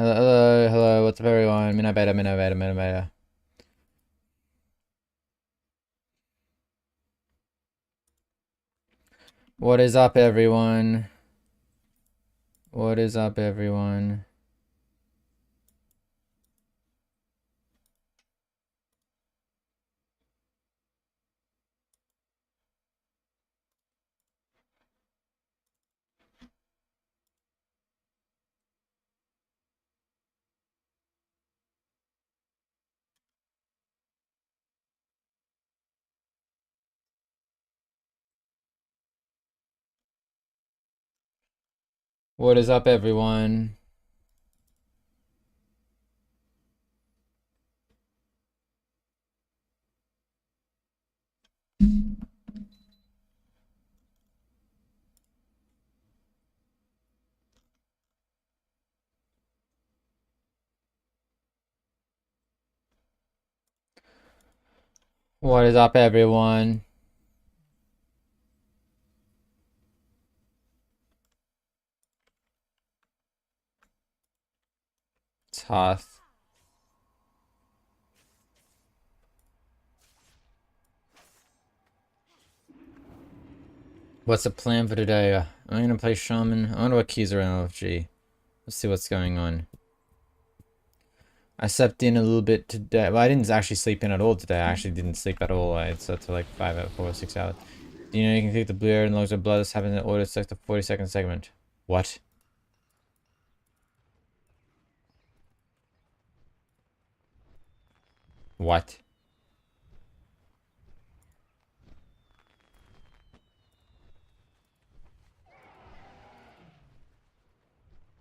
Hello, hello, hello, what's up everyone? Minna beta, minna beta, minna beta. What is up everyone? What is up everyone? What is up everyone? What is up everyone? Tough. What's the plan for today? I'm gonna play Shaman. I wonder what keys are in LFG. Let's see what's going on. I slept in a little bit today. Well, I didn't actually sleep in at all today. I actually didn't sleep at all. I slept for like 4 or 6 hours. Do you know you can click the blue arrow and logs of blood that's happening in order to select the 40-second segment? What? What?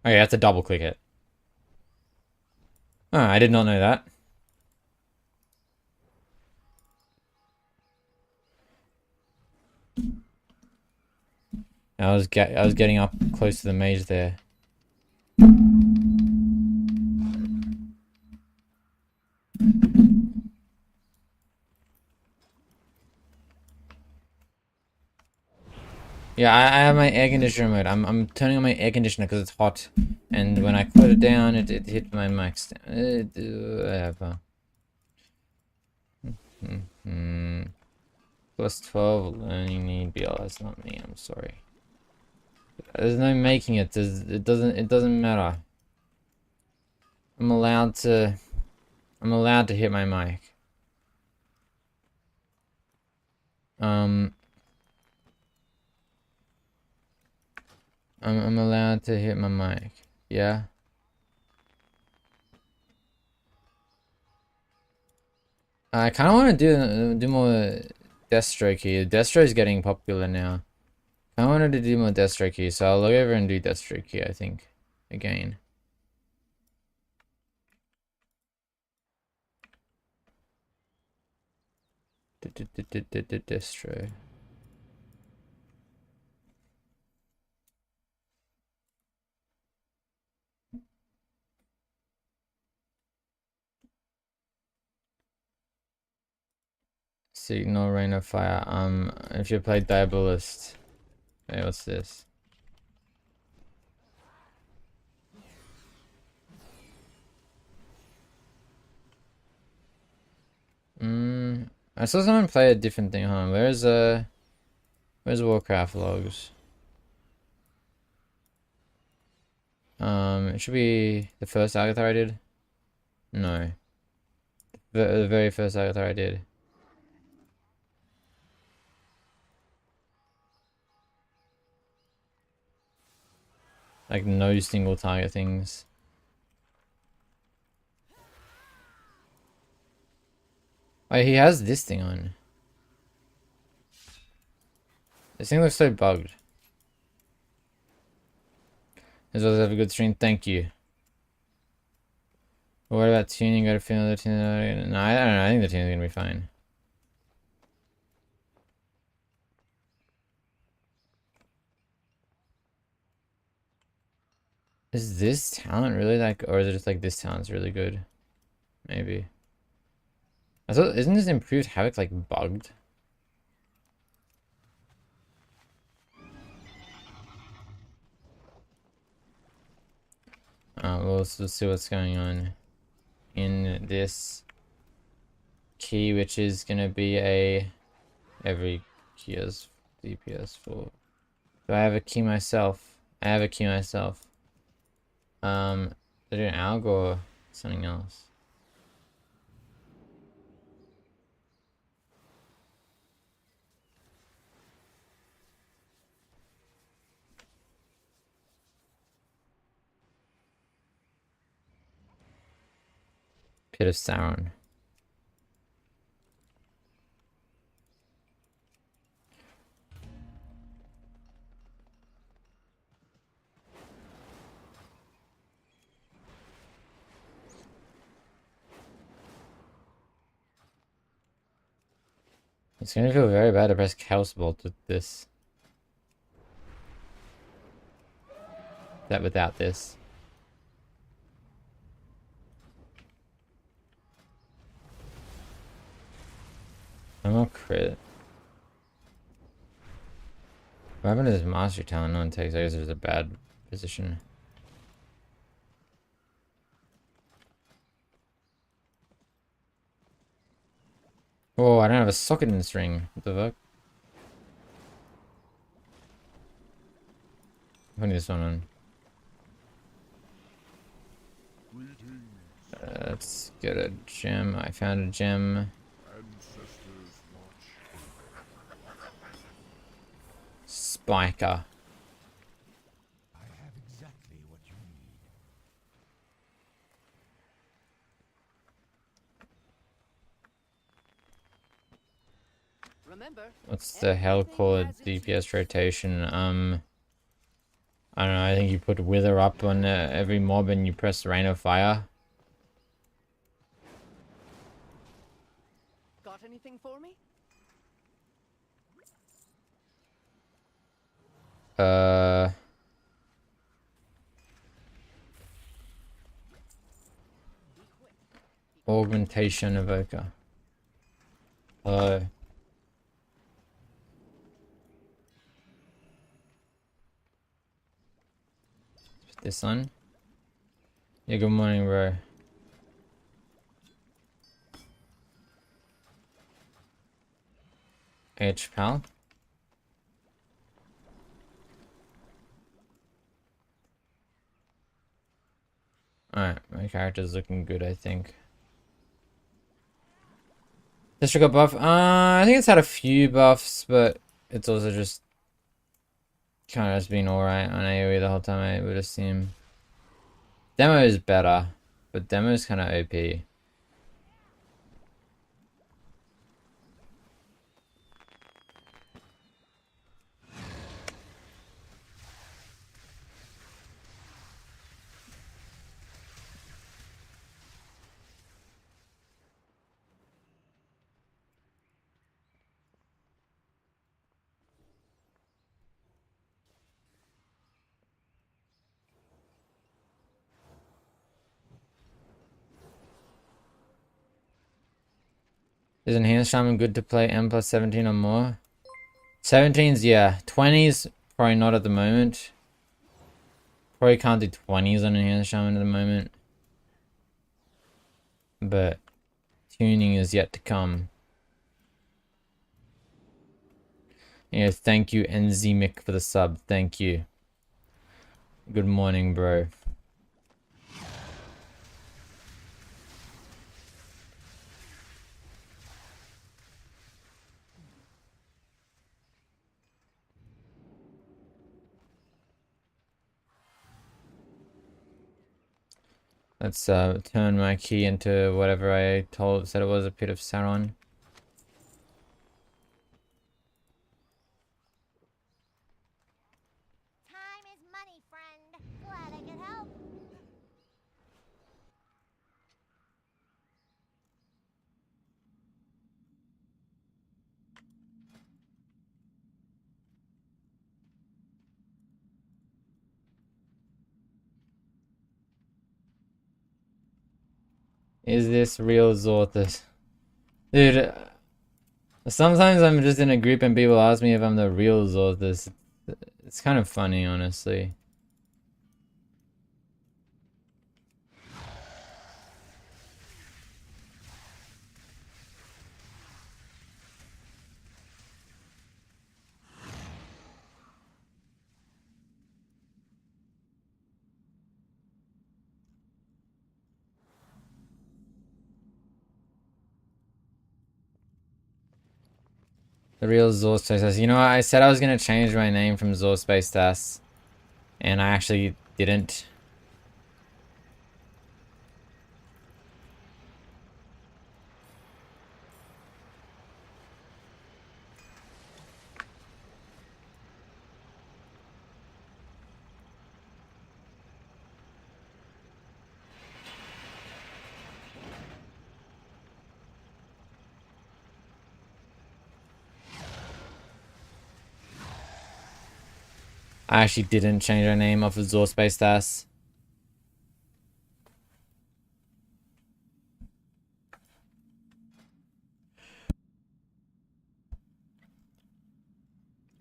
Okay, I have to double click it. Oh, I did not know that. I was getting up close to the mage there. Yeah, I have my air conditioner mode. I'm turning on my air conditioner because it's hot, and when I put it down, it hit my max. Whatever. Plus 12 learning need BL. That's not me. I'm sorry. There's no making it. It doesn't matter. I'm allowed to hit my mic. I'm allowed to hit my mic. Yeah. I kind of want to do more Deathstroke here. Deathstroke is getting popular now. I wanted to do more Deathstroke here, so I'll look over and do Deathstroke here, I think. Again. Deathstroke. Signal, Rain of Fire. If you play Diabolist. Wait, what's this? I saw someone play a different thing, huh? Where's Warcraft logs? It should be the first Avatar I did. No. The very first Avatar I did. Like no single target things. Oh, he has this thing on. This thing looks so bugged. As well as have a good stream, thank you. But what about tuning? Got a feeling the tune? No, I don't know. I think the tune's gonna be fine. Is this talent really like, or is it just like this talent's really good? Maybe. I thought, isn't this improved Havoc like bugged? We'll see what's going on in this key, which is gonna be every key is DPS for. Do I have a key myself? I have a key myself. Is it an alg or something else? Pit of Sauron. It's gonna feel very bad to press Chaos Bolt with this. That without this. I'm not crit. What happened to this mastery talent? No one takes. I guess there's a bad position. Oh, I don't have a socket in this ring. What the fuck? I'm putting this one on. Let's get a gem. I found a gem. Spiker. I have exactly what you need. Remember, What's the hell called DPS rotation? I don't know. I think you put Wither up on every mob and you press Rain of Fire. got anything for me? Augmentation Evoker. Hello. This one? Yeah, good morning, bro. H pal. Alright, my character's looking good, I think. District buff. I think it's had a few buffs, but it's also just kind of just been alright on AoE the whole time, I would assume. Demo is better, but demo is kind of OP. Is Enhanced Shaman good to play M plus 17 or more? 17's, yeah. 20's, probably not at the moment. Probably can't do 20's on Enhanced Shaman at the moment. But tuning is yet to come. Yeah, thank you, Enzimic, for the sub. Thank you. Good morning, bro. Let's turn my key into whatever I said it was, a Pit of Sauron. Time is money, friend. Glad I could help. Is this real Zorthus? Dude, sometimes I'm just in a group and people ask me if I'm the real Zorthus. It's kind of funny, honestly. The real Zor Space Ass. You know, I said I was gonna change my name from Zor Space Ass, and I actually didn't. I actually didn't change my name off of Zor Space Ass.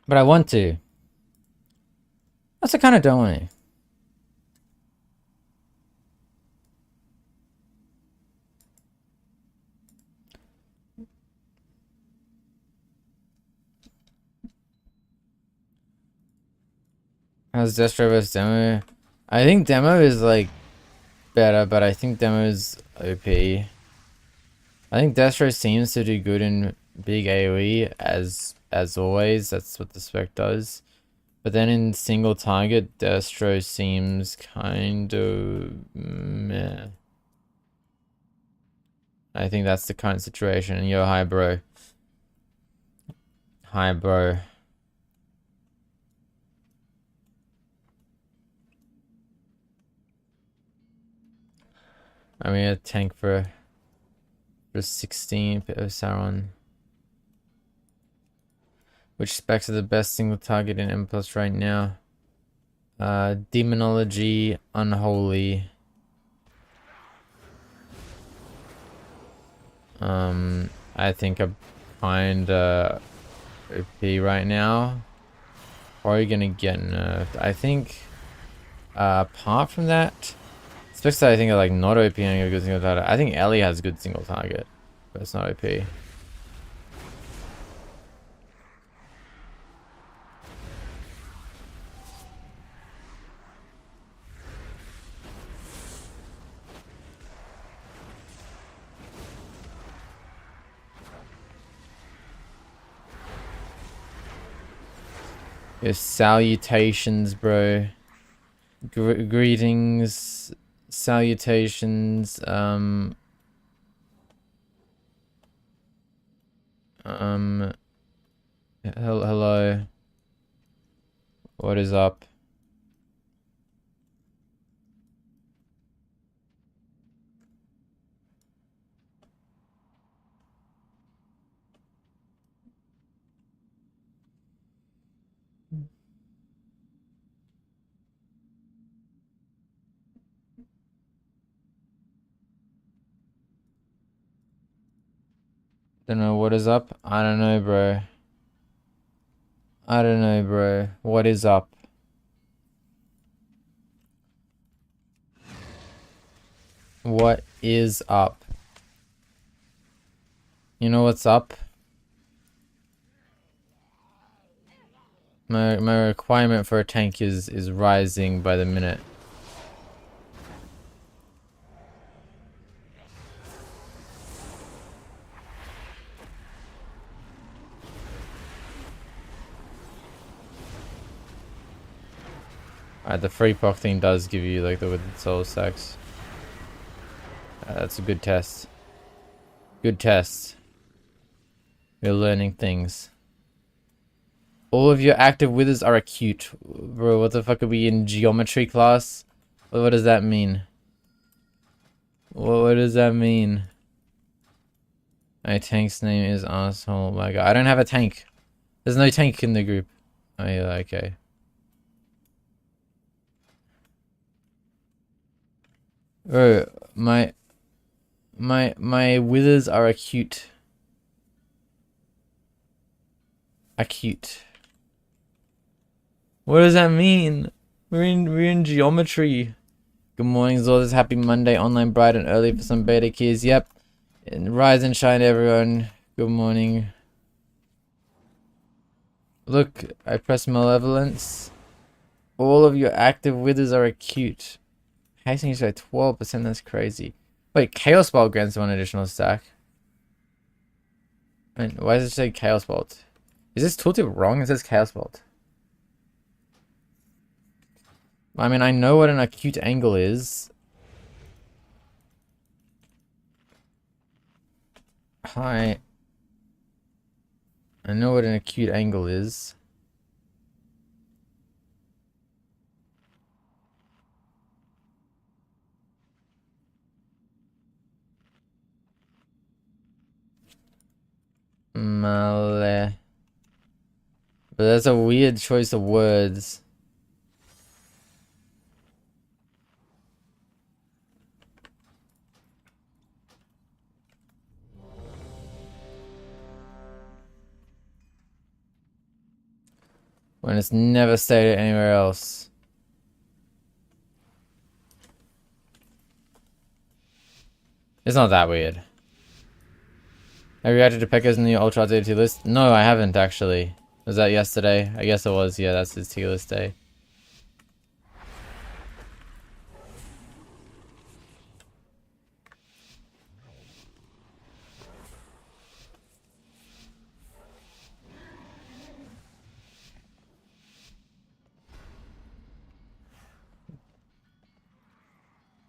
But I want to. That's I kind of don't want to. How's Destro vs Demo? I think Demo is like better, but I think Demo is OP. I think Destro seems to do good in big AoE as always. That's what the spec does. But then in single target, Destro seems kind of meh. I think that's the current situation. Yo, hi bro. Hi bro. I mean a tank for 16 bit of Sauron. Which specs are the best single target in M plus right now? Demonology, Unholy. I think I'm kinda OP right now. Probably gonna get nerfed. I think apart from that, specs that I think are like not OP and a good single target. I think Ellie has good single target, but it's not OP. Your salutations, bro. Greetings, salutations. Hello. What is up? Don't know what is up. I don't know, bro. I don't know, bro. What is up? What is up? You know what's up? My requirement for a tank is rising by the minute. Alright, the free proc thing does give you like the withered soul stacks. That's a good test. Good test. We're learning things. All of your active withers are acute. Bro, what the fuck are we in geometry class? What does that mean? What does that mean? My tank's name is asshole. My god, I don't have a tank. There's no tank in the group. Oh yeah, okay. Bro, my withers are acute. Acute. What does that mean? We're in geometry. Good morning, Zordis. Happy Monday. Online bright and early for some beta keys. Yep. And rise and shine, everyone. Good morning. Look, I press malevolence. All of your active withers are acute. Hastening by 12%. That's crazy. Wait, Chaos Bolt grants one additional stack. And why does it say Chaos Bolt? Is this tooltip wrong? It says Chaos Bolt. I mean, I know what an acute angle is. Hi. I know what an acute angle is. Male. But that's a weird choice of words. When it's never stated anywhere else. It's not that weird. Have you reacted to Pekka's new Ultra Outdated tier list? No, I haven't actually. Was that yesterday? I guess it was. Yeah, that's his tier list day.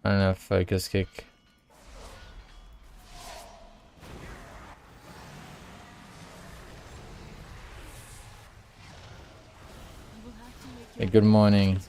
I don't know, focus kick. Hey, good morning.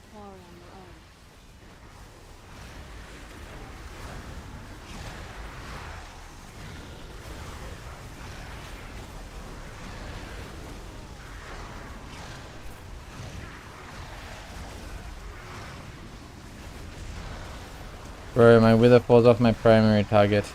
Bro, my wither falls off my primary target.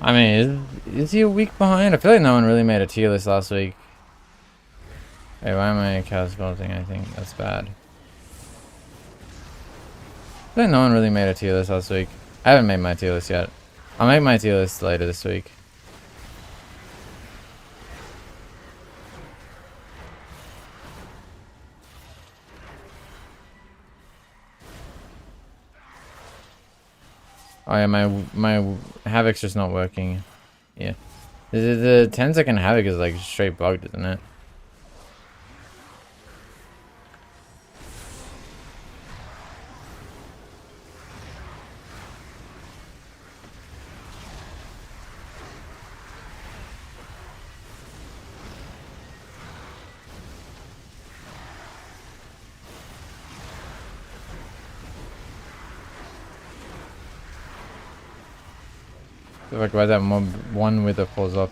I mean, is he a week behind? I feel like no one really made a tier list last week. Wait, why am I chaos bolting? I think that's bad. I feel like no one really made a tier list last week. I haven't made my tier list yet. I'll make my tier list later this week. Oh yeah, my Havoc's just not working. Yeah. The 10-second Havoc is like straight bugged, isn't it? Like why that mob one wither falls off.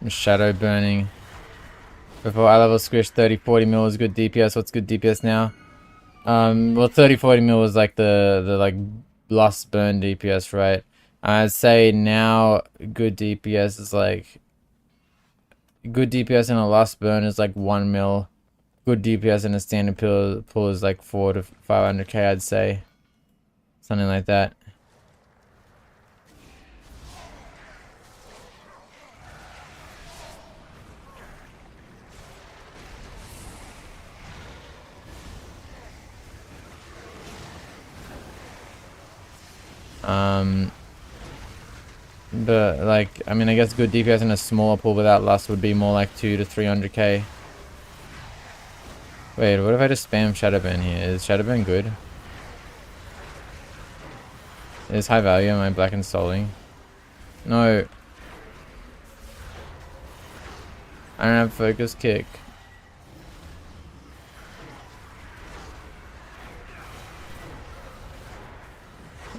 Shadow burning. Before eye level squish 30-40 mil was good DPS. What's good DPS now? Well 30-40 mil was like the like lost burn DPS, right? I'd say now good DPS is like good DPS in a lost burn is like 1 mil. Good DPS in a standard pull is like 4 to 500k, I'd say. Something like that. But like, I mean, I guess good DPS in a smaller pool without lust would be more like 2 to 300k. Wait, what if I just spam Shadowburn here? Is Shadowburn good? Is high value, am I black and soling? No. I don't have focus kick.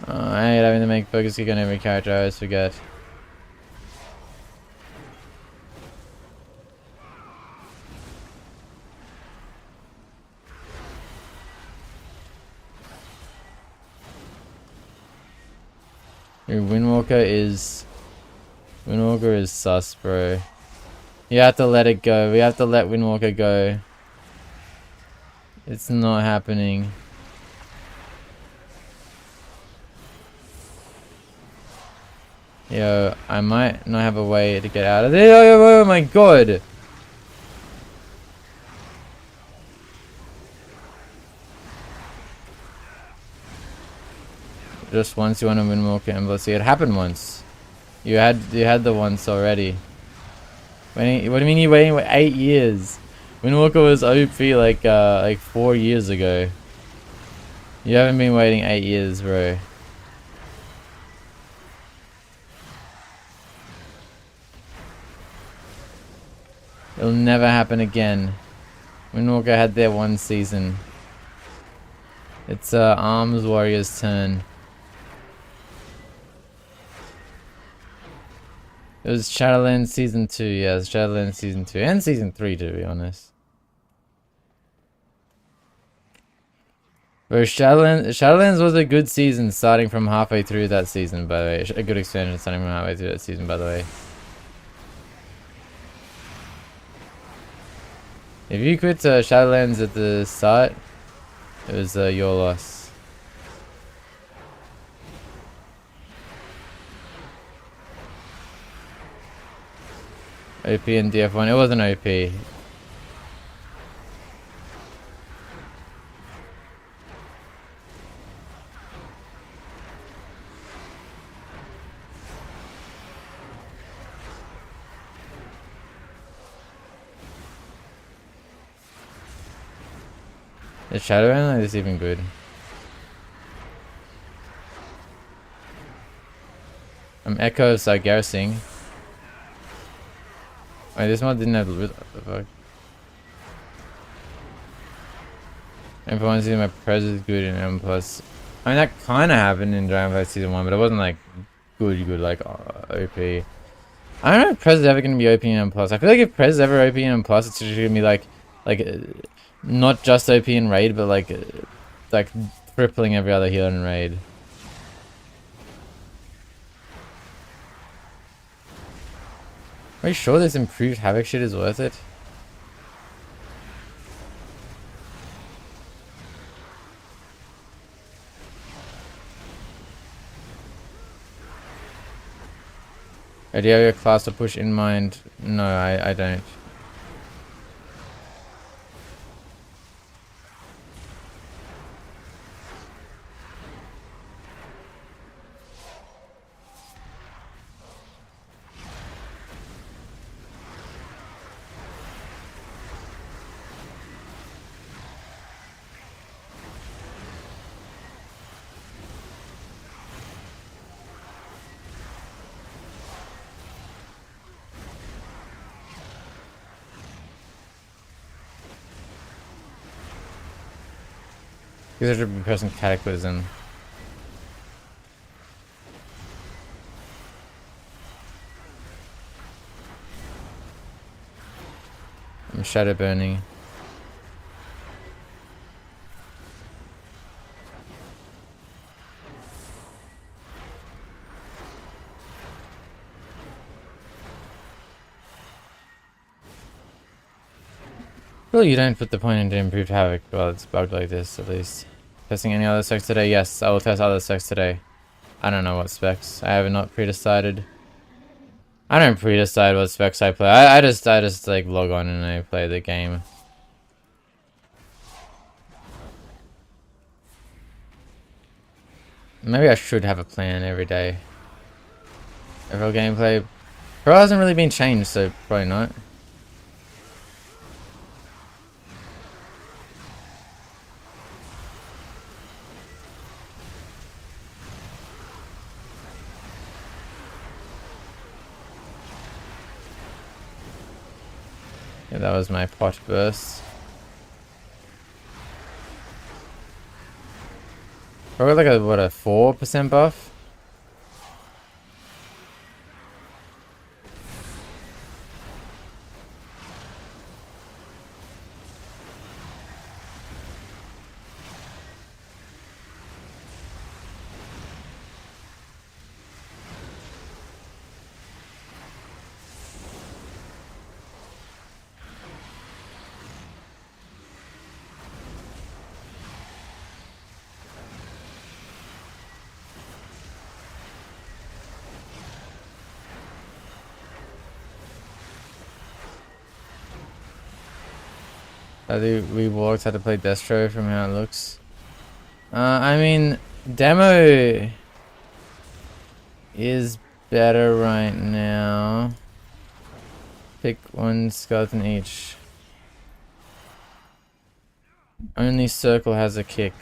I hate having to make focus kick on every character, I always forget. Windwalker is Windwalker is sus, bro. You have to let it go. We have to let Windwalker go. It's not happening. Yo, I might not have a way to get out of there. Oh my god! Just once you want to Windwalker and see it happened once. You had the once already. What do you mean you're waiting 8 years? Windwalker was OP like 4 years ago. You haven't been waiting 8 years, bro. It'll never happen again. Windwalker had their one season. It's Arms Warrior's turn. It was Shadowlands Season 2, yeah, it was Shadowlands Season 2, and Season 3 to be honest. But Shadowlands was a good season starting from halfway through that season, by the way. A good expansion starting from halfway through that season, by the way. If you quit Shadowlands at the start, it was your loss. OP and DF1, it wasn't OP. The Shadowrun is even good. I'm Echo of Sargersing. Wait, this one didn't have what the fuck. And for one season, my Prez is good in M+. I mean, that kind of happened in Dragonflight Season 1, but it wasn't like good, like OP. I don't know if Prez is ever going to be OP in M+. I feel like if Prez is ever OP in M+, it's just going to be like not just OP in Raid, but like tripling every other healer in Raid. Are you sure this improved Havoc shit is worth it? Do you have your class to push in mind? No, I don't. These are be pressing Cataclysm. I'm shadow burning. Well, you don't put the point into improved Havoc while it's bugged like this, at least. Testing any other specs today? Yes, I will test other specs today. I don't know what specs. I have not pre-decided. I don't pre-decide what specs I play. I just like log on and I play the game. Maybe I should have a plan every day. Overall gameplay. Pro hasn't really been changed, so probably not. Yeah, that was my pot burst. Probably like a, what, a 4% buff? I think we walked how to play Destro from how it looks. I mean, demo is better right now. Pick one skeleton each. Only circle has a kick.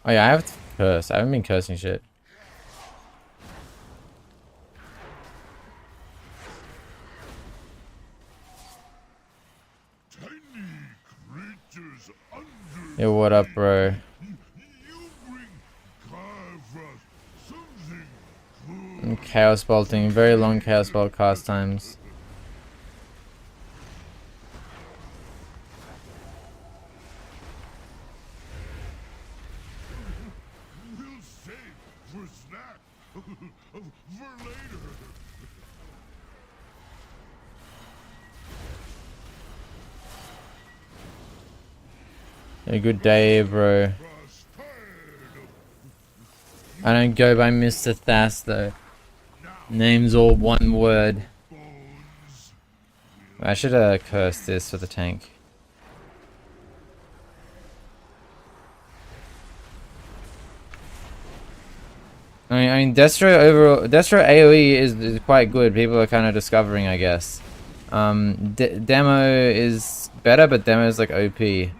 Oh yeah, I have to curse. I haven't been cursing shit. Yo, what up, bro? Chaos bolting, very long chaos bolt cast times. A good day, bro. I don't go by Mr. Thas though. Name's all one word. I should curse this for the tank. I mean, Destro overall, Destro AOE is quite good. People are kind of discovering, I guess. Demo is better, but Demo is like OP.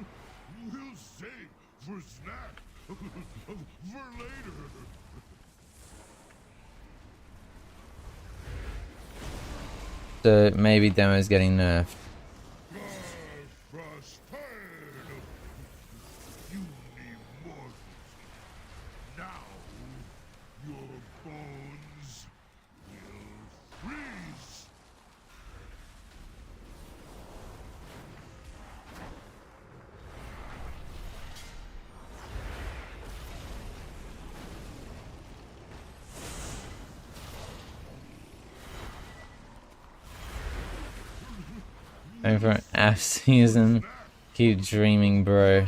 So maybe Demo is getting nerfed. Over an app season. Keep dreaming, bro.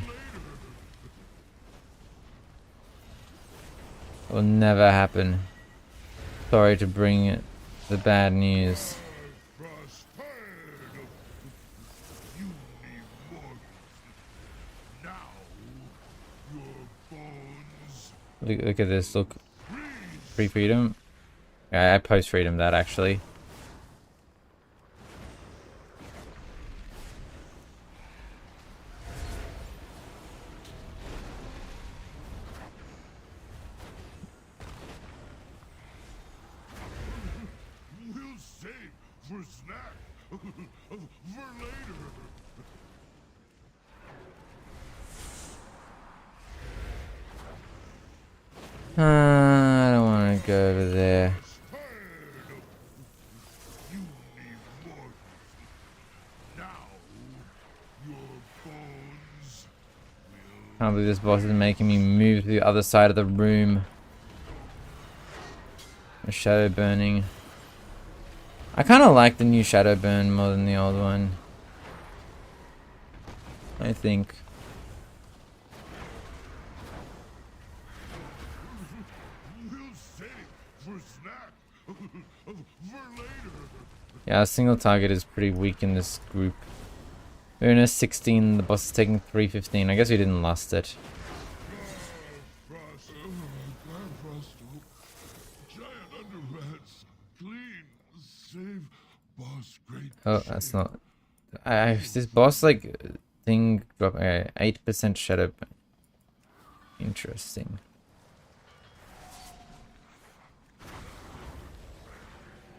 Will never happen. Sorry to bring it the bad news. Look at this, look. Free freedom. Yeah, I post freedom that actually. I don't want to go over there. Can't believe this boss is making me move to the other side of the room. The shadow burning. I kind of like the new shadow burn more than the old one. I think. Yeah, a single target is pretty weak in this group. We're in a 16, the boss is taking 315. I guess we didn't last it. Oh, that's not... this boss, like, thing got 8% shadow. Interesting.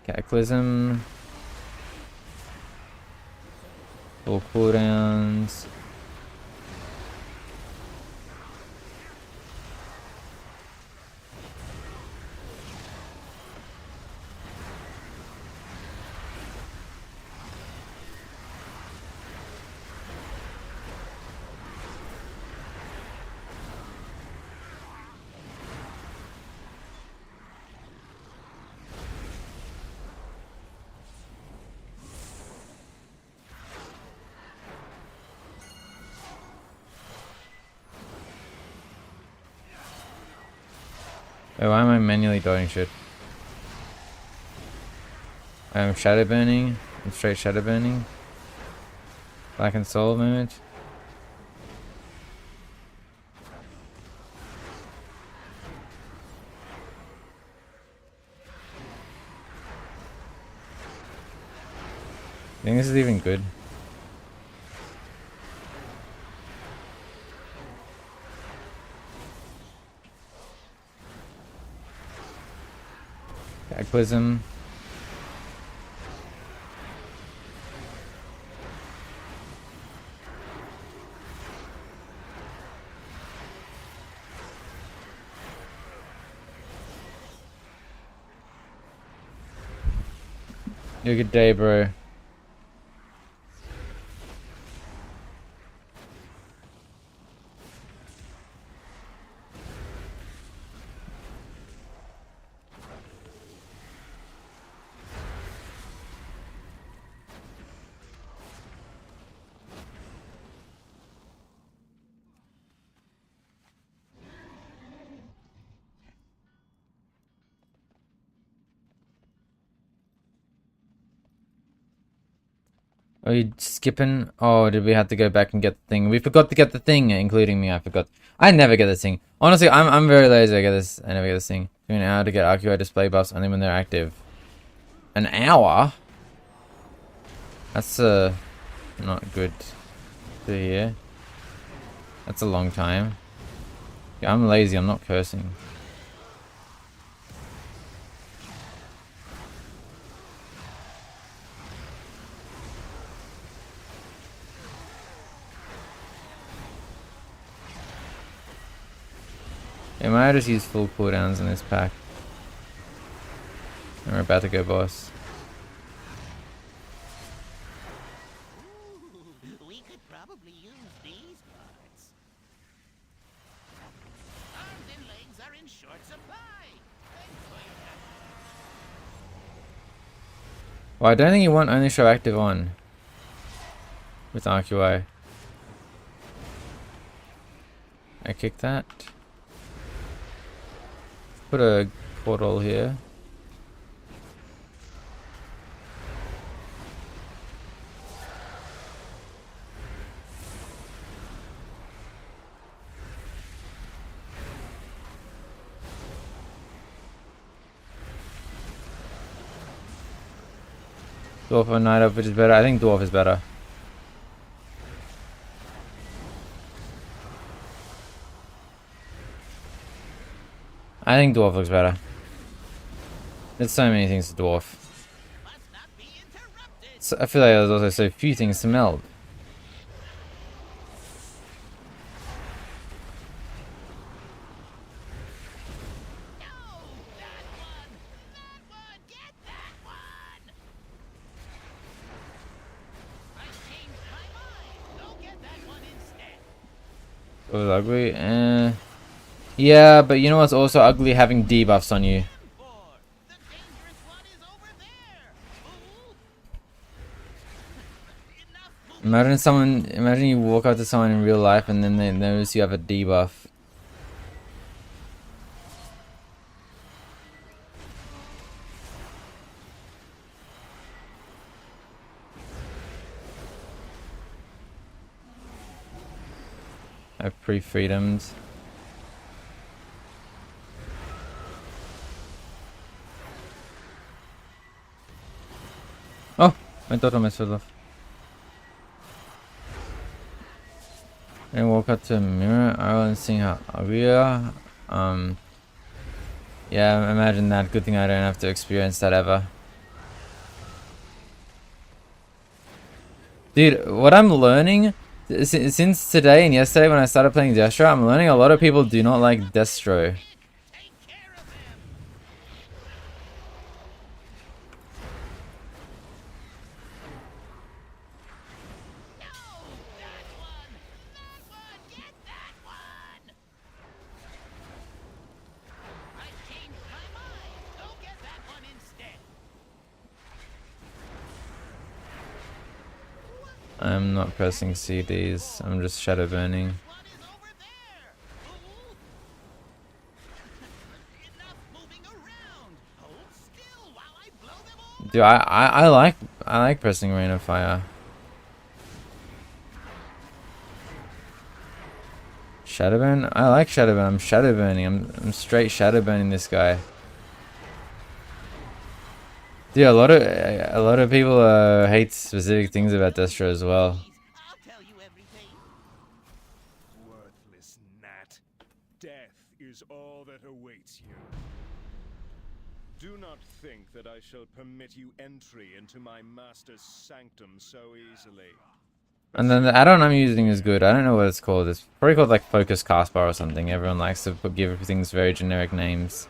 Cataclysm. Full cooldowns. Oh, why am I manually dodging shit? Shadow burning. Straight shadow burning. Black and soul moment. I think this is even good. Cataclysm. You have a good day, bro. Are you skipping? Oh, did we have to go back and get the thing? We forgot to get the thing, including me. I forgot. I never get this thing. Honestly, I'm very lazy. I never get this thing. Give me an hour to get RQI display buffs only when they're active. An hour? That's not good to hear. That's a long time. Yeah, I'm lazy. I'm not cursing. Yeah, might just use full cooldowns in this pack. And we're about to go boss. Ooh, we could probably use these parts. Arms and legs are in short supply. Thanks for your help. Well, I don't think you want only show active on with RQI. I kick that. Put a portal here. Dwarf or Night Elf, which is better? I think Dwarf is better. I think Dwarf looks better. There's so many things to Dwarf. Must not be interrupted. So I feel like there's also so few things to meld. No, that one. That one. Get that one. I changed my mind. Go get that one instead. It was ugly. Yeah, but you know what's also ugly? Having debuffs on you. For the dangerous one is over there. Fool. Enough. Imagine you walk up to someone in real life and then they notice you have a debuff. I have pre-freedoms. Oh, my daughter messed it off. And walk up to a mirror, and seeing how ugly you are. Yeah, imagine that. Good thing I don't have to experience that ever. Dude, what I'm learning since today and yesterday when I started playing Destro, I'm learning a lot of people do not like Destro. Take care of him. No, that one. That one. Get that one. I changed my mind. Go get that one instead. I'm not pressing CDs, I'm just shadow burning. One is over there. Fool. Enough moving around. Hold still while I blow them all Dude, I like pressing Rain of Fire. Shadowburn? I like Shadowburn. I'm shadowburning. I'm straight shadowburning this guy. Dude, a lot of people hate specific things about Destro as well. I'll tell you everything. Worthless gnat. Death is all that awaits you. Do not think that I shall permit you entry into my master's sanctum so easily. And then the add-on I'm using is good. I don't know what it's called. It's probably called like Focus Castbar or something. Everyone likes to give things very generic names.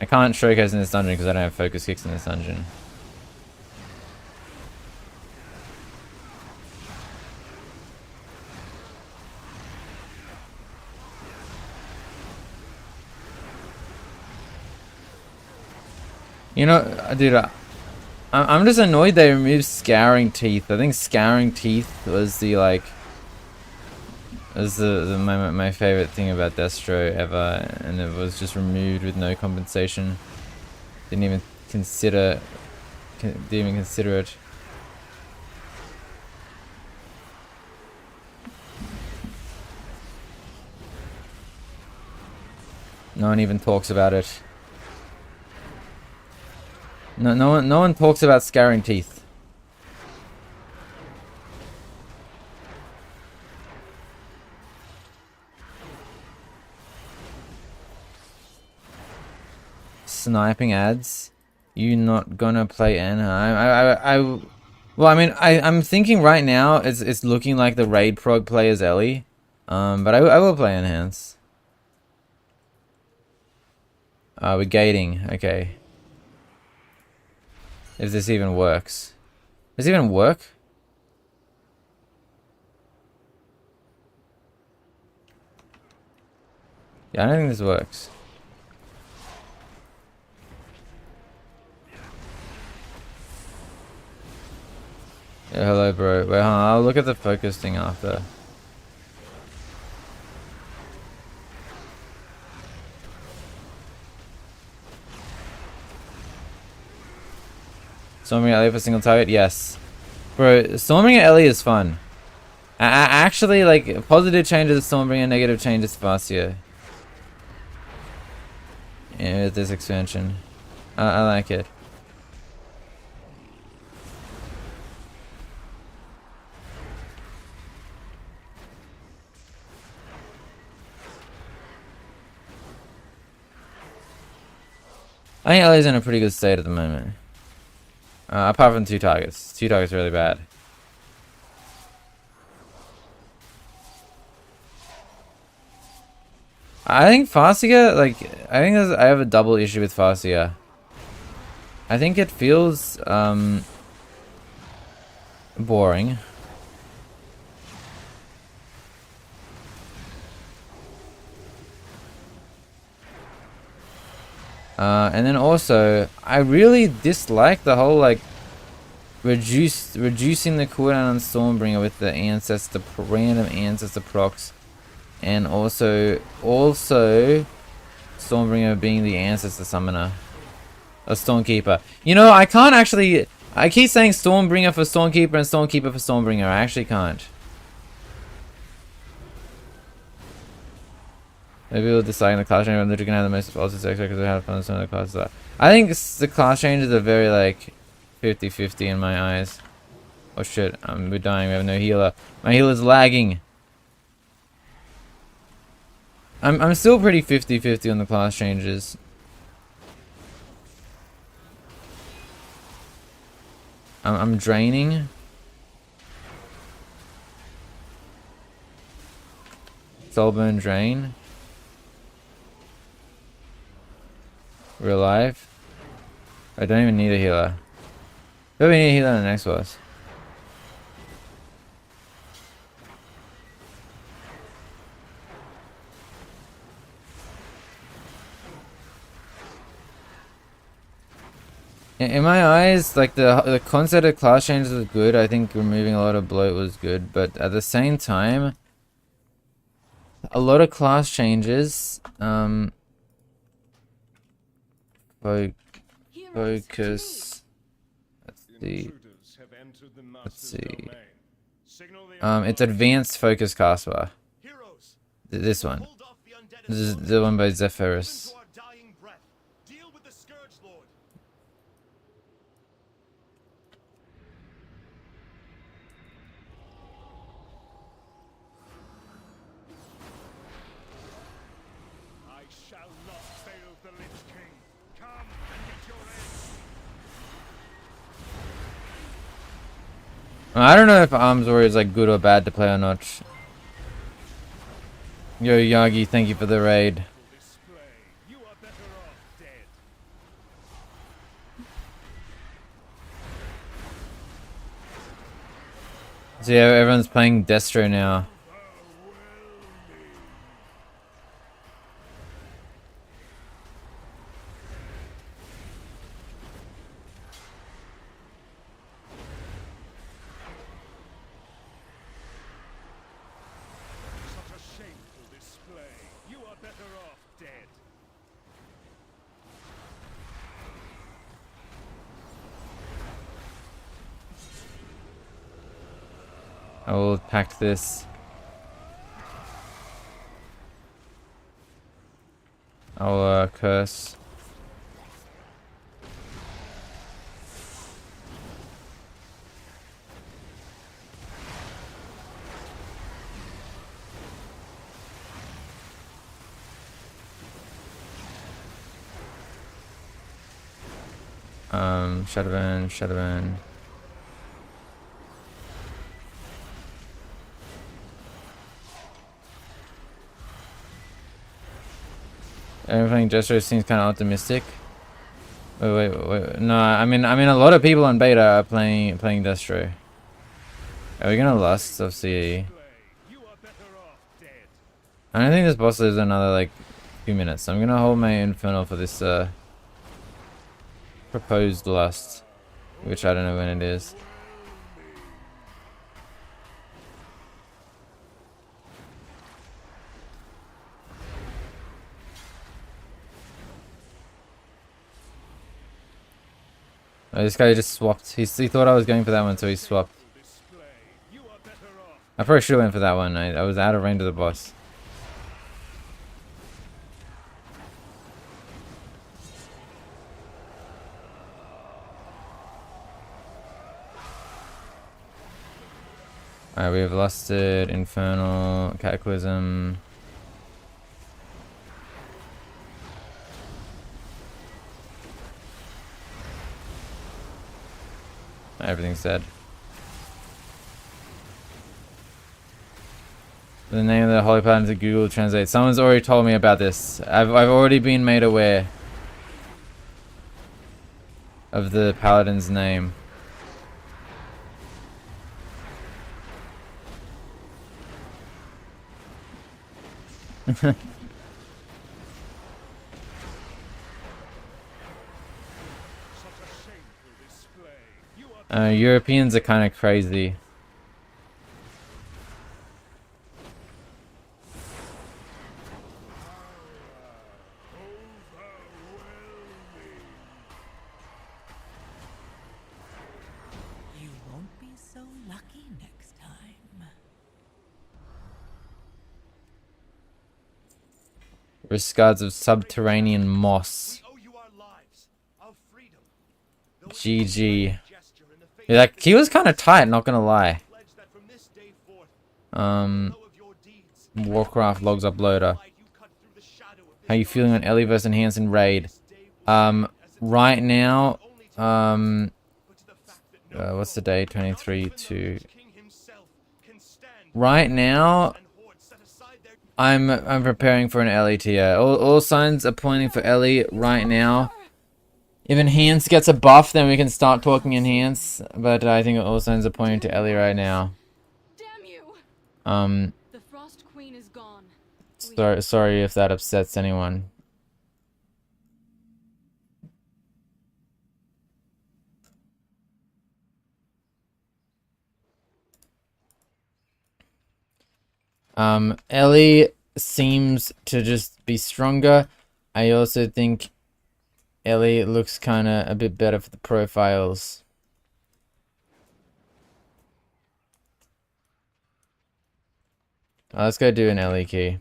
I can't showcase in this dungeon because I don't have focus kicks in this dungeon. You know, dude, I'm just annoyed they removed Scouring Teeth. I think Scouring Teeth was the like was my favorite thing about Destro ever, and it was just removed with no compensation. Didn't even consider it. No one even talks about it. No one talks about Scouring Teeth. Sniping ads. You not gonna play Anaheim? Well, I mean, I'm thinking right now it's looking like the raid prog play as Ellie. But I will play Enhance. We're gating. Okay. If this even works. Does it even work? Yeah, I don't think this works. Yeah, hello, bro. Wait, hold on. I'll look at the focus thing after. Storming Ellie for single target? Yes. Bro, Stormbringer Ellie is fun. Actually, like, positive changes to Stormbringer, negative changes to Fascia. Yeah, with this expansion. I like it. I think Ellie's in a pretty good state at the moment. Apart from 2 targets. 2 targets are really bad. I think Fascia, like, I have a double issue with Fascia. I think it feels, boring. And then also, I really dislike the whole, like, reducing the cooldown on Stormbringer with the ancestor, random ancestor procs. And also Stormbringer being the ancestor summoner. A Stormkeeper. You know, I can't actually, I keep saying Stormbringer for Stormkeeper and Stormkeeper for Stormbringer. I actually can't. Maybe we'll decide in the class change. I'm literally gonna have the most positive sex because I have fun with some of the classes. I think the class changes are very like 50-50 in my eyes. Oh shit, we're dying. We have no healer. My healer's lagging. I'm still pretty 50-50 on the class changes. I'm draining. Soulburn drain. We're alive. I don't even need a healer. But we need a healer in the next boss. In my eyes, like the concept of class changes was good. I think removing a lot of bloat was good, but at the same time, a lot of class changes, like Focus. Let's see. Intruders have entered the Let's master's see. domain. Signal the It's advanced focus cast. heroes. This one. Hold off the undead This is assault. the one by Even Zephyrus. to our dying breath. Deal with the Scourge Lord. I shall not fail the Lich King. Come and get your end. I don't know if Arms Warrior is like good or bad to play or not. Yo Yagi, thank you for the raid. Display. You are better off dead. So yeah, everyone's playing Destro now. Such a shameful display. You are better off dead. I will pack this. I'll curse. Shadowban, Shadowban. Everything Destro seems kind of optimistic. Wait. No, I mean, a lot of people on beta are playing Destro. Are we gonna lust of CE? You are better off dead. I don't think this boss lives another like few minutes. So I'm gonna hold my Infernal for this proposed lust, which I don't know when it is. Oh, this guy just swapped. He thought I was going for that one, so he swapped. Display. You are better off. I probably should have went for that one. I was out of range of the boss. Alright, we have Lusted, Infernal, Cataclysm. Everything's dead. The name of the holy paladin to Google Translate. Someone's already told me about this. I've already been made aware of the paladin's name. Europeans are kind of crazy. You won't be so lucky next time. Risk guards of subterranean moss. We owe you our lives, our freedom. GG. Yeah, like, he was kind of tight, not gonna lie. Pledge that from this day forth, know of your deeds. Warcraft logs uploader. How you feeling on Ellie vs Enhanced and Raid? Right now, what's the day? 23 to. Right now, I'm preparing for an Ellie tier. All signs are pointing for Ellie right now. If Enhance gets a buff, then we can start talking Enhance. But I think all signs are pointing to Ellie right now. Damn you! The Frost Queen is gone. Sorry if that upsets anyone. Ellie seems to just be stronger. I also think Ellie looks kind of a bit better for the profiles. Let's go do an Ellie key.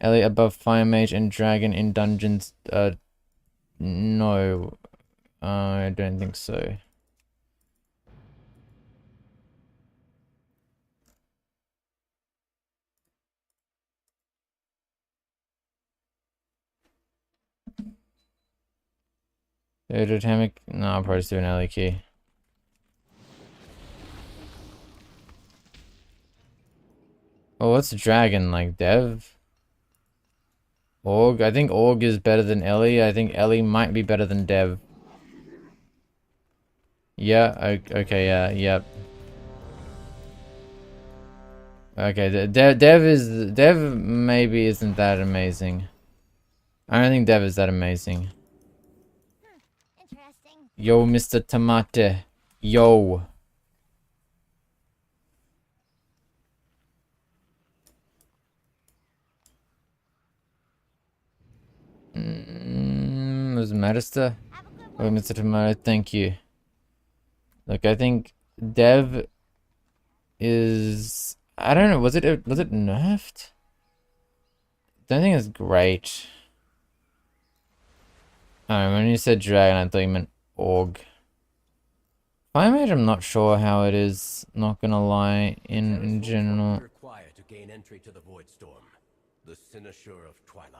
Ellie above Fire Mage and Dragon in dungeons. No. I don't think so. Totemic. No, I'll probably just do an Ellie key. Oh, what's Dragon like? Dev? Org? I think Org is better than Ellie. I think Ellie might be better than Dev. Yeah, okay, yeah, yep. Okay, Dev maybe isn't that amazing. I don't think Dev is that amazing. Interesting. Yo, Mr. Tomate. Yo. Was Marister? Have a good Oh, one. Mr. Tomato, thank you. Look, I think Dev is... I don't know, was it nerfed? Don't think it's great. Oh, when you said Dragon, I thought you meant Org. Fire Mage, I'm not sure how it is, not gonna lie, in general. Required to gain entry to the Void Storm, the cynosure of Twilight.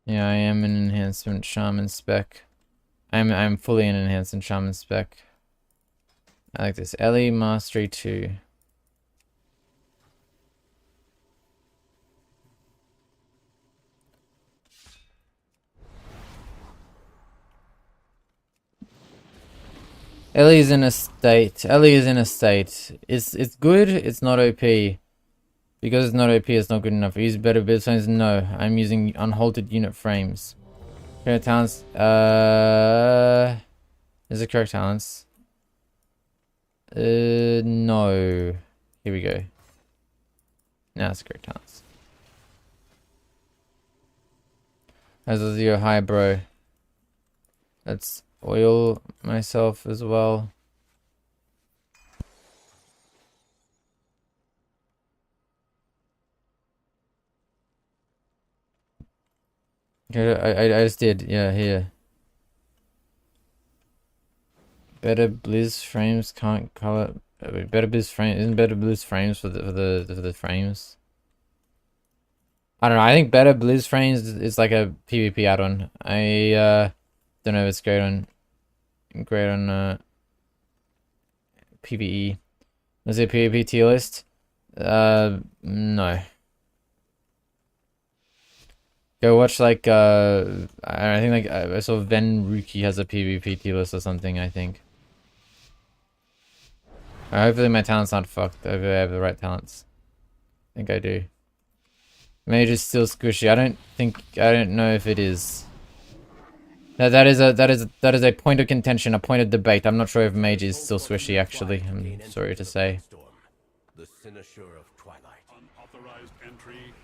Yeah, I am an enhancement shaman spec. I'm fully an enhancement shaman spec. I like this. Ellie Mastery 2. Ellie's in a state. Ellie is in a state. It's good, it's not OP. Because it's not OP, it's not good enough. Use better build frames? No. I'm using unhalted unit frames. Correct talents. Is it correct talents? No. Here we go. Now it's correct talents. As was your high, bro. Let's oil myself as well. Okay, I just did. Yeah, here. Better Blizz frames can't color. Better Blizz frame isn't Better Blizz frames for the frames. I don't know. I think Better Blizz frames is like a PvP add-on. I don't know if it's great on PvE. Was it PvP tier list? No. Go watch like I think like I saw Ven Ruki has a PvP tier list or something, I think. Hopefully my talent's not fucked. Hopefully I have the right talents. I think I do. Mage is still squishy. I don't know if it is. That is a point of contention, a point of debate. I'm not sure if Mage is still squishy actually. I'm sorry to say. The cynosure of Twilight. Unauthorized entry.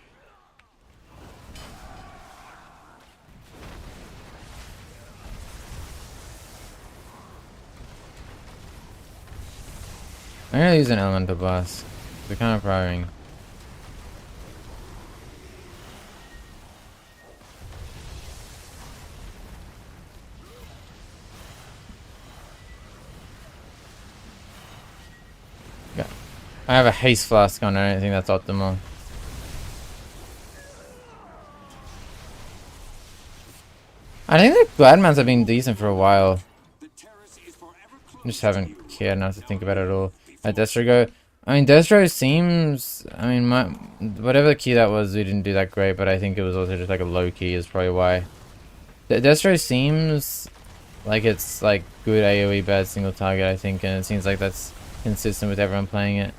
I'm gonna use an elemental blast. They're kind of firing. Yeah. I have a haste flask on. I don't think that's optimal. I think the Gladmans have been decent for a while. Just haven't cared enough to think about it at all. Destro go. I mean, Destro seems. I mean, whatever key that was, we didn't do that great, but I think it was also just like a low key, is probably why. Destro seems like it's like good AoE, bad single target, I think, and it seems like that's consistent with everyone playing it.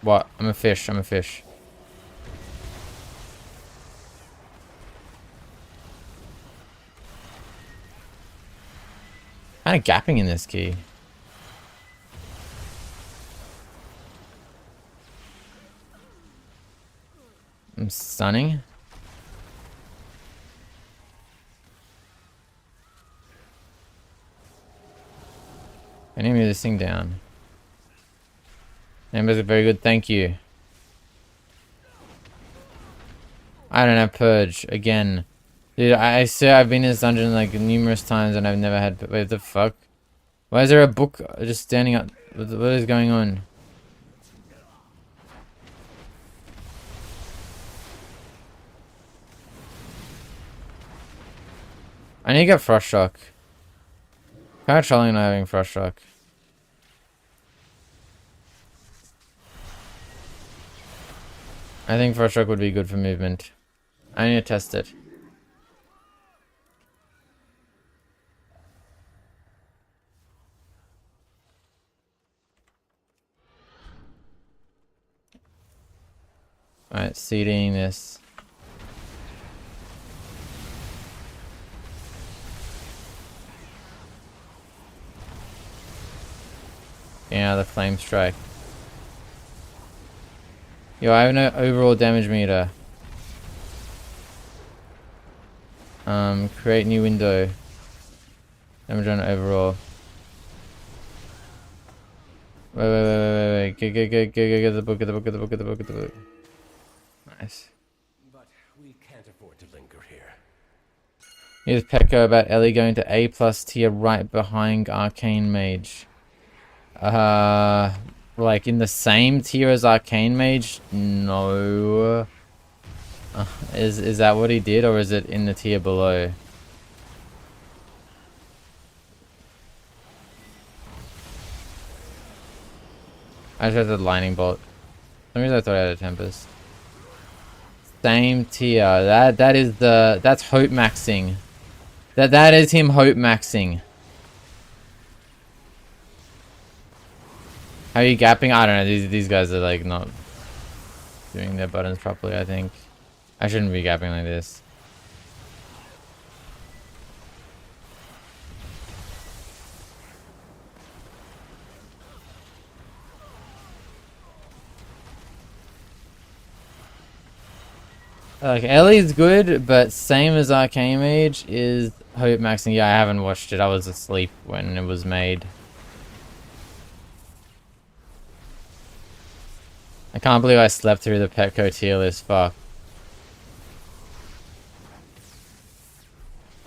What? I'm a fish. I'm a fish. Kind of gapping in this key. I'm stunning. I need to move this thing down. Numbers are very good, thank you. I don't have purge again. Dude, I swear I've been in this dungeon like numerous times and I've never had. Wait, what the fuck? Why is there a book just standing up? What is going on? I need to get frost shock. Kind of trolling not having frost shock. I think frost shock would be good for movement. I need to test it. Alright, seeding this. Yeah, the flame strike. Yo, I have no overall damage meter. Create new window. Damage on overall. Wait. Get the book, get the book, get the book, get the book, get the book. Nice. But we can't afford to linger here. Here's Petco about Ellie going to A+ tier right behind Arcane Mage. Like in the same tier as Arcane Mage? No. Is that what he did, or is it in the tier below? I just had the lightning bolt. For some reason I thought I had a Tempest. Same tier. That's hope maxing. That is him hope maxing. How are you gapping? I don't know. These guys are like not doing their buttons properly, I think. I shouldn't be gapping like this. Like Ellie's good, but same as Arcane Mage is hope maxing. Yeah, I haven't watched it. I was asleep when it was made. I can't believe I slept through the Petco tier list. Fuck.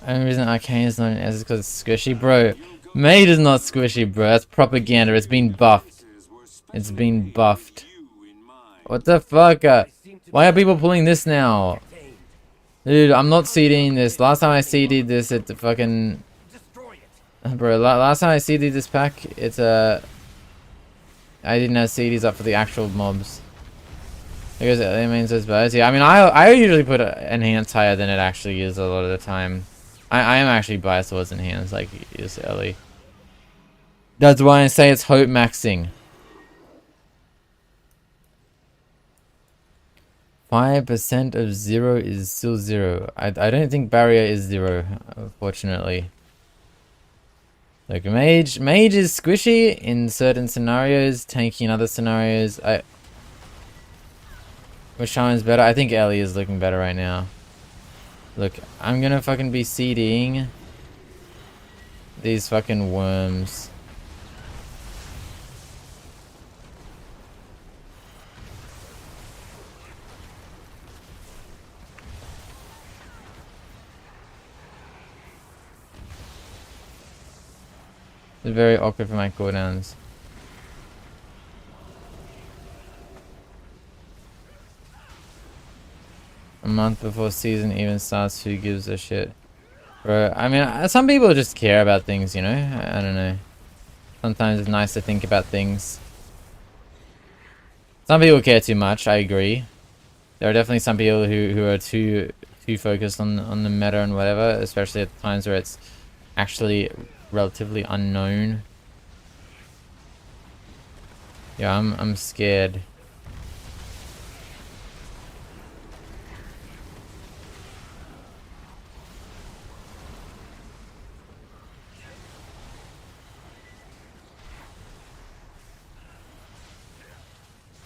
The only reason Arcane is not an S is because it's squishy, bro. Mage is not squishy, bro. That's propaganda. It's been buffed. It's been buffed. What the fuck? Why are people pulling this now? Dude, I'm not CDing this. Last time I CD'd this, it fucking... Bro, last time I CD'd this pack, it's I didn't have CDs up for the actual mobs. Because it means it's bad. Yeah, I mean, I usually put enhance higher than it actually is a lot of the time. I am actually biased towards enhance, like is Ellie. That's why I say it's hope maxing. 5% of 0 is still 0. I don't think barrier is 0, unfortunately. Like mage is squishy in certain scenarios, tanky in other scenarios. Which one's better? I think Ellie is looking better right now. Look, I'm gonna fucking be CDing these fucking worms. It's very awkward for my cooldowns. A month before season even starts, who gives a shit? Bro, I mean, some people just care about things, you know? I don't know. Sometimes it's nice to think about things. Some people care too much, I agree. There are definitely some people who are too focused on the meta and whatever, especially at times where it's actually relatively unknown. Yeah, I'm scared.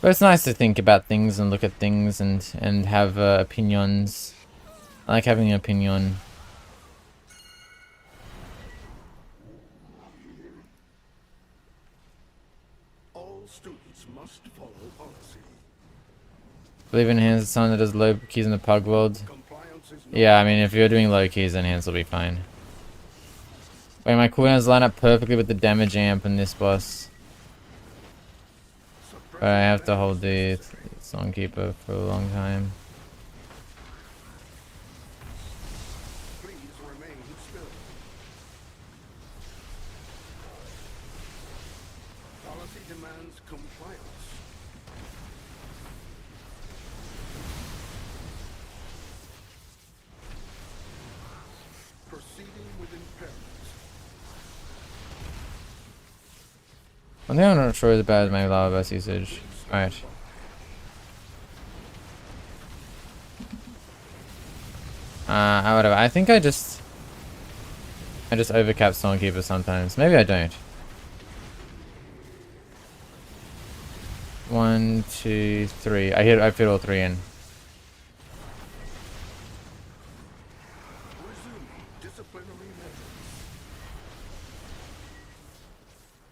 But it's nice to think about things and look at things and have opinions. I like having an opinion. All students must follow policy. Believe in hands someone that does low keys in the pug world. Compliance is not Yeah, I mean, if you're doing low keys, then hands will be fine. Wait, my cooldowns line up perfectly with the damage amp in this boss. But I have to hold the Songkeeper for a long time. Please remain still. Policy demands compliance. Proceeding with impairment. One thing I'm not sure is about is my lava burst usage. Alright. Whatever. I think I just overcap Songkeeper sometimes. Maybe I don't. 1, 2, 3. I fit all 3 in. Resuming disciplinary measures.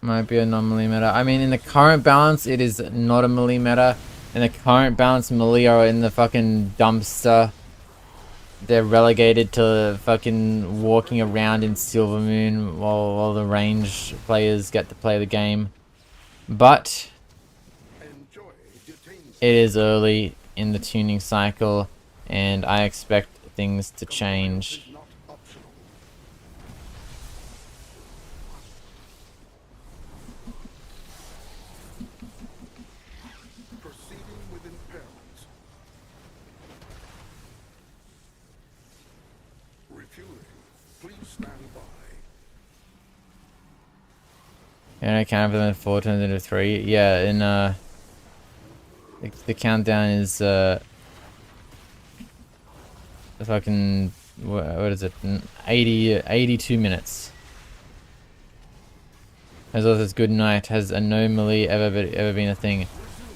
Might be a non-melee meta. I mean, in the current balance, it is not a melee meta. In the current balance, melee are in the fucking dumpster. They're relegated to fucking walking around in Silvermoon while the ranged players get to play the game. But Enjoy detaining. it is early in the tuning cycle, and I expect things to change. Not optional. Proceeding with impairment. Refueling. Please stand by. And I count for them 4 turns into 3. Yeah, in the countdown is fucking what is it? 82 minutes. As well as Good Night has a no melee ever been a thing.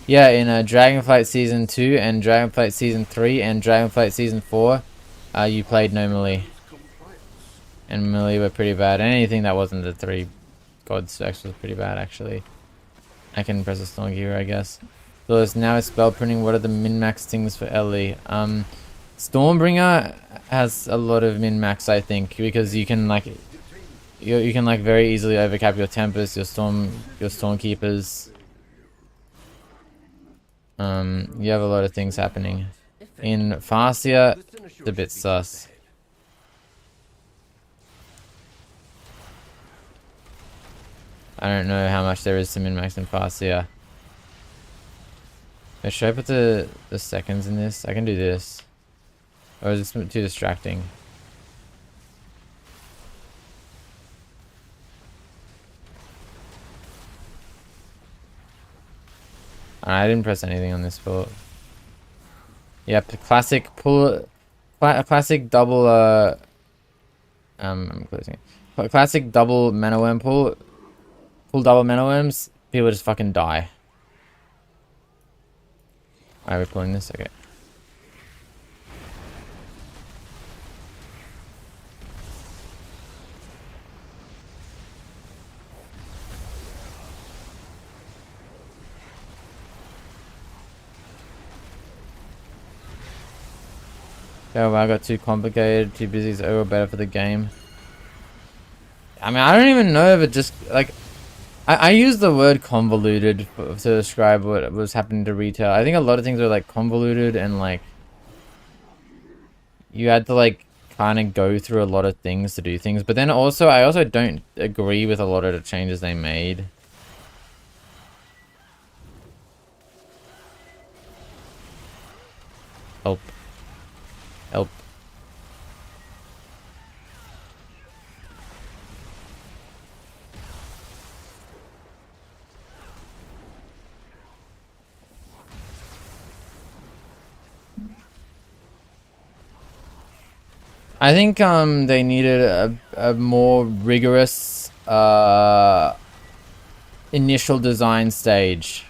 Yeah, in Dragonflight Season 2 and Dragonflight Season 3 and Dragonflight Season 4, you played no melee. Compliance. And melee were pretty bad. Anything that wasn't the 3 god specs was pretty bad, actually. I can press a Storm Gear, I guess. So it's now it's spell printing. What are the min-max things for Ellie? Stormbringer has a lot of min-max, I think, because you can like you can like very easily overcap your Tempest, your Stormkeepers. You have a lot of things happening. In Farsia, it's a bit sus. I don't know how much there is to min-max in Farsia. Should I put the seconds in this? I can do this. Or is this too distracting? I didn't press anything on this sport. Yep, classic classic double I'm closing it. Classic double mana worm pull double mana worms, people just fucking die. Alright, we're pulling this, okay. Oh, I got too complicated, too busy, so better for the game. I mean, I don't even know if it just, like, I use the word convoluted to describe what was happening to retail. I think a lot of things are, like, convoluted and, like, you had to, like, kind of go through a lot of things to do things. But then also, I also don't agree with a lot of the changes they made. Help. Help. I think they needed a more rigorous initial design stage.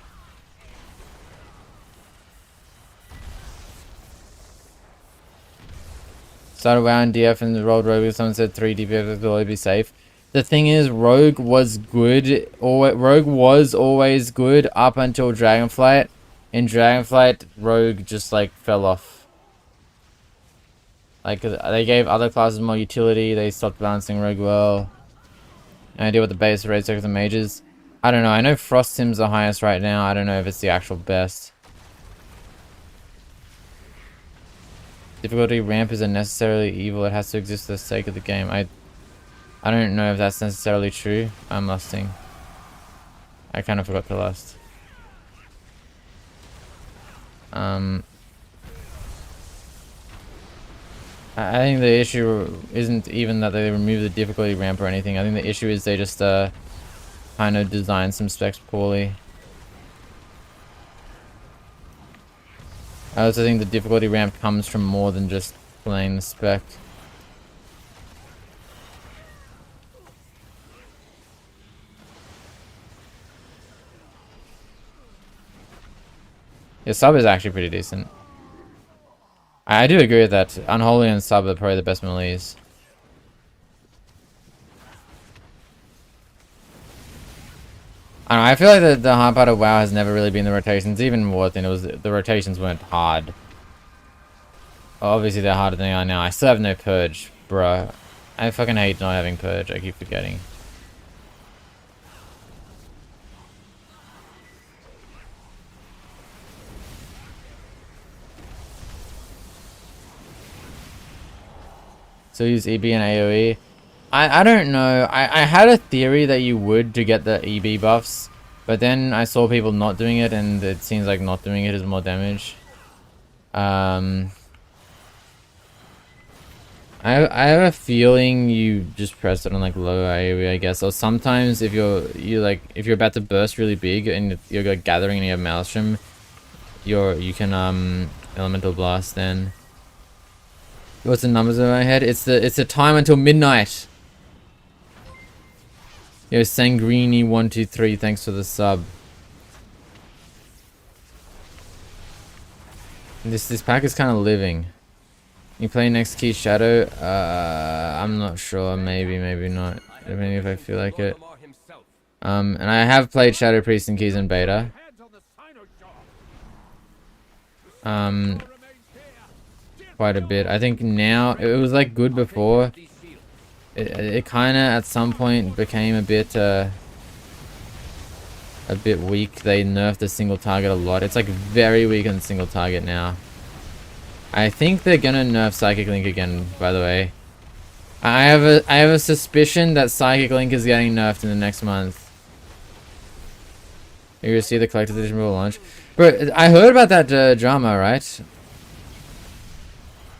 started WoW and DF and rolled Rogue. Someone said 3 DPS will always be safe. The thing is, Rogue was good. Rogue was always good up until Dragonflight. In Dragonflight, Rogue just like fell off. Like they gave other classes more utility. They stopped balancing Rogue well. And I deal with the base raid circles and mages. I don't know. I know Frost Sim's the highest right now. I don't know if it's the actual best. Difficulty ramp isn't necessarily evil. It has to exist for the sake of the game. I don't know if that's necessarily true. I'm lusting. I kind of forgot to lust. I think the issue isn't even that they remove the difficulty ramp or anything. I think the issue is they just kind of designed some specs poorly. I also think the difficulty ramp comes from more than just playing the spec. Yeah, sub is actually pretty decent. I do agree with that. Unholy and sub are probably the best melees. I don't know, I feel like the hard part of WoW has never really been the rotations. Even more than it was, the rotations weren't hard. Obviously they're harder than they are now. I still have no purge, bruh. I fucking hate not having purge. I keep forgetting. So use EB and AoE. I don't know. I had a theory that you would to get the EB buffs, but then I saw people not doing it, and it seems like not doing it is more damage. I have a feeling you just press it on like low AoE, I guess, or sometimes if you're about to burst really big and you're like gathering and you have Maelstrom, you can elemental blast then. What's the numbers in my head? It's the time until midnight. Yo, Sangrini123, thanks for the sub. This pack is kind of living. You play next key Shadow? I'm not sure. Maybe, maybe not. Depending if I feel like it. And I have played Shadow Priest and Keys in beta. Quite a bit. I think now it was like good before. It kind of at some point became a bit weak. They nerfed the single target a lot. It's like very weak on single target now. I think they're gonna nerf Psychic Link again, by the way. I have a suspicion that Psychic Link is getting nerfed in the next month. You're gonna see the collector's edition will launch. Bro, I heard about that drama, right?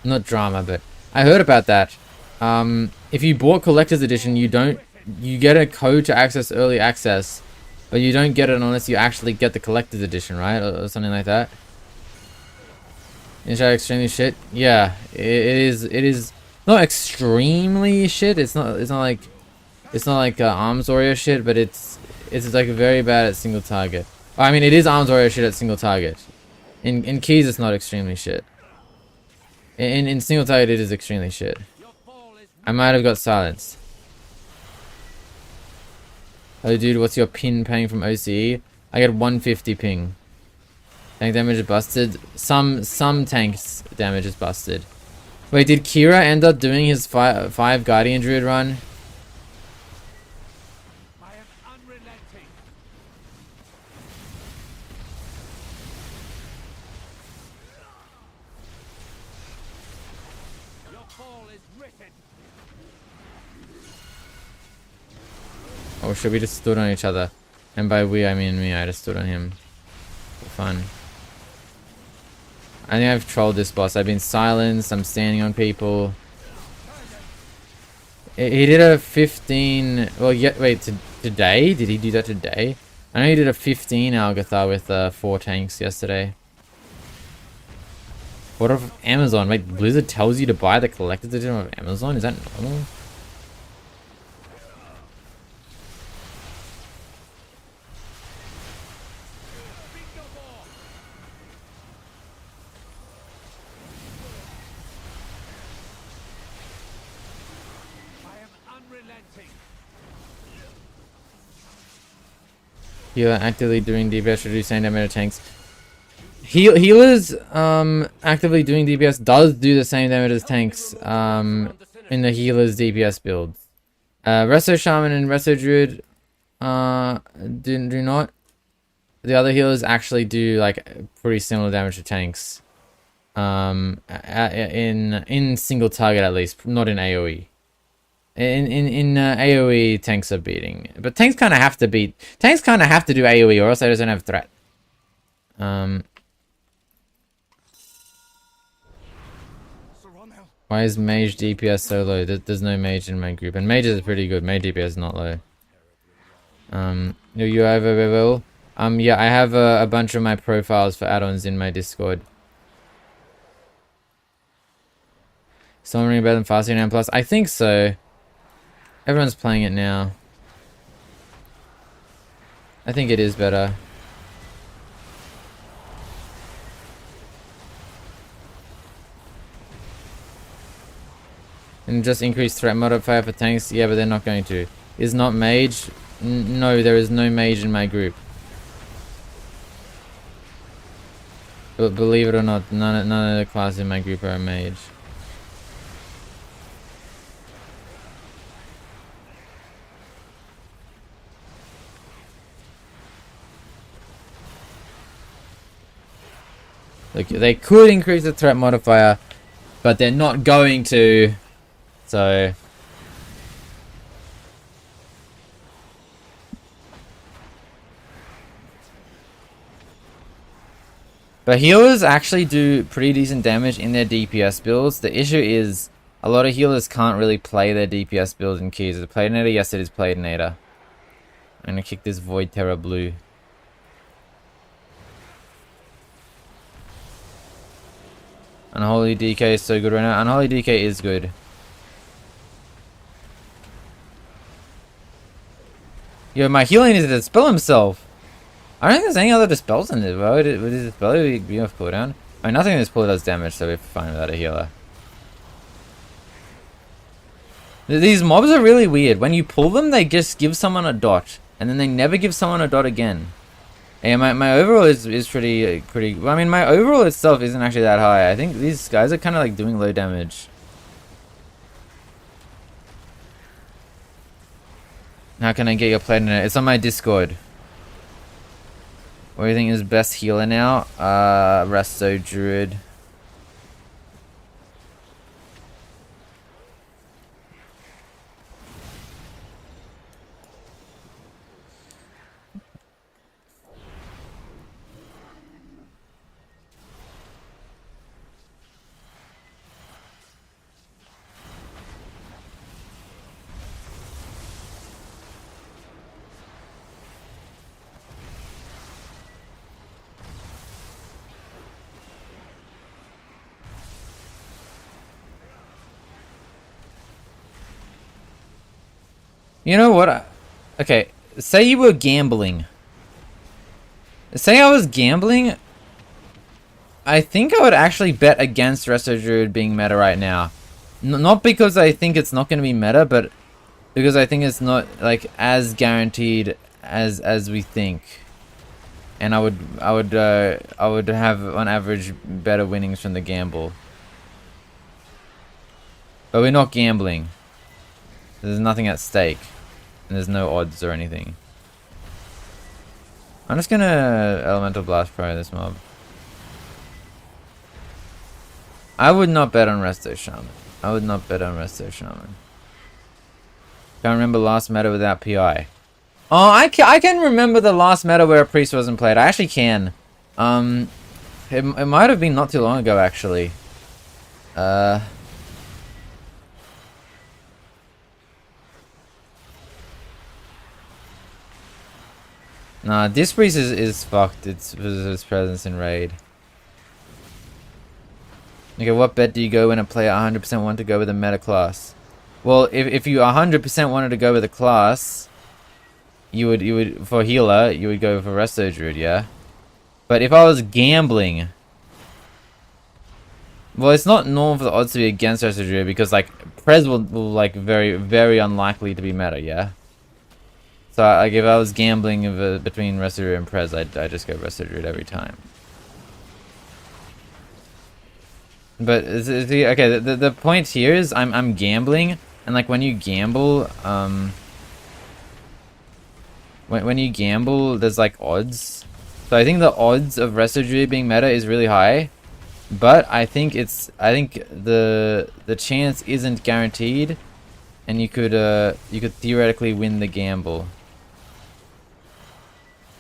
Not drama, but I heard about that. If you bought collector's edition, you get a code to access early access, but you don't get it unless you actually get the collector's edition, right? Or something like that. Is that extremely shit? Yeah, it is not extremely shit. It's not like Arms Warrior shit, but it's like very bad at single target. I mean, it is Arms Warrior shit at single target. In keys, it's not extremely shit. In single target, it is extremely shit. I might have got silenced. Oh, dude, what's your ping paying from OCE? I get 150 ping. Tank damage is busted. Some tanks damage is busted. Wait, did Kira end up doing his 5 Guardian Druid run? Or should we just stood on each other? And by we, I mean me. I just stood on him. For fun. I think I've trolled this boss. I've been silenced. I'm standing on people. He did a 15... Well, yeah, wait, today? Did he do that today? I know he did a 15 Algathar with 4 tanks yesterday. What of Amazon? Wait, Blizzard tells you to buy the collector's edition of Amazon? Is that normal? Healer actively doing DPS to reduce same damage to tanks. Healers actively doing DPS does do the same damage as tanks in the healer's DPS build. Resto Shaman and Resto Druid do not. The other healers actually do like pretty similar damage to tanks. In single target at least, not in AoE. In AoE, tanks are beating, but tanks kind of have to beat. Tanks kind of have to do AoE, or else they don't have threat. Why is mage DPS so low? There's no mage in my group, and mages are pretty good. Mage DPS is not low. You have a level? Yeah, I have a bunch of my profiles for add-ons in my Discord. Someone better than Fasting and Plus? I think so. Everyone's playing it now. I think it is better. And just increase threat modifier for tanks? Yeah, but they're not going to. Is not mage? No, there is no mage in my group. But believe it or not, none of the classes in my group are a mage. Like, they could increase the threat modifier, but they're not going to. So but healers actually do pretty decent damage in their DPS builds. The issue is a lot of healers can't really play their DPS build in keys. Is it Playinator? Yes, it is Playinator. I'm gonna kick this Void Terror blue. Unholy DK is so good right now. Unholy DK is good. Yo, my healing needs to dispel himself. I don't think there's any other dispels in it. Why would his dispel be off cooldown? I mean, nothing in this pool does damage, so we're fine without a healer. These mobs are really weird. When you pull them, they just give someone a dot, and then they never give someone a dot again. Yeah, my overall is pretty. Well, I mean, my overall itself isn't actually that high. I think these guys are kind of like doing low damage. How can I get your plate in it? It's on my Discord. What do you think is best healer now? Resto Druid. You know what? Okay, say you were gambling. Say I was gambling. I think I would actually bet against Resto Druid being meta right now. Not because I think it's not going to be meta, but because I think it's not like as guaranteed as we think. And I would have on average better winnings from the gamble. But we're not gambling. There's nothing at stake. And there's no odds or anything. I'm just gonna Elemental Blast Pro this mob. I would not bet on Resto Shaman. I would not bet on Resto Shaman. Can't remember last meta without PI. Oh, I can remember the last meta where a priest wasn't played. I actually can. It might have been not too long ago, actually. Nah, this priest is fucked. It's because of his presence in raid. Okay, what bet do you go when a player 100% want to go with a meta class? Well, if you 100% wanted to go with a class, you would for healer, you would go for Resto Druid, yeah? But if I was gambling, well, it's not normal for the odds to be against Resto Druid because like Prez will like very unlikely to be meta, yeah. So like if I was gambling between Resto Druid and Prez, I'd just go Resto Druid every time. But okay, the point here is I'm gambling, and like when you gamble, when you gamble, there's like odds. So I think the odds of Resto Druid being meta is really high, but I think the chance isn't guaranteed, and you could theoretically win the gamble.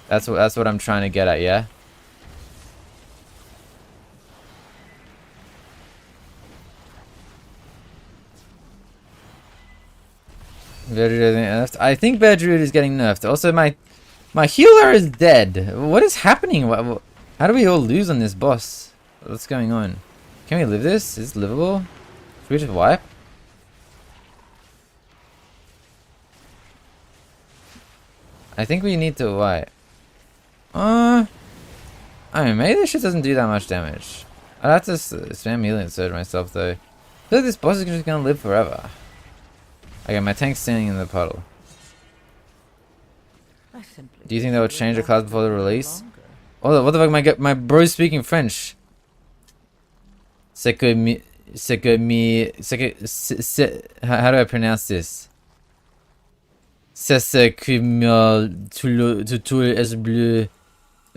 That's what I'm trying to get at, yeah. I think Bedroot is getting nerfed. Also, my healer is dead. What is happening? How do we all lose on this boss? What's going on? Can we live this? Is it livable? Should we just wipe? I think we need to wipe. I mean, maybe this shit doesn't do that much damage. I'd have to spam healing surge myself though. I feel like this boss is just gonna live forever. Okay, my tank's standing in the puddle. Do you think they will change the class before the release? Oh, what the fuck? My bro's speaking French. How do I pronounce this? C'est que tout est bleu.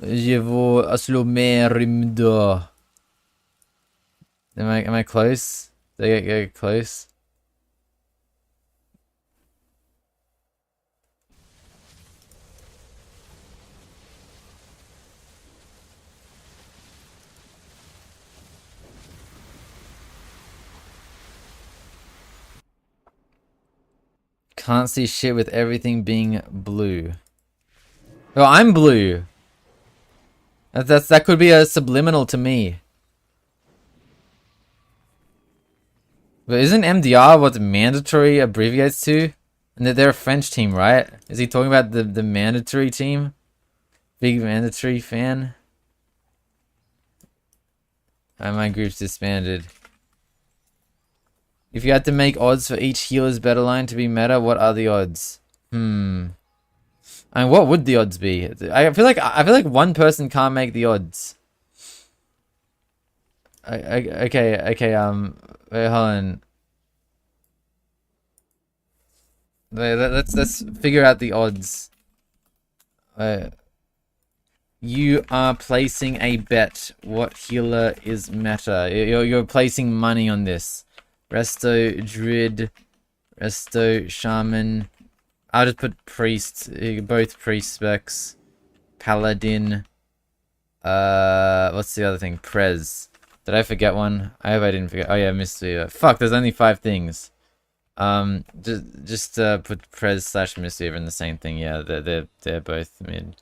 Je veux aslomer rimdo. Am I close? Did I get close? Can't see shit with everything being blue. Oh, I'm blue. That could be a subliminal to me. But isn't MDR what mandatory abbreviates to? And they're a French team, right? Is he talking about the mandatory team? Big mandatory fan? My group's disbanded. If you had to make odds for each healer's better line to be meta, what are the odds? I mean, what would the odds be? I feel like one person can't make the odds. Okay, wait, hold on. Wait, let's figure out the odds. You are placing a bet. What healer is meta? You're placing money on this. Resto Druid, Resto Shaman. I'll just put Priest. Both Priest specs. Paladin. What's the other thing? Prez. Did I forget one? I hope I didn't forget. Oh yeah, Mistweaver. Fuck, there's only 5 things. Just put Prez / Mistweaver in the same thing. Yeah, they're both mid.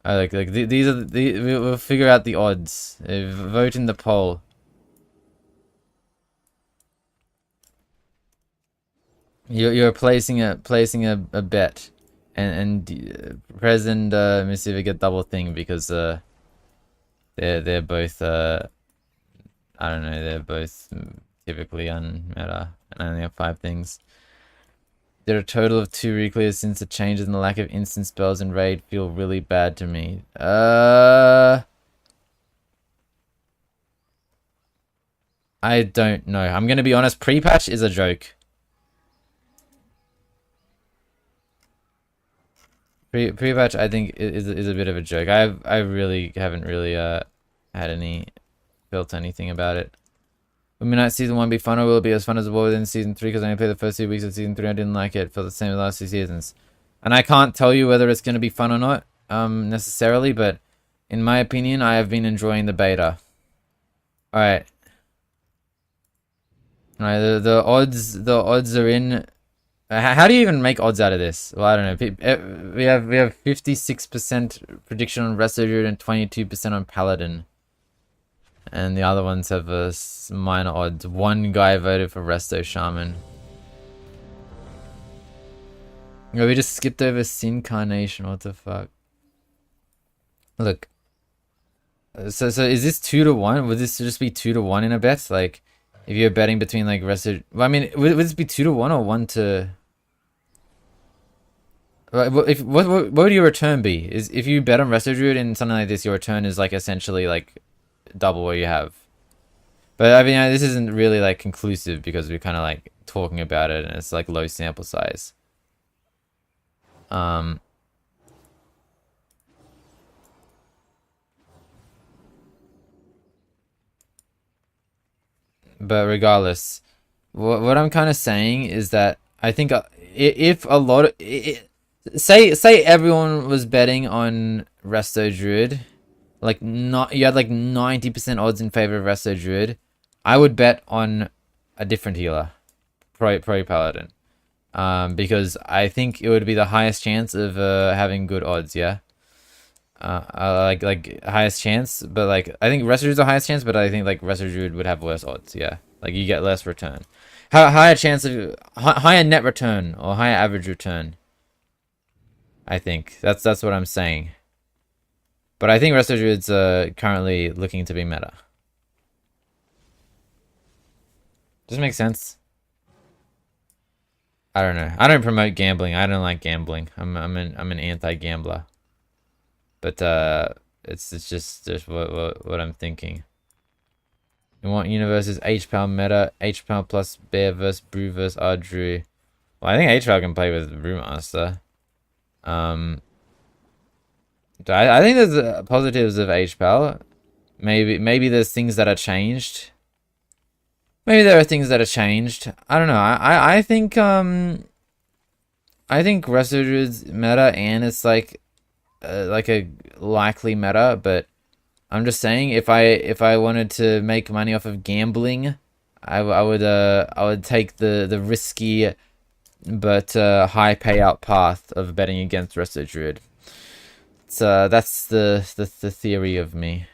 These are we'll figure out the odds. Vote in the poll. You're placing a bet, and Prez and Mistweaver get double thing because they're both I don't know, they're both typically unmeta and only have 5 things. There are a total of 2 reclears since the changes and the lack of instant spells in raid feel really bad to me. I don't know. I'm gonna be honest, pre-patch is a joke. Pre-patch I think is a bit of a joke. I really haven't really felt anything about it. Will Midnight Season 1 be fun, or will it be as fun as it was in Season 3? Because I only played the first 2 weeks of Season 3, I didn't like it. Felt the same as the last 2 seasons. And I can't tell you whether it's going to be fun or not, necessarily, but in my opinion, I have been enjoying the beta. Alright. Alright, the odds are in. How do you even make odds out of this? Well, I don't know. We have 56% prediction on Resto Druid and 22% on Paladin. And the other ones have minor odds. One guy voted for Resto Shaman. Oh, we just skipped over Sin Carnation. What the fuck? Look. So is this 2 to 1? Would this just be 2 to 1 in a bet? Like, If you're betting between like Resto, well, I mean, would this be 2 to 1 or 1 to? If what would your return be? Is if you bet on Resto Druid and something like this, your return is like essentially like double what you have. But I mean, this isn't really like conclusive because we're kind of like talking about it and it's like low sample size. But regardless, what I'm kind of saying is that I think if a lot of say everyone was betting on Resto Druid, like not you had like 90% odds in favor of Resto Druid, I would bet on a different healer, Pro Paladin, because I think it would be the highest chance of having good odds. Yeah. Like highest chance, but like I think Resto Druid's the highest chance, but I think like Resto Druid would have worse odds. Yeah, like you get less return, higher chance of higher net return or higher average return. I think that's what I'm saying. But I think Resto Druid's currently looking to be meta. Does it make sense? I don't know. I don't promote gambling. I don't like gambling. I'm an anti-gambler. But it's just what I'm thinking. You want universes HPAL meta, HPAL plus Bear vs Brew vs Ardru. Well, I think HPAL can play with Brewmaster. I think there's positives of HPAL. Maybe there's things that are changed. Maybe there are things that are changed. I don't know. I think Resto Druid's meta and it's like a likely meta, but I'm just saying if I wanted to make money off of gambling, I would take the risky but high payout path of betting against Resto Druid. So that's the theory of me.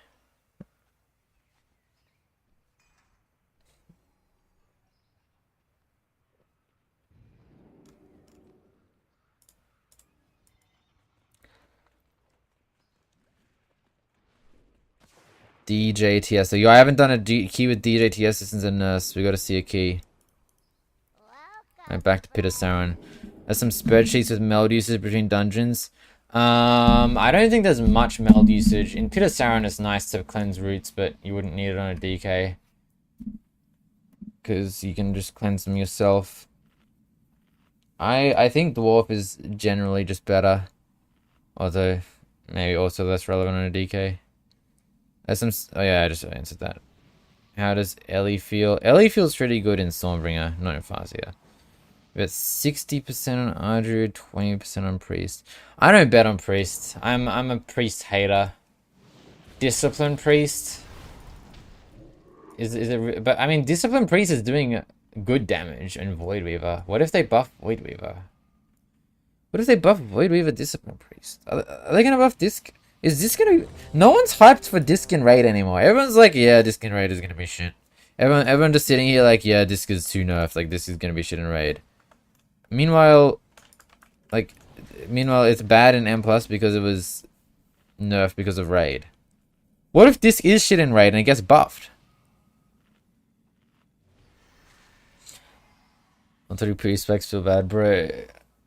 DJTS. So I haven't done a key with DJTS since a nurse. We got to see a key. Right, back to Pit of Sauron. There's some spreadsheets with meld usage between dungeons. I don't think there's much meld usage. In Pit of Sauron, it's nice to cleanse roots, but you wouldn't need it on a DK. Because you can just cleanse them yourself. I think Dwarf is generally just better. Although, maybe also less relevant on a DK. There's some... Oh yeah, I just answered that. How does Ellie feel? Ellie feels pretty good in Stormbringer, not in Farseer. We got 60% on Ardru, 20% on Priest. I don't bet on Priest. I'm a Priest hater. Discipline Priest. Is it... But, I mean, Discipline Priest is doing good damage in Void Weaver. What if they buff Void Weaver? What if they buff Void Weaver Discipline Priest? Are they gonna buff Disc? Is this gonna... No one's hyped for Disc and Raid anymore. Everyone's like, yeah, Disc and Raid is gonna be shit. Everyone just sitting here like, yeah, Disc is too nerfed. Like, this is gonna be shit in Raid. Meanwhile, it's bad in M+ because it was nerfed because of Raid. What if Disc is shit in Raid and it gets buffed? I'll tell you pre-specs feel bad, bro.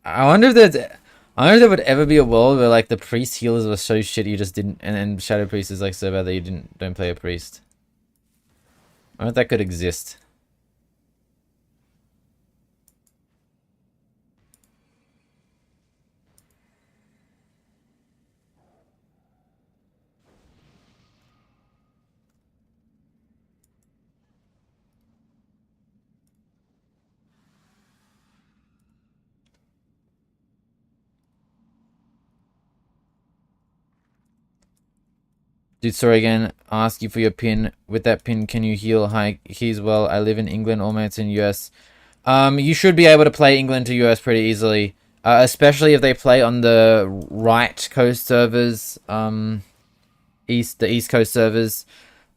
I wonder if there would ever be a world where like the priest healers were so shit you just didn't, and then Shadow Priest is like so bad that you don't play a priest. I wonder if that could exist. Dude, sorry again. Ask you for your pin. With that pin, can you heal high keys well? I live in England, all mates in US. You should be able to play England to US pretty easily. Especially if they play on the right coast servers. The East Coast servers.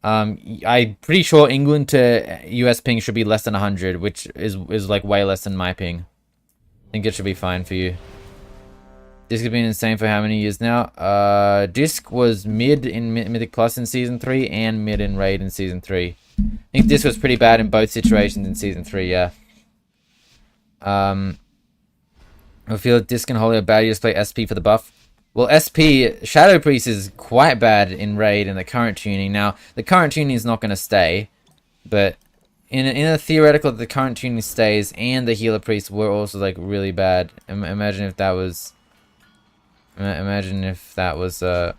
I'm pretty sure England to US ping should be less than 100, which is like way less than my ping. I think it should be fine for you. Disc has been insane for how many years now? Disc was mid in Mythic Plus in Season 3 and mid in Raid in Season 3. I think this was pretty bad in both situations in Season 3, yeah. I feel Disc and Holy are bad, you just play SP for the buff. Well, SP, Shadow Priest is quite bad in Raid in the current tuning. Now, the current tuning is not going to stay, but in a theoretical the current tuning stays, and the Healer Priest were also, like, really bad. Imagine if that was... Imagine if that was, that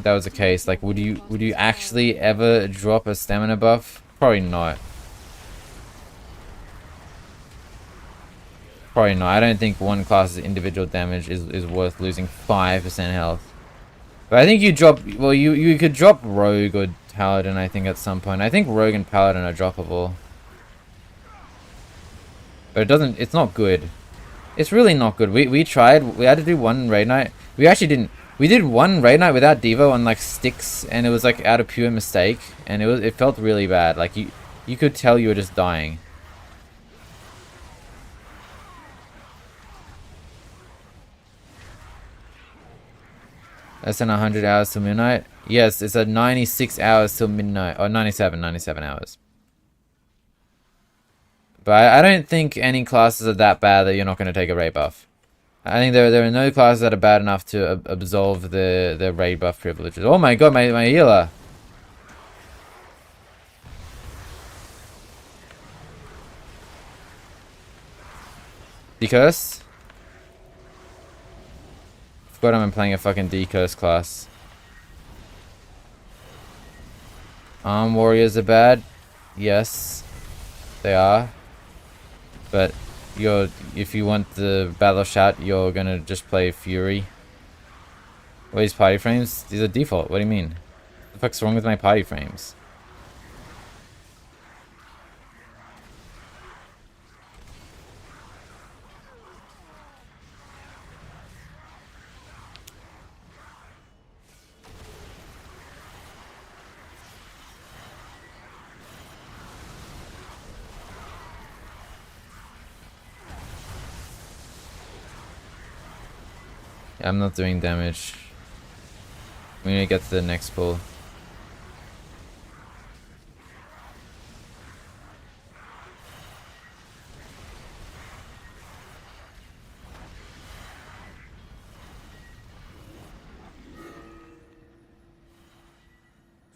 was the case. Like, would you actually ever drop a stamina buff? Probably not. Probably not. I don't think one class's individual damage is worth losing 5% health. But I think you drop... Well, you could drop Rogue or Paladin, I think, at some point. I think Rogue and Paladin are droppable. But it doesn't... It's not good. It's really not good. We tried. We had to do one raid night. We actually didn't... We did one raid night without Devo on, like, sticks, and it was, like, out of pure mistake. And it felt really bad. Like, you could tell you were just dying. Less than 100 hours till midnight? Yes, it's at 96 hours till midnight. Or 97 hours. But I don't think any classes are that bad that you're not going to take a raid buff. I think there are no classes that are bad enough to absolve the raid buff privileges. Oh my god, my healer! Decurse? Forgot I'm playing a fucking Decurse class. Arm warriors are bad. Yes, they are. But if you want the battle shout, you're gonna just play Fury. What are these party frames? These are default. What do you mean? What the fuck's wrong with my party frames? I'm not doing damage. We need to get to the next pull.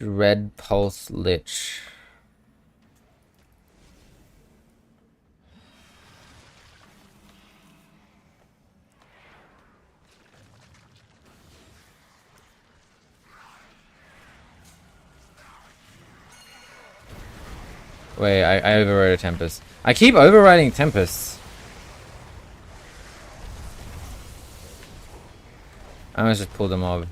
Red Pulse Lich. Wait, I overrode a Tempest. I keep overriding Tempests. I must just pull the mob.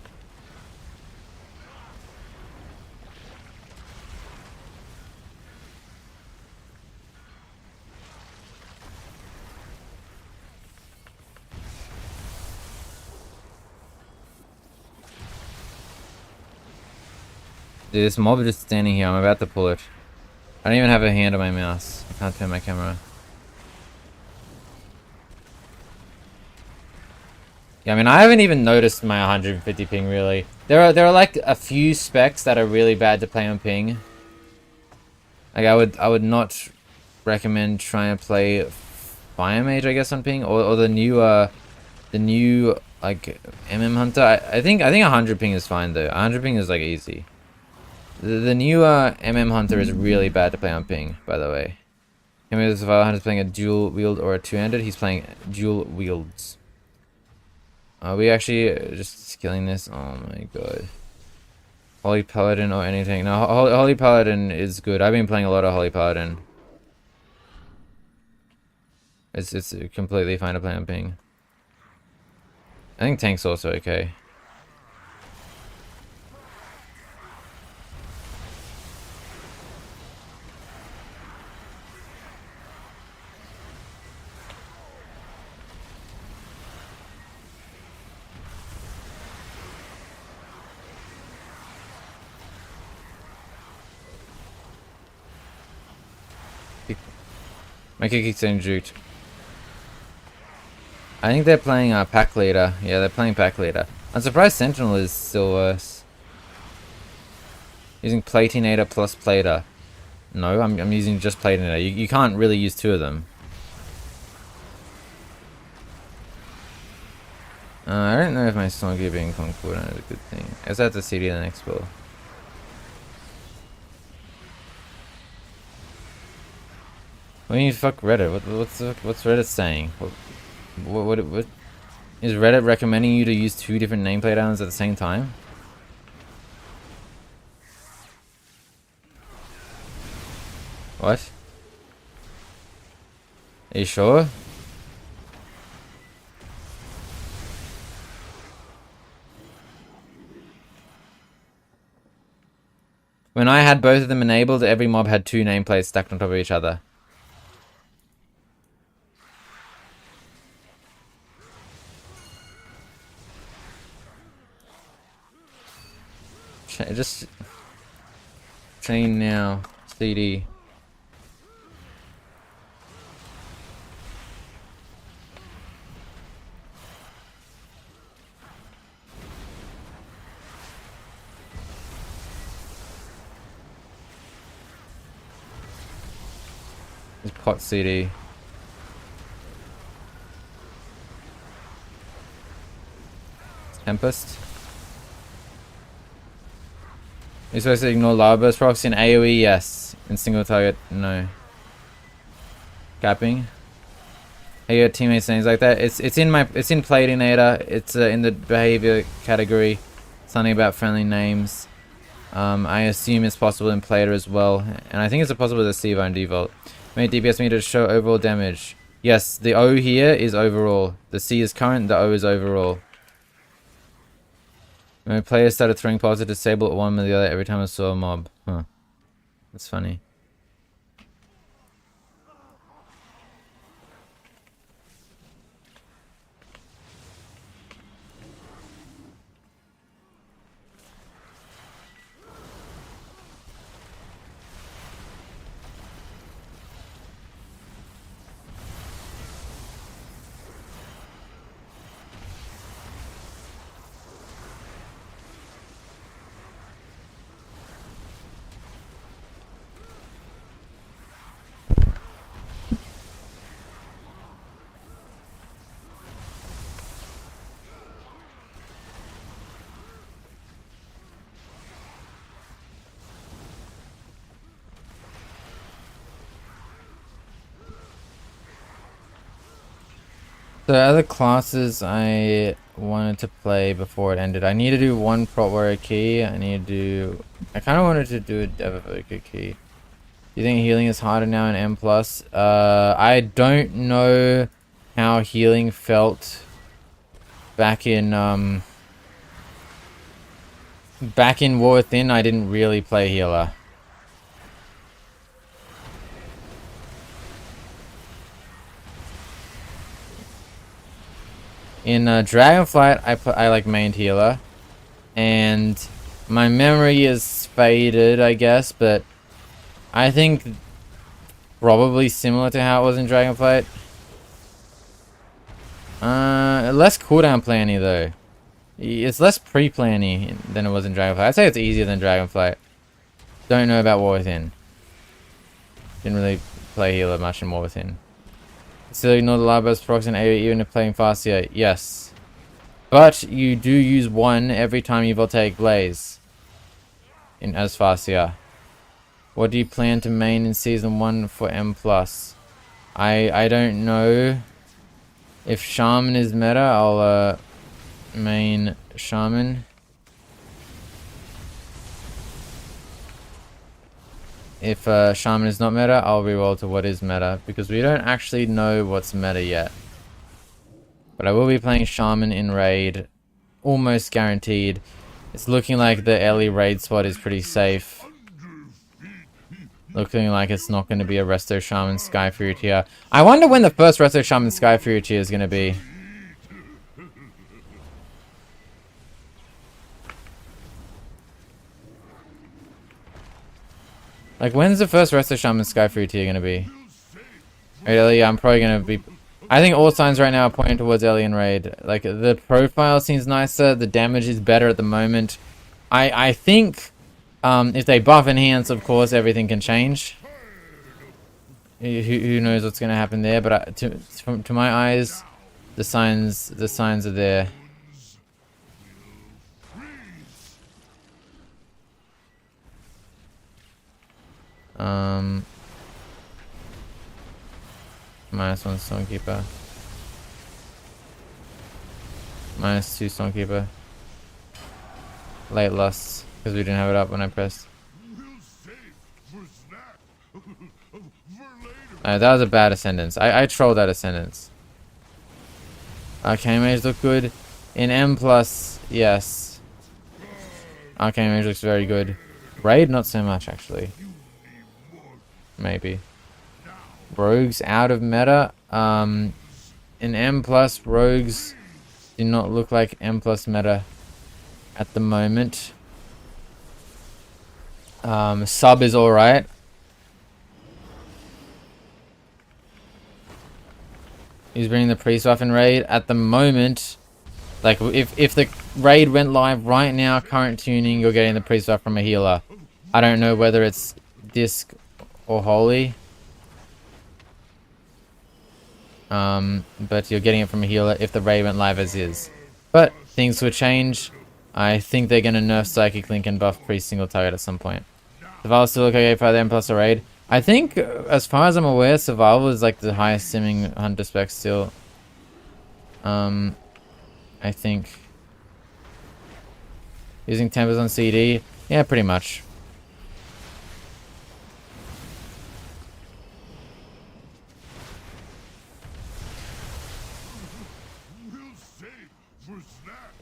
Dude, this mob is just standing here. I'm about to pull it. I don't even have a hand on my mouse. I can't turn my camera. Yeah, I mean, I haven't even noticed my 150 ping, really. There are like a few specs that are really bad to play on ping. Like, I would not recommend trying to play Fire Mage, I guess, on ping, or the new like MM Hunter. I think 100 ping is fine though. 100 ping is like easy. The new MM Hunter is really bad to play on ping, by the way. Him Survival Hunter's playing a dual wield or a two-handed. He's playing dual wields. Are we actually just killing this? Oh my god. Holy Paladin or anything. No, Holy Paladin is good. I've been playing a lot of Holy Paladin. It's completely fine to play on ping. I think tank's also okay. My kick keeps getting juked. I think they're playing Pack Leader. Yeah, they're playing Pack Leader. I'm surprised Sentinel is still worse. Using Platinator plus Plater. No, I'm using just Platinator. You can't really use two of them. I don't know if my song gear being concordant is a good thing. I guess I have to CD the next build. What do you fuck Reddit? What's Reddit saying? What is Reddit recommending you to use two different nameplate islands at the same time? What? Are you sure? When I had both of them enabled, every mob had two nameplates stacked on top of each other. Just chain now. CD. Pot CD. Tempest. You're supposed to ignore lava burst procs in AoE, yes. In single target, no. Capping. Hey, your teammates names like that. It's in Platinator. It's in the behavior category. Something about friendly names. I assume it's possible in Plater as well, and I think it's possible with the Siva and Default. Make DPS meter to show overall damage. Yes, the O here is overall. The C is current, the O is overall. When players started throwing pods to disable it one or the other every time I saw a mob. Huh. That's funny. The other classes I wanted to play before it ended. I need to do one prop warrior key. I kind of wanted to do a Devoker key. Do you think healing is harder now in M+? I don't know how healing felt back in War Within. I didn't really play healer. In Dragonflight, I like mained healer, and my memory is faded, I guess, but I think probably similar to how it was in Dragonflight. Less cooldown planning though. It's less pre-planning than it was in Dragonflight. I'd say it's easier than Dragonflight. Don't know about War Within. Didn't really play healer much in War Within. Still ignore the Labos procs in AoE even if playing Farseer. Yes. But you do use one every time you Voltaic Blaze. As Farseer. What do you plan to main in Season 1 for M+? I don't know. If Shaman is meta, I'll main Shaman. If Shaman is not meta, I'll reroll to what is meta, because we don't actually know what's meta yet. But I will be playing Shaman in Raid, almost guaranteed. It's looking like the Ellie Raid spot is pretty safe. Looking like it's not going to be a Resto Shaman Sky Fury tier. I wonder when the first Resto Shaman Sky Fury tier is going to be. Like, when's the first Resto Shaman Sky Fury tier gonna be? Really, I'm probably gonna be I think all signs right now are pointing towards Alien Raid. Like, the profile seems nicer, the damage is better at the moment. I think if they buff enhance, of course, everything can change. Who knows what's going to happen there? But to my eyes, the signs are there. -1 Stonekeeper. -2 Stonekeeper. Late Lusts, because we didn't have it up when I pressed. That was a bad Ascendance. I trolled that Ascendance. Arcane Mage look good. In M+, yes. Arcane Mage looks very good. Raid, not so much, actually. Maybe. Rogues out of meta. In M+, Rogues do not look like M+ meta at the moment. Sub is alright. He's bringing the priest buff in raid at the moment. Like, if the raid went live right now, current tuning, you're getting the priest buff from a healer. I don't know whether it's disc or holy. But you're getting it from a healer if the raid went live as is. But things will change. I think they're gonna nerf Psychic Link and buff priest single target at some point. Survival still look okay for them plus a raid. I think, as far as I'm aware, Survival is like the highest simming hunter spec still. I think. Using tempers on CD? Yeah, pretty much.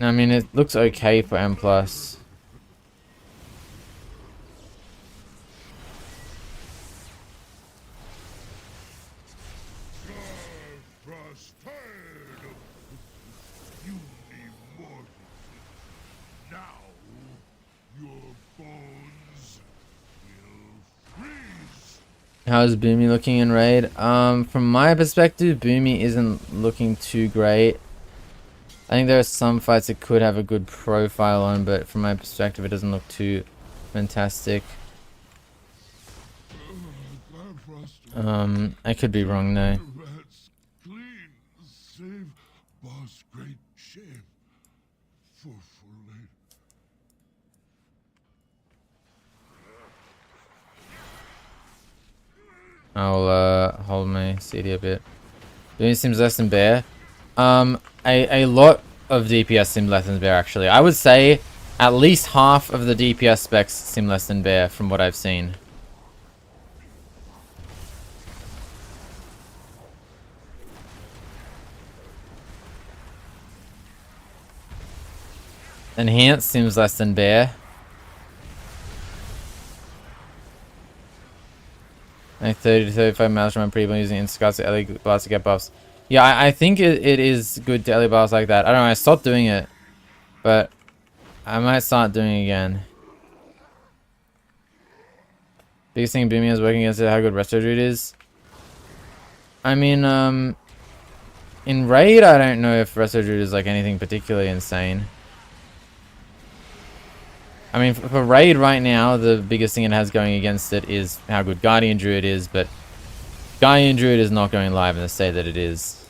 I mean, it looks okay for M+. How's Boomy looking in raid? From my perspective, Boomy isn't looking too great. I think there are some fights it could have a good profile on, but from my perspective, it doesn't look too fantastic. I could be wrong though. I'll hold my CD a bit. Boomy seems less than Bear. A lot of DPS seem less than Bear, actually. I would say at least half of the DPS specs seem less than Bear from what I've seen. Enhance seems less than Bear. Like 30 to 35 miles from my pre-build using Instacast to LA bars to get buffs. Yeah, I think it is good to LA bars like that. I don't know, I stopped doing it. But I might start doing it again. Biggest thing Boomy is working against it, how good Resto Druid is. I mean, in Raid, I don't know if Resto Druid is like anything particularly insane. I mean, for Raid right now, the biggest thing it has going against it is how good Guardian Druid is, but Guardian Druid is not going live in the state that it is.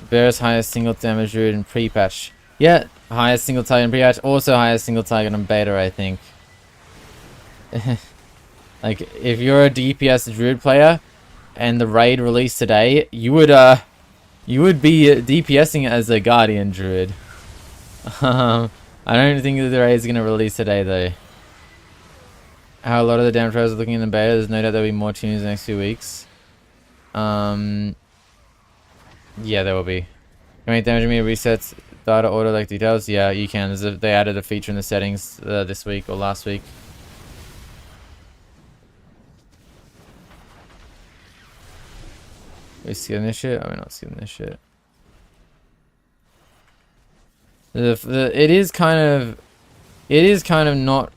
Bear's highest single damage Druid in pre-patch. Yeah, highest single target in pre-patch, also highest single target in beta, I think. Like, if you're a DPS Druid player, and the Raid released today, you would be DPSing as a Guardian Druid. I don't think that the raid is going to release today, though. How a lot of the damage tries are looking in the beta, there's no doubt there'll be more tunes in the next few weeks. Yeah, there will be. Can you make damage me resets data order like details? Yeah, you can. They added a feature in the settings this week or last week. Are we skipping this shit? Oh, we're not skipping this shit. It is kind of not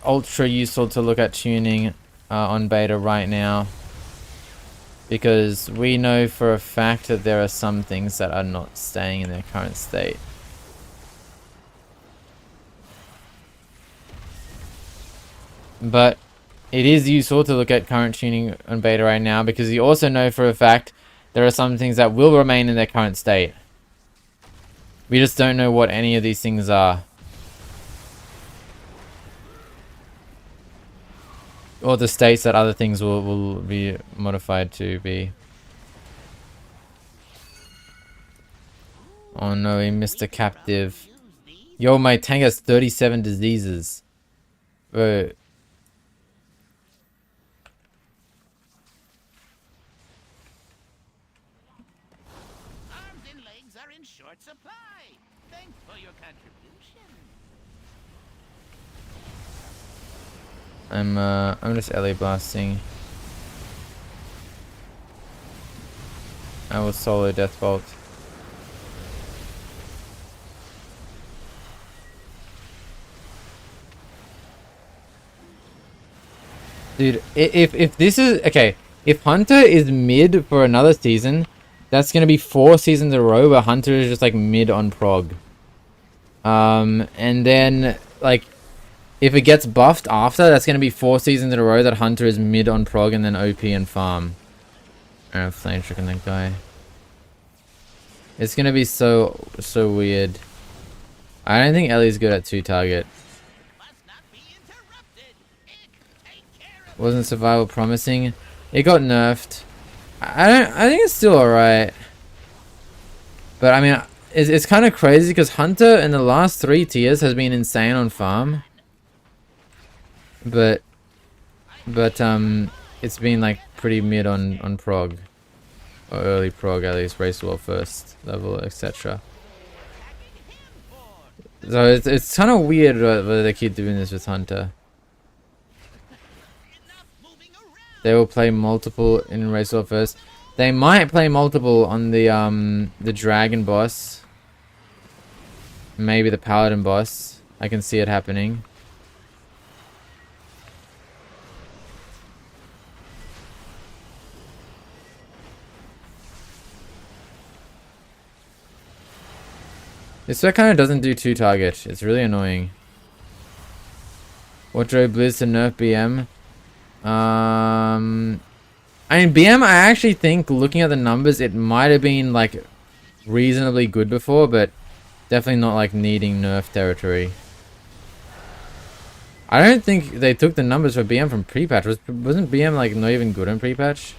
ultra useful to look at tuning on beta right now, because we know for a fact that there are some things that are not staying in their current state. But it is useful to look at current tuning on beta right now, because you also know for a fact there are some things that will remain in their current state. We just don't know what any of these things are. Or the states that other things will be modified to be. Oh no, we missed a captive. Yo, my tank has 37 diseases. Bro. Arms and legs are in short supply. Thanks for your contribution. I'm just LA blasting. I will solo death bolt. Dude, if this is okay, if Hunter is mid for another season, that's gonna be 4 seasons in a row where Hunter is just like mid on prog. And then like if it gets buffed after, that's gonna be 4 seasons in a row that Hunter is mid on prog and then OP and farm. I flame tricking that guy. It's gonna be so weird. I don't think Ellie's good at 2 target. Wasn't survival promising? It got nerfed. I think it's still alright. But I mean, it's kind of crazy because Hunter in the last 3 tiers has been insane on farm. But it's been like pretty mid on prog. Or early prog, at least race wall first level, etc. So it's kind of weird whether they keep doing this with Hunter. They will play multiple in race wall first. They might play multiple on the dragon boss. Maybe the paladin boss. I can see it happening. This one kind of doesn't do 2 target. It's really annoying. What drove Blizz to nerf BM? I mean, BM, I actually think, looking at the numbers, it might have been, like, reasonably good before, but definitely not, like, needing nerf territory. I don't think they took the numbers for BM from pre-patch. Wasn't BM, like, not even good in pre-patch?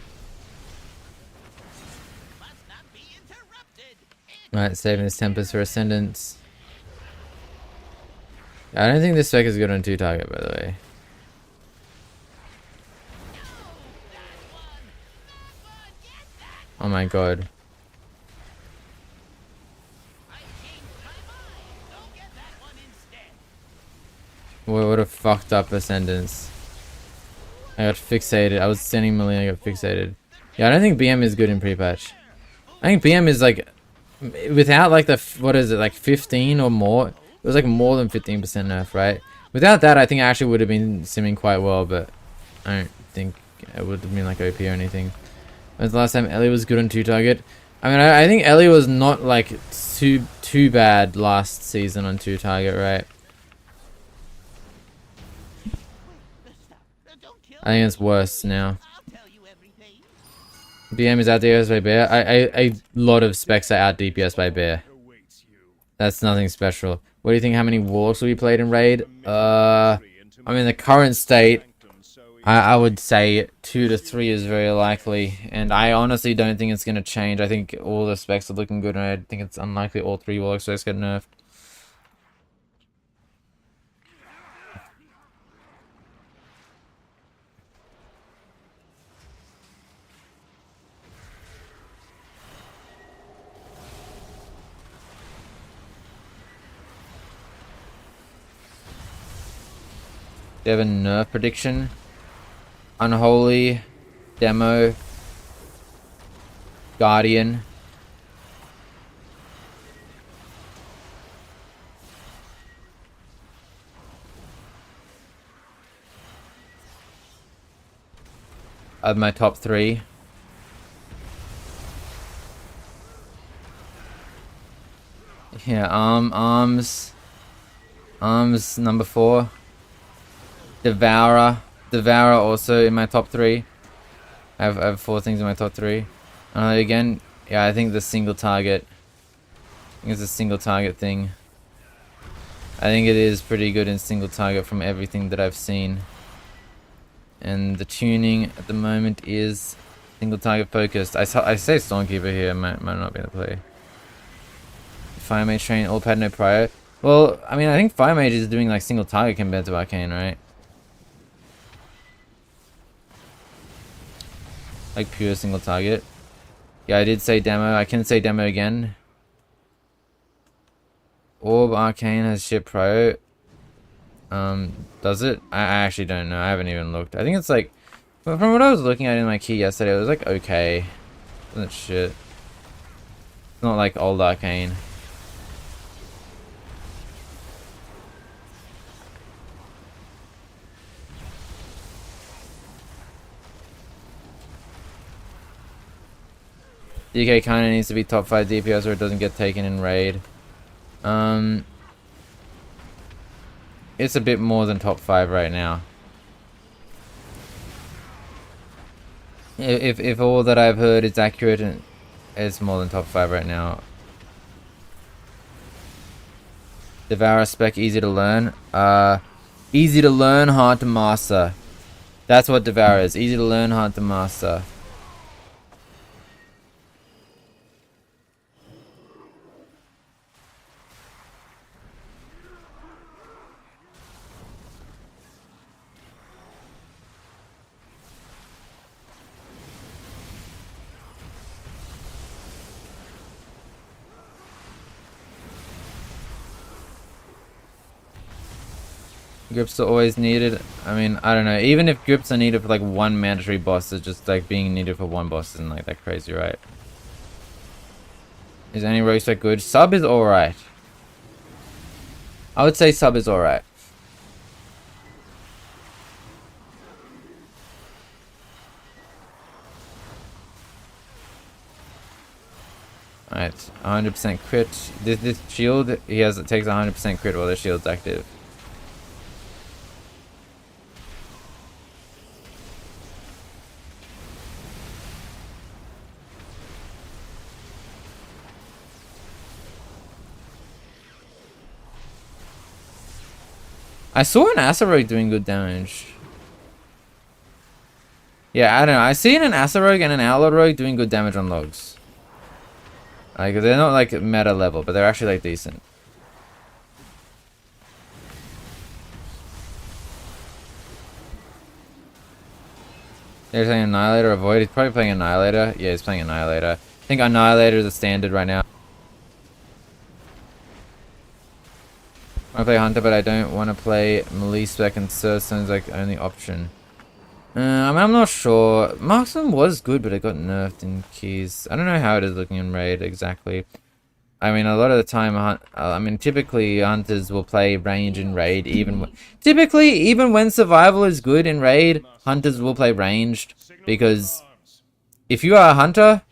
Right, saving his Tempest for Ascendance. I don't think this spec is good on 2 target, by the way. Oh my god. What a fucked up Ascendance. I got fixated. I was sending Melina, I got fixated. Yeah, I don't think BM is good in pre-patch. I think BM is like, without like the, what is it, like 15 or more? It was like more than 15% nerf, right? Without that, I think I actually would have been simming quite well, but I don't think it would have been like OP or anything. When's the last time Ellie was good on 2 target? I mean, I think Ellie was not like too bad last season on 2 target, right? I think it's worse now. BM is out DPS by Bear. A lot of specs are out DPS by Bear. That's nothing special. What do you think? How many Warlocks will be played in Raid? I mean, the current state, I would say 2 to 3 is very likely. And I honestly don't think it's going to change. I think all the specs are looking good, and I think it's unlikely all 3 Warlock specs get nerfed. Do you have a nerf prediction? Unholy, Demo, Guardian. of my top 3. Yeah, arms number 4. Devourer also in my top 3. I have 4 things in my top 3. Again, yeah, I think the single target. I think it's a single target thing. I think it is pretty good in single target from everything that I've seen. And the tuning at the moment is single target focused. I say Stormkeeper here, might not be in the play. Fire Mage train, all pad no prior. Well, I mean, I think Fire Mage is doing like single target compared to Arcane, right? Like pure single target. Yeah, I did say demo. I can say demo again. Orb Arcane has ship pro. Does it? I actually don't know. I haven't even looked. I think it's like, from what I was looking at in my key yesterday, it was like okay. It wasn't shit. It's not like old Arcane. DK kinda needs to be top 5 DPS or it doesn't get taken in raid. It's a bit more than top 5 right now. If all that I've heard is accurate, it's more than top 5 right now. Devourer spec easy to learn. Easy to learn, hard to master. That's what Devourer is. Easy to learn, hard to master. Grips are always needed. I mean, I don't know. Even if grips are needed for like one mandatory boss, it's just like being needed for one boss isn't like that crazy, right? Is any rogue spec good? Sub is alright. I would say sub is alright. Alright, 100% crit. This shield, it takes 100% crit while the shield's active. I saw an Asarogue doing good damage. Yeah, I don't know. I seen an Asarogue and an Outlaw Rogue doing good damage on logs. Like, they're not like meta level, but they're actually like decent. They're playing Annihilator or Void. He's probably playing Annihilator. Yeah, he's playing Annihilator. I think Annihilator is a standard right now. I play Hunter, but I don't want to play Melee Spec, and Surstone's like the only option. I mean, I'm not sure. Marksman was good, but it got nerfed in keys. I don't know how it is looking in raid exactly. I mean, a lot of the time, I mean, typically hunters will play range in raid. Typically, even when survival is good in raid, hunters will play ranged, because if you are a hunter,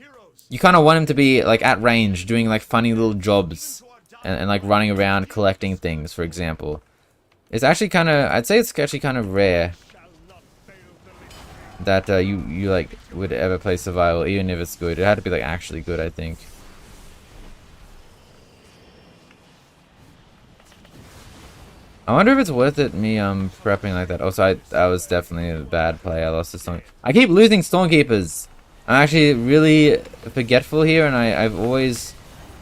you kind of want him to be like at range, doing like funny little jobs. And like running around collecting things, for example. It's actually kind of, I'd say it's actually kind of rare that you like would ever play survival, even if it's good. It had to be like actually good, I think. I wonder if it's worth it me prepping like that. Also, I was definitely a bad play. I lost the Storm. I keep losing Stormkeepers. I'm actually really forgetful here, and I've always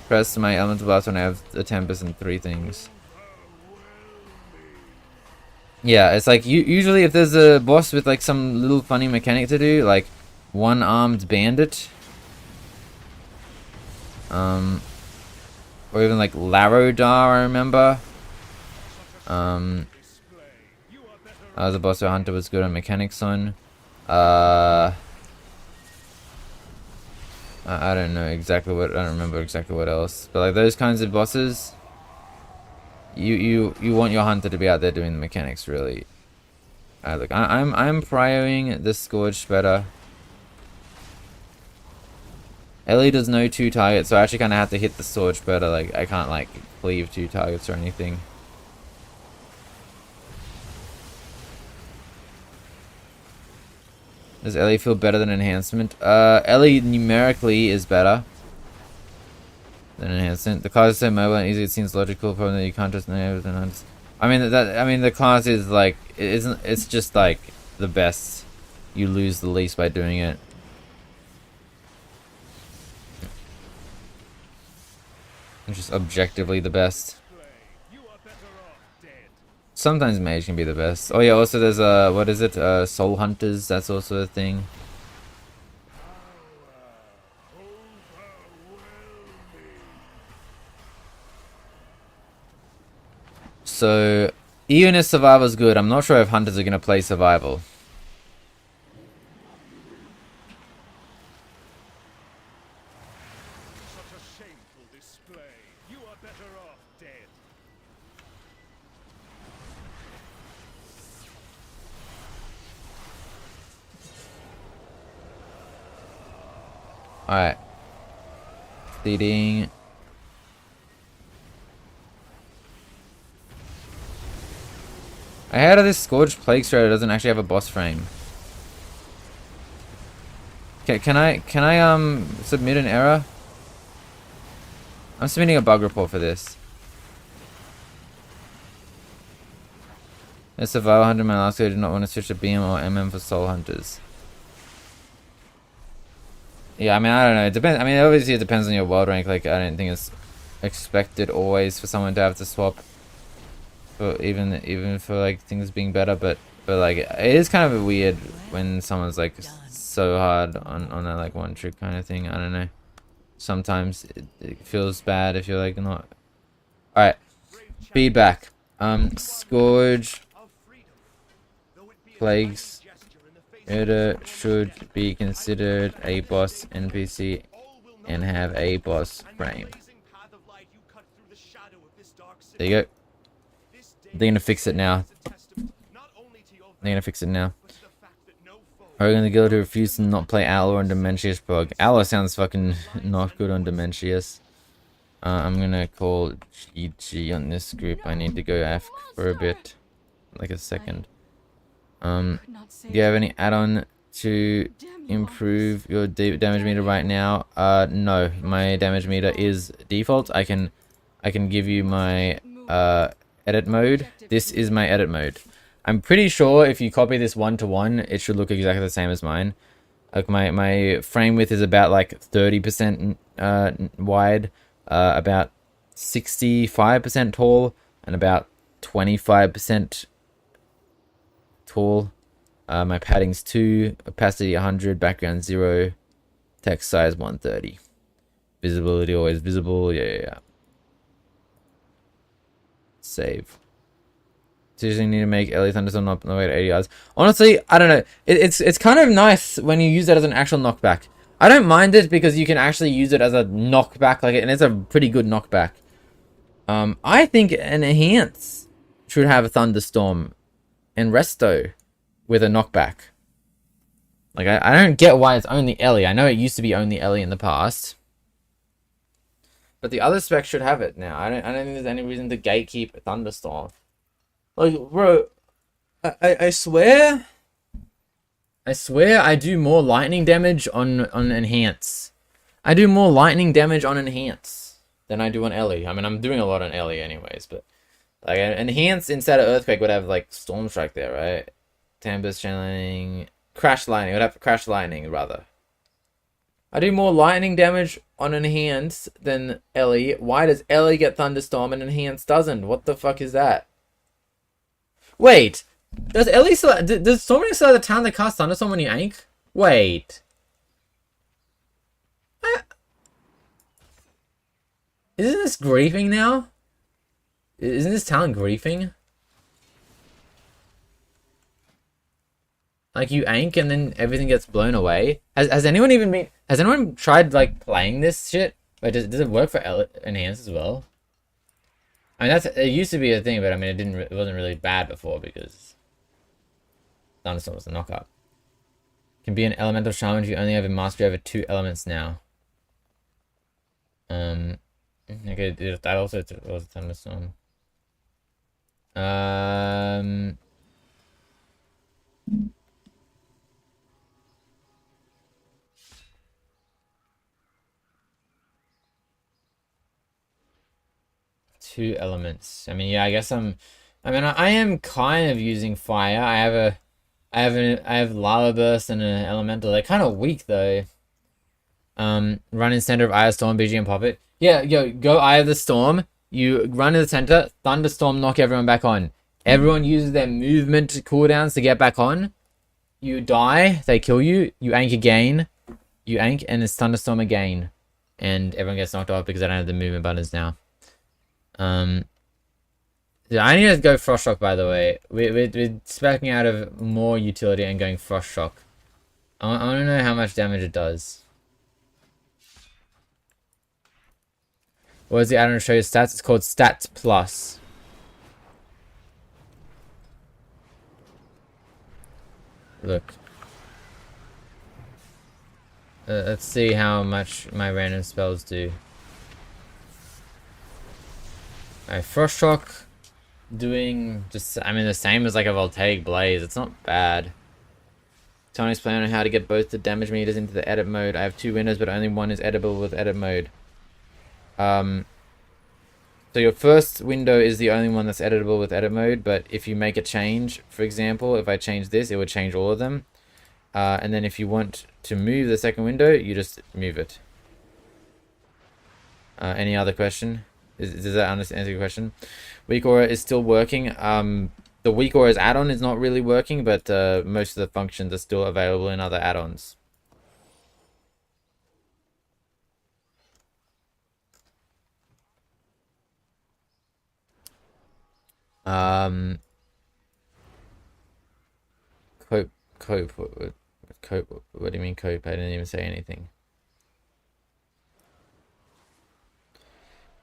press my elemental blast when I have a Tempest and 3 things. Yeah, it's like usually if there's a boss with like some little funny mechanic to do, like one-armed bandit, or even like Larodar, I remember. That was a boss where Hunter was good on mechanics on. I don't know exactly what, I don't remember exactly what else, but like those kinds of bosses, you want your hunter to be out there doing the mechanics, really. Look, I'm prioing the Scourge better. Ellie does no 2 targets, so I actually kind of have to hit the sword spreader. Like, I can't, like, cleave 2 targets or anything. Does Ellie feel better than enhancement? Ellie numerically is better than enhancement. The class is so mobile and easy, it seems logical, probably that you can't just know than I mean the class is like it's just like the best. You lose the least by doing it. It's just objectively the best. Sometimes mage can be the best. Oh yeah, also there's what is it? Soul hunters, that's also a thing. So even if survival's good, I'm not sure if hunters are gonna play survival. Such a shameful display. You are better off dead. Alright. Leading. I heard of this Scourged Plague Strider doesn't actually have a boss frame. Can I submit an error? I'm submitting a bug report for this. A survival hunter in my last go did not want to switch to BM or MM for soul hunters. Yeah, I mean, I don't know. It depends. I mean, obviously it depends on your world rank. Like, I don't think it's expected always for someone to have to swap. For even for like things being better, but like it is kind of weird when someone's like so hard on that like one trick kind of thing. I don't know. Sometimes it feels bad if you're like not. All right, feedback. Scourge, plagues, murder should be considered a boss NPC and have a boss frame. There you go. They're gonna fix it now. They're gonna fix it now. Are we gonna go to refuse to not play Aloe on Dementius Prog? Aloe sounds fucking not good on Dementius. I'm gonna call GG on this group. I need to go F for a bit. Like a second. Do you have any add-on to improve your damage meter right now? No. My damage meter is default. I can give you my edit mode. This is my edit mode. I'm pretty sure if you copy this 1-to-1, it should look exactly the same as mine. Like my frame width is about like 30% wide, about 65% tall, and about 25% tall. My padding's 2, opacity 100, background 0, text size 130. Visibility always visible. Yeah. Save. Seriously need to make Ellie Thunderstorm not wait 80 yards. Honestly, I don't know. It's kind of nice when you use it as an actual knockback. I don't mind it because you can actually use it as a knockback, like, and it's a pretty good knockback. I think an Enhance should have a Thunderstorm and Resto with a knockback. Like, I don't get why it's only Ellie. I know it used to be only Ellie in the past. But the other specs should have it now. I don't think there's any reason to gatekeep Thunderstorm. Like, bro, I swear I do more lightning damage on Enhance. I do more lightning damage on Enhance than I do on Ellie. I mean, I'm doing a lot on Ellie anyways, but like Enhance instead of Earthquake would have like Storm Strike there, right? Tempest channeling, Crash Lightning. It would have Crash Lightning rather. I do more lightning damage on Enhance than Ellie. Why does Ellie get Thunderstorm and Enhance doesn't? What the fuck is that? Wait, does Ellie still, does Storming still have the talent that casts Thunderstorm when you ank? Wait. Isn't this griefing now? Isn't this talent griefing? Like you ank and then everything gets blown away. Has anyone tried like playing this shit? Wait, does it work for Enhance as well? I mean, it used to be a thing, but I mean, it wasn't really bad before because Thunderstorm was a knockup. Can be an elemental shaman if you only have a mastery over 2 elements now. Okay, that also was a thunderstorm. Um, 2 elements. I mean, yeah, I guess I mean, I am kind of using fire. I have lava burst and an elemental. They're kind of weak though. Run in center of Eye of Storm, BG and pop it. Yeah, yo, go Eye of the Storm. You run in the center, thunderstorm, knock everyone back on. Everyone uses their movement cooldowns to get back on. You die, they kill you. You ank again. You ank, and it's thunderstorm again, and everyone gets knocked off because I don't have the movement buttons now. Yeah, I need to go Frost Shock, by the way. We're speccing out of more utility and going Frost Shock. I want to know how much damage it does. What does the add-on show your stats? It's called Stats Plus. Look. Let's see how much my random spells do. Alright, Frost Shock doing just, I mean, the same as like a Voltaic Blaze. It's not bad. Tony's plan on how to get both the damage meters into the edit mode. I have 2 windows, but only one is editable with edit mode. So your first window is the only one that's editable with edit mode, but if you make a change, for example, if I change this, it would change all of them. And then if you want to move the second window, you just move it. Any other question? Does that answer your question? Weak Aura is still working. The Weak Aura's add-on is not really working, but most of the functions are still available in other add-ons. Cope. What do you mean cope? I didn't even say anything.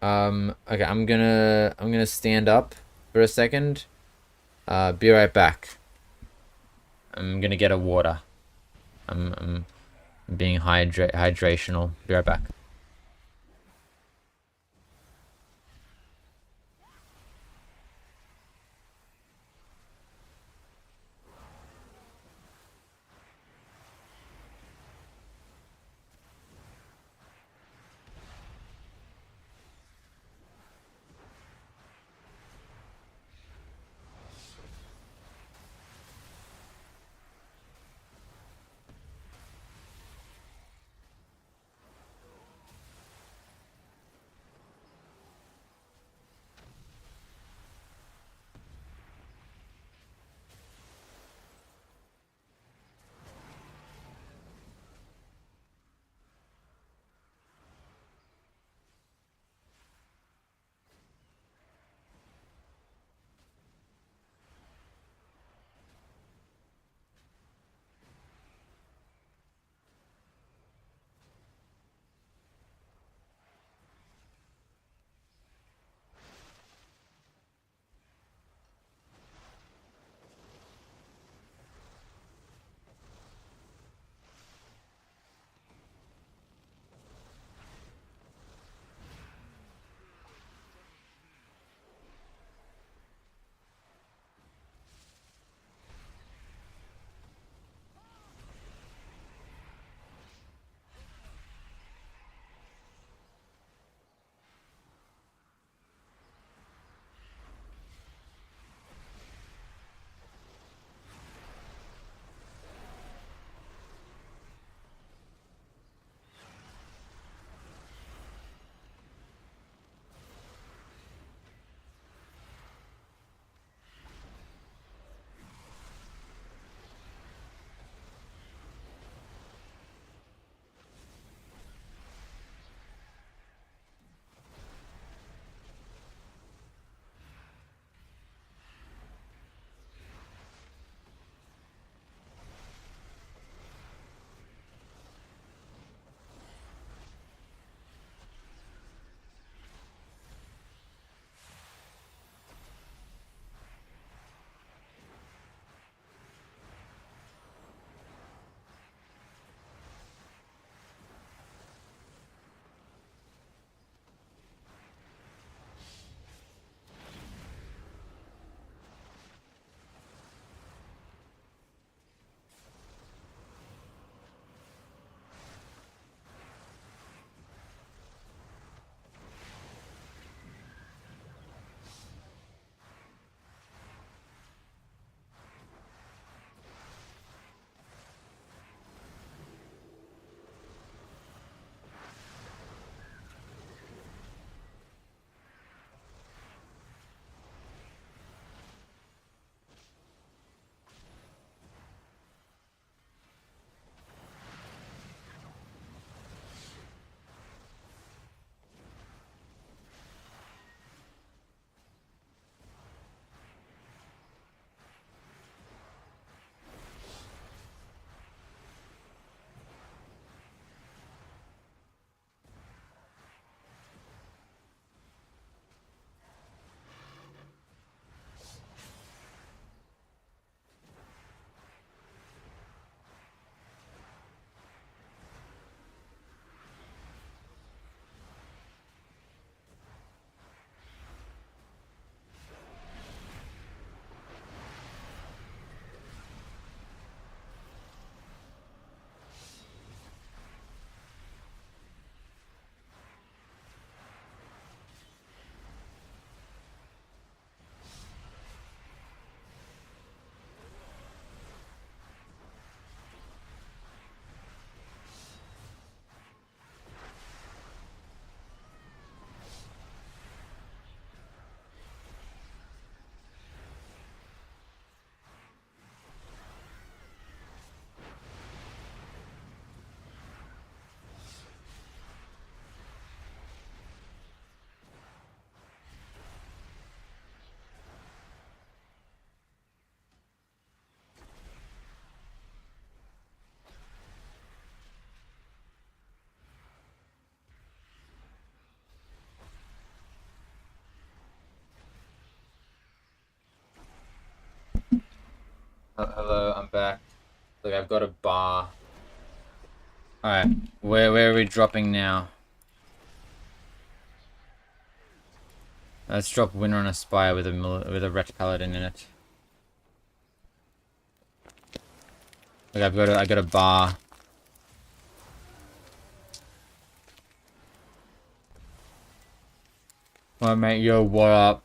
Okay, I'm gonna stand up for a second. Be right back. I'm gonna get a water. I'm being hydrational. Be right back. Hello, I'm back. Look, I've got a bar. Alright, where are we dropping now? Let's drop Winter on a Spire with a Wretch Paladin in it. Look, I got a bar. What, mate? Yo, what up?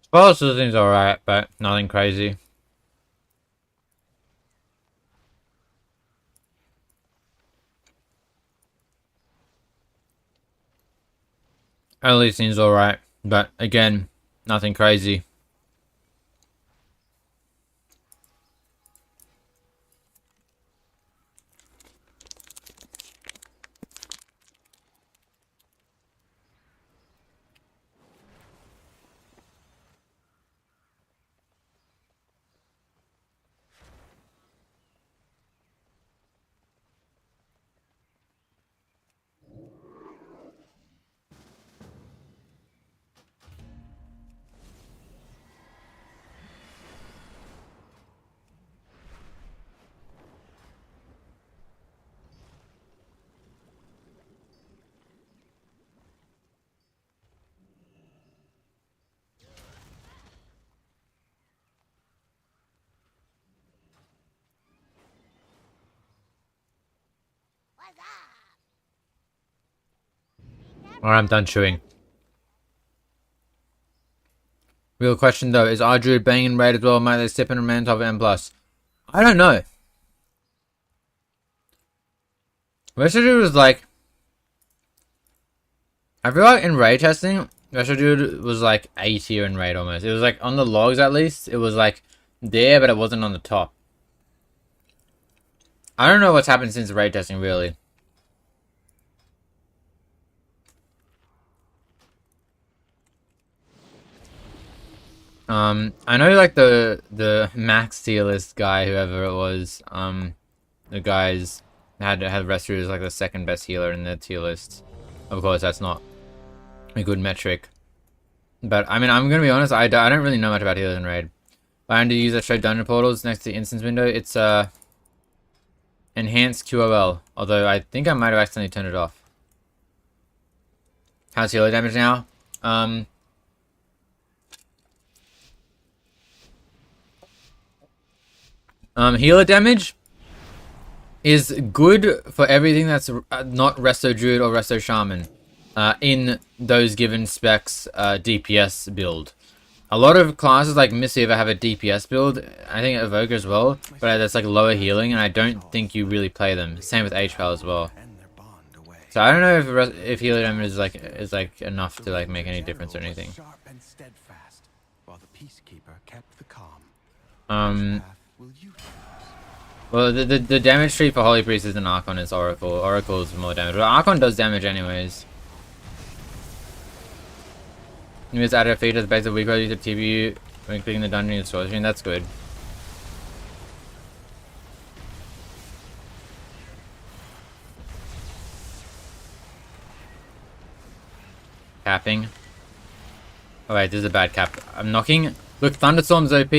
Spoilers seems alright, but nothing crazy. Early seems alright, but again, nothing crazy. What's up? Alright, I'm done chewing. Real question though, is our druid banging raid as well? Might they step in and man top of M+? I don't know. Residue was like... I feel like in raid testing, Residue was like A tier in raid almost. It was like on the logs at least, it was like there, but it wasn't on the top. I don't know what's happened since raid testing really. I know like the max tier list guy, whoever it was, the guys had Residue as like the second best healer in their tier list. Of course, that's not a good metric. But, I mean, I'm going to be honest, I don't really know much about healers in Raid. But I need to use that show dungeon portals next to the instance window. It's, enhanced QOL. Although, I think I might have accidentally turned it off. How's healer damage now? Healer damage is good for everything that's not Resto Druid or Resto Shaman. In those given specs DPS build. A lot of classes like Missiva have a DPS build, I think Evoker as well, but that's like lower healing, and I don't think you really play them. Same with HPAL as well. So I don't know if healer damage is like enough to like make any difference or anything. Well, the damage tree for Holy Priest isn't Archon, it's Oracle. Oracle is more damage, but Archon does damage anyways. You just added a feature that's based on weak use of TBU when clicking the dungeon and storage machine. That's good. Capping. Oh wait, this is a bad cap. I'm knocking. Look, Thunderstorm's OP.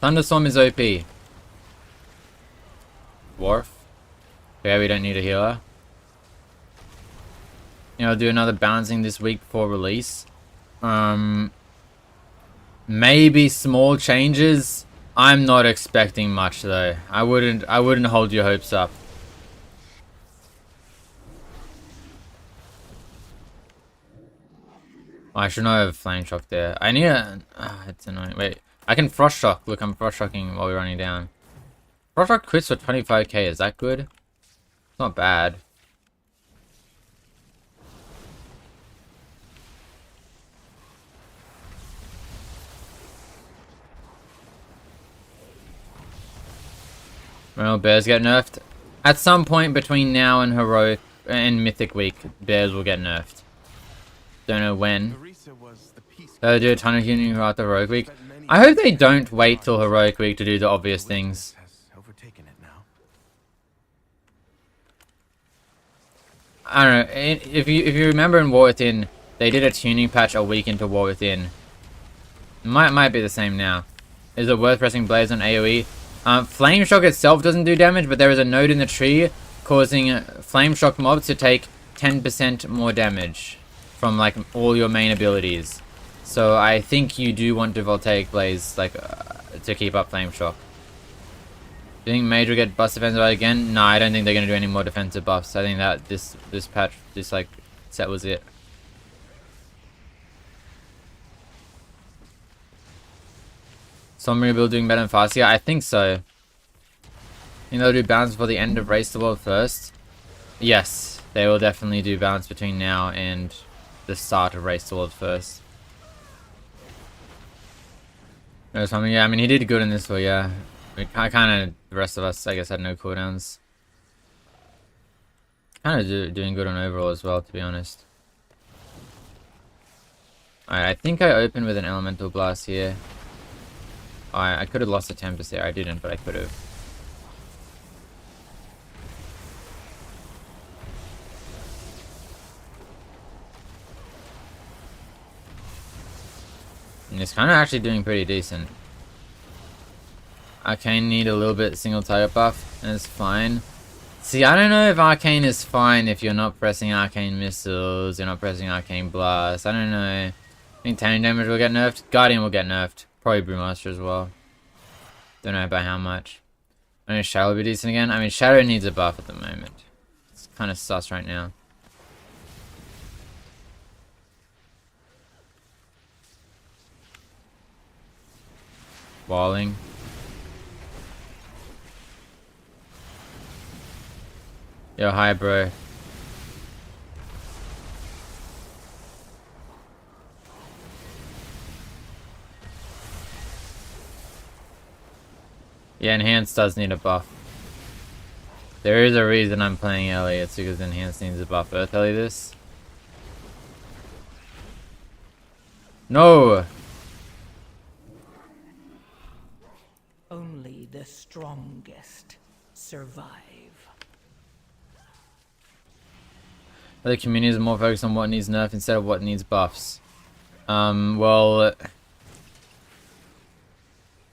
Thunderstorm is OP. Dwarf. Okay, we don't need a healer. I'll do another balancing this week before release. Maybe small changes. I'm not expecting much though. I wouldn't hold your hopes up. Oh, I should not have flame shock there. I need a... it's annoying. Wait, I can frost shock. Look, I'm frost shocking while we're running down. Frost shock crits for 25k. Is that good? It's not bad. Well, bears get nerfed. At some point between now and Heroic and Mythic Week, bears will get nerfed. Don't know when. They'll do a ton of healing throughout the Heroic Week. I hope they don't wait till Heroic Week to do the obvious things. I don't know. If you remember in War Within, they did a tuning patch a week into War Within. Might be the same now. Is it worth pressing Blaze on AoE? Flame Shock itself doesn't do damage, but there is a node in the tree causing Flame Shock mobs to take 10% more damage from like all your main abilities. So I think you do want to Voltaic Blaze like to keep up Flame Shock. Do you think Mage will get buffs defensive again? No, I don't think they're gonna do any more defensive buffs. I think that this patch, this like set was it. Sombra build doing better than Farseer? I think so. You know, they'll do balance before the end of Race the World first? Yes, they will definitely do balance between now and the start of Race the World first. No, something, yeah, I mean, he did good in this one, yeah. I kind of, the rest of us, I guess, had no cooldowns. Kind of doing good on overall as well, to be honest. Alright, I think I opened with an Elemental Blast here. I could have lost a Tempest there. I didn't, but I could have. And it's kind of actually doing pretty decent. Arcane need a little bit single target buff, and it's fine. See, I don't know if Arcane is fine if you're not pressing Arcane Missiles, you're not pressing Arcane Blast. I don't know. I think Tanning Damage will get nerfed. Guardian will get nerfed. Probably Brewmaster as well. Don't know by how much. I know Shadow will be decent again. I mean, Shadow needs a buff at the moment. It's kind of sus right now. Walling. Yo, hi, bro. Yeah, Enhance does need a buff. There is a reason I'm playing Ellie. It's because Enhance needs a buff. Earth Ellie this? No! Only the strongest survive. The community is more focused on what needs nerf instead of what needs buffs. Well,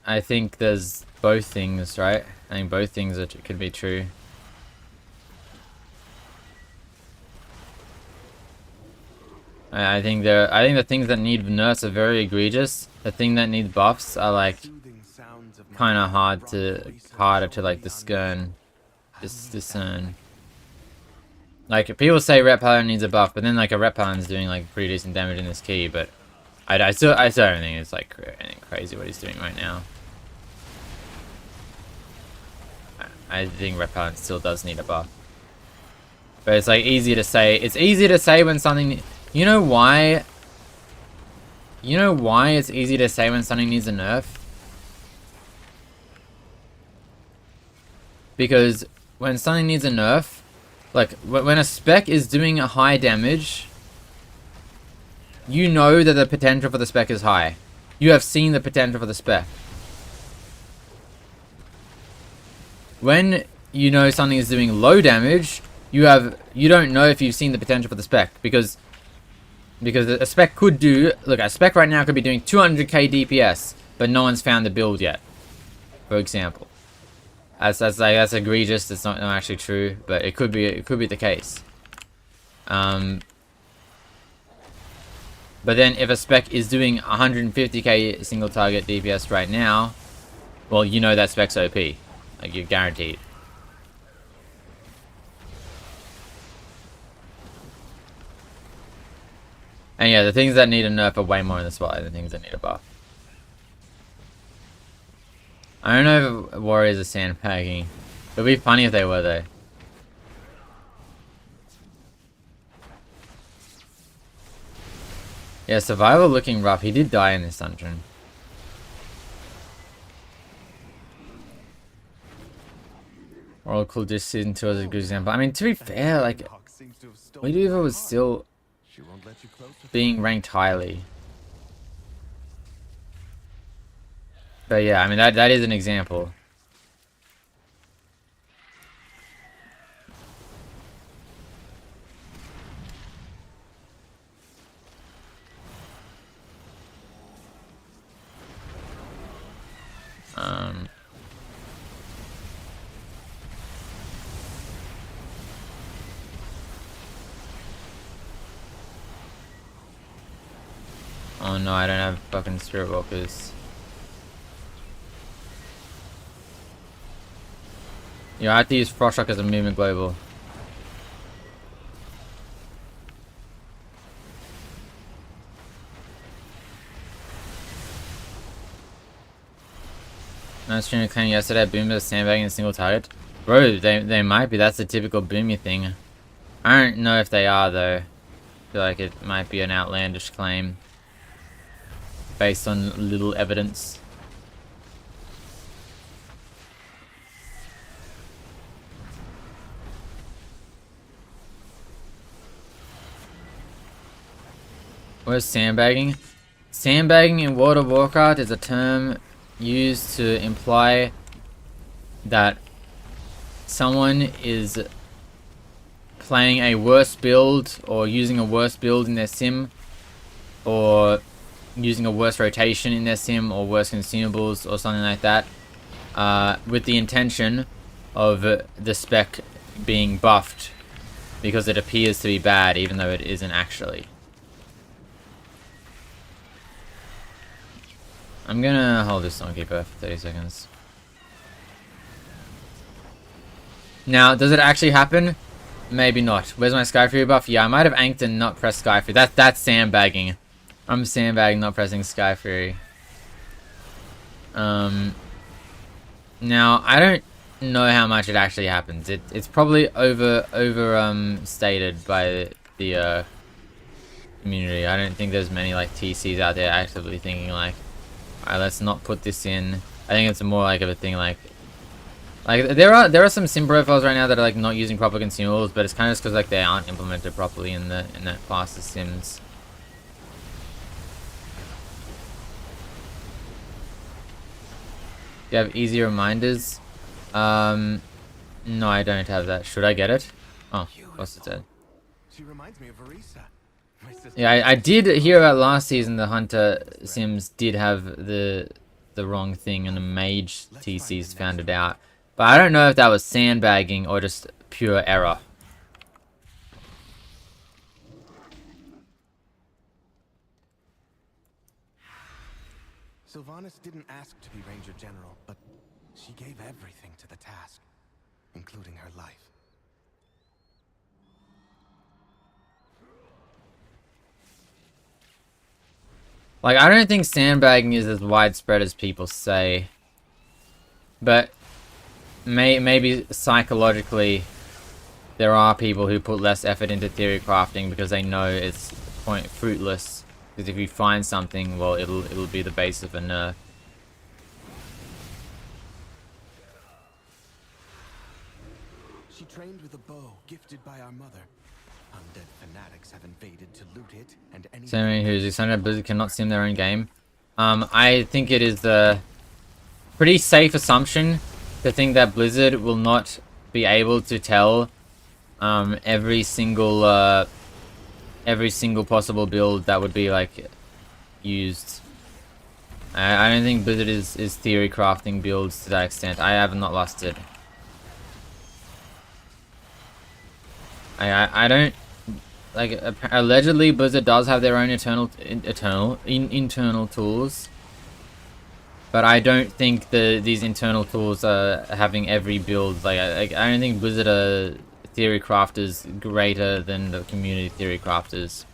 I think there's both things, right? I think both things could be true. I think the things that need nerfs are very egregious. The thing that needs buffs are like kind of harder to like discern. Like people say Ret Paladin needs a buff, but then like a Ret Paladin's doing like pretty decent damage in this key, but I still don't think it's like anything crazy what he's doing right now. I think Ret Paladin still does need a buff, but it's like easy to say. It's easy to say when something. You know why? You know why it's easy to say when something needs a nerf? Because when something needs a nerf, like when a spec is doing a high damage, you know that the potential for the spec is high. You have seen the potential for the spec. When you know something is doing low damage, you don't know if you've seen the potential for the spec because a spec could do, look, a spec right now could be doing 200k DPS, but no one's found the build yet, for example. That's egregious. It's not actually true, but it could be the case. But then if a spec is doing 150k single target DPS right now, well, you know that spec's OP, like you're guaranteed. And yeah, the things that need a nerf are way more in the spotlight than things that need a buff. I don't know if Warriors are sandbagging. It would be funny if they were though. Yeah, Survival looking rough. He did die in this dungeon. Oracle this season 2 as a good example. I mean, to be fair, like, Weaver was still being ranked highly. But yeah, I mean, that is an example. Oh no, I don't have fucking Spirit Walkers. Yeah, I have to use Frostrock as a movement global. I was trying to claim yesterday Boomer sandbagging a single target. Bro, they might be. That's a typical Boomy thing. I don't know if they are though. I feel like it might be an outlandish claim. Based on little evidence. What is sandbagging? Sandbagging in World of Warcraft is a term used to imply that someone is playing a worse build or using a worse build in their sim, or using a worse rotation in their sim, or worse consumables or something like that, with the intention of the spec being buffed because it appears to be bad even though it isn't actually. I'm gonna hold this Stonekeeper for 30 seconds. Now, does it actually happen? Maybe not. Where's my Skyfury buff? Yeah, I might have anked and not pressed Skyfury. That's sandbagging. I'm sandbagging, not pressing Skyfury. Now, I don't know how much it actually happens. It's probably stated by the community. I don't think there's many like TCs out there actively thinking like, alright, let's not put this in. I think it's more like of a thing like there are some sim profiles right now that are like not using proper consumables, but it's kind of just because like they aren't implemented properly in that class of sims. Do you have easy reminders? No, I don't have that. Should I get it? Oh, what's it said? She reminds me of Arisa. Yeah, I did hear about last season the Hunter sims did have the wrong thing and the mage TCs found it out. But I don't know if that was sandbagging or just pure error. Sylvanas didn't ask to be Ranger General, but she gave everything to the task, including her life. Like, I don't think sandbagging is as widespread as people say. But maybe psychologically there are people who put less effort into theory crafting because they know it's fruitless. Because if you find something, well, it'll be the base of a nerf. She trained with a bow gifted by our mother. Undead fanatics have invaded to loot it, and any Who's excited that Blizzard cannot sim their own game. I think it is a pretty safe assumption to think that Blizzard will not be able to tell every single possible build that would be like used. I don't think Blizzard is theory crafting builds to that extent. I have not lost it. I don't like. Allegedly, Blizzard does have their own internal tools, but I don't think these internal tools are having every build. Like I don't think Blizzard are theory crafters greater than the community theory crafters.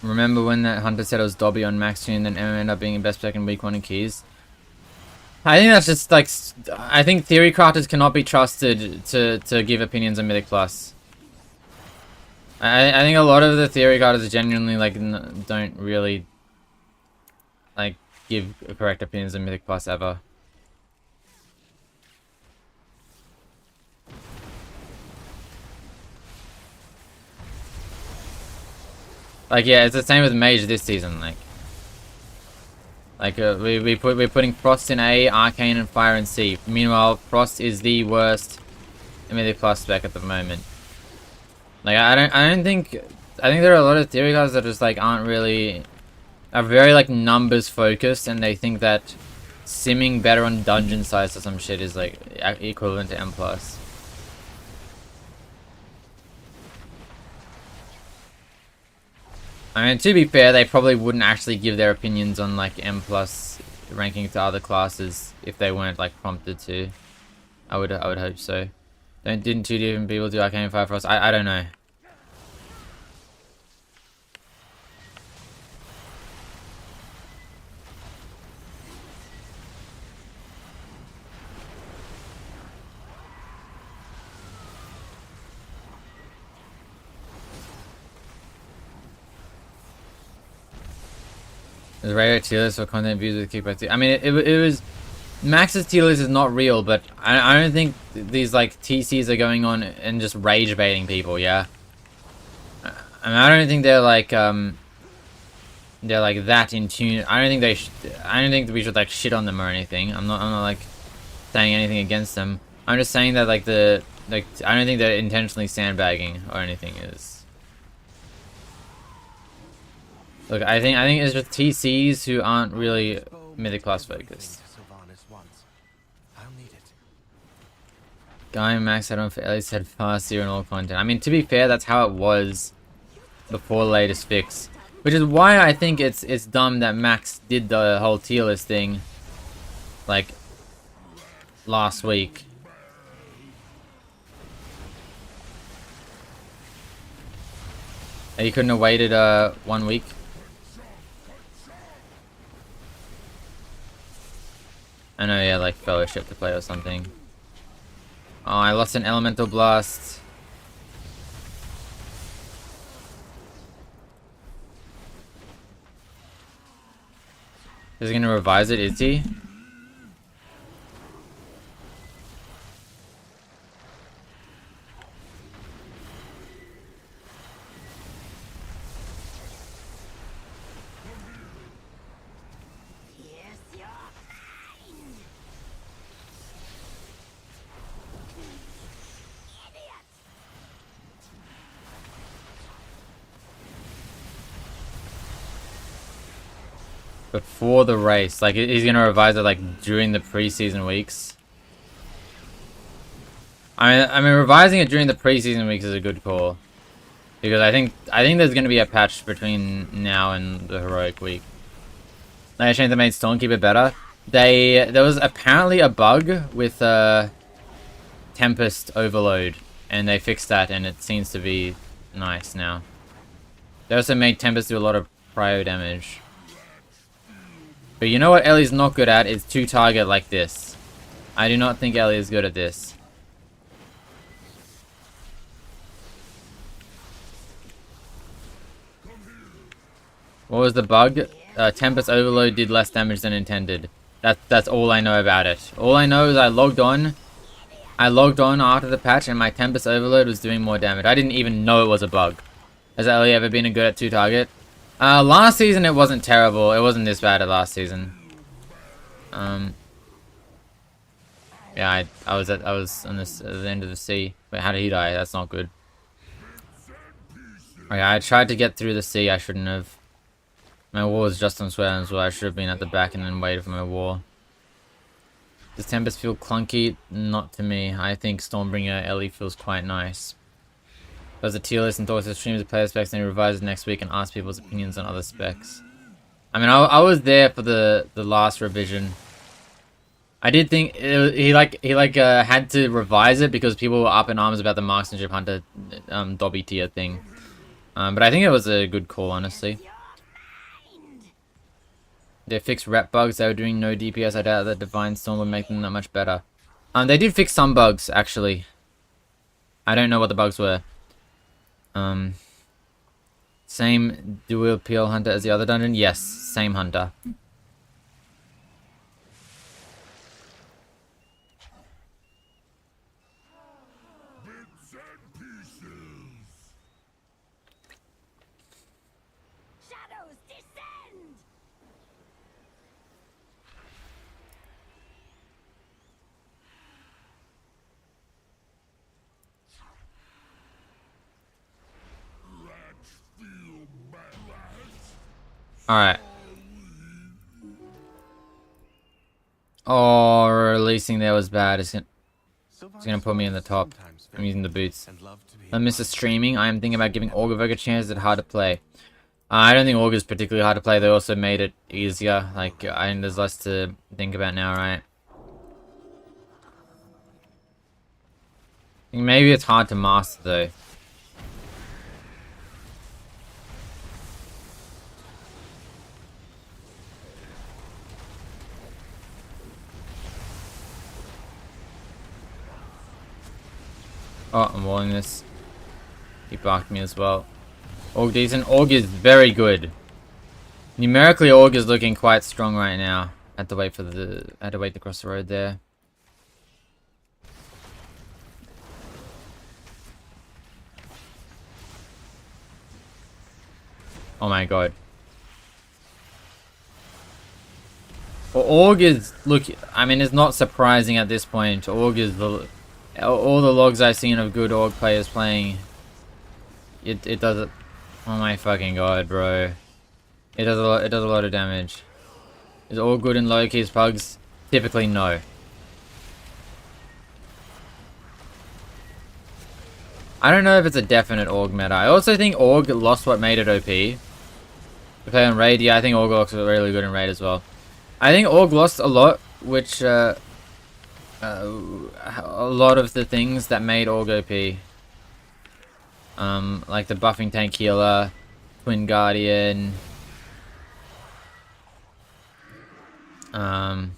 Remember when that Hunter said it was Dobby on Max Tune, then Emma ended up being best spec in week 1 in keys? I think that's just like, I think theory crafters cannot be trusted to give opinions on Mythic Plus. I think a lot of the theory crafters genuinely like don't really like give correct opinions on Mythic Plus ever. Like, yeah, it's the same with Mage this season. We're putting Frost in A, Arcane and Fire in C. Meanwhile, Frost is the worst Mythic Plus spec at the moment. Like, I think there are a lot of theory cards that just like are very like numbers focused, and they think that simming better on dungeon size or some shit is like equivalent to M plus. I mean, to be fair, they probably wouldn't actually give their opinions on like M plus ranking to other classes if they weren't like prompted to. I would hope so. Didn't 2 different people do Arcane Fire Frost? I don't know. The radio tier list for content views with kickback. I mean, it was Max's tier list is not real, but I don't think these like TCs are going on and just rage baiting people. Yeah, I mean, I don't think they're like that in tune. I don't think that we should like shit on them or anything. I'm not like saying anything against them. I'm just saying that like I don't think they're intentionally sandbagging or anything. Look, I think it's just TCs who aren't really Mythic Plus focused. Guy and Max had on for Ellie said faster and all content. I mean, to be fair, that's how it was before the latest fix, which is why I think it's dumb that Max did the whole tier list thing like last week. He couldn't have waited 1 week. I know, yeah, like Fellowship to play or something. Oh, I lost an Elemental Blast. Is he gonna revise it, is he? Before the race, like he's gonna revise it like during the preseason weeks. I mean, revising it during the preseason weeks is a good call, because I think there's gonna be a patch between now and the heroic week. They changed the main Stormkeeper better. There was apparently a bug with Tempest Overload, and they fixed that, and it seems to be nice now. They also made Tempest do a lot of prio damage. But you know what Ellie's not good at is 2-target like this. I do not think Ellie is good at this. What was the bug? Tempest Overload did less damage than intended. That's all I know about it. All I know is I logged on after the patch and my Tempest Overload was doing more damage. I didn't even know it was a bug. Has Ellie ever been good at 2-target? Last season it wasn't terrible. It wasn't this bad at last season. Yeah, I was on this at the end of the sea. Wait, how did he die? That's not good. Okay, I tried to get through the sea. I shouldn't have. My wall was just on swear as well. I should have been at the back and then waited for my wall. Does Tempest feel clunky? Not to me. I think Stormbringer Ellie feels quite nice. Does a tier list and thoughts of streams of player specs and revises next week and ask people's opinions on other specs. I mean, I was there for the last revision. I did think he had to revise it because people were up in arms about the Marksmanship Hunter Dobby tier thing. But I think it was a good call, honestly. they fixed rep bugs. They were doing no DPS. I doubt that Divine Storm would make them that much better. They did fix some bugs, actually. I don't know what the bugs were. Same dual peel hunter as the other dungeon? Yes, same hunter. Shadows descend! Alright. Oh, releasing there was bad. It's gonna put me in the top. I'm using the boots. I miss the streaming. I am thinking about giving Augur a chance. It's hard to play. I don't think Augur is particularly hard to play. They also made it easier. Like, there's less to think about now, right? I think maybe it's hard to master, though. Oh, I'm walling this. He barked me as well. Org decent. Org is very good. Numerically, Org is looking quite strong right now. I had to wait to cross the road there. Oh my god. Well, Org is I mean, it's not surprising at this point. Org is all the logs I've seen of good Org players playing. It does it. Oh my fucking god, bro. It does a lot of damage. Is all good in low keys pugs? Typically no. I don't know if it's a definite Org meta. I also think Org lost what made it OP. To play on raid, yeah, I think Org looks really good in raid as well. I think Org lost a lot, which a lot of the things that made Org OP. Like the buffing tank healer, Twin Guardian. What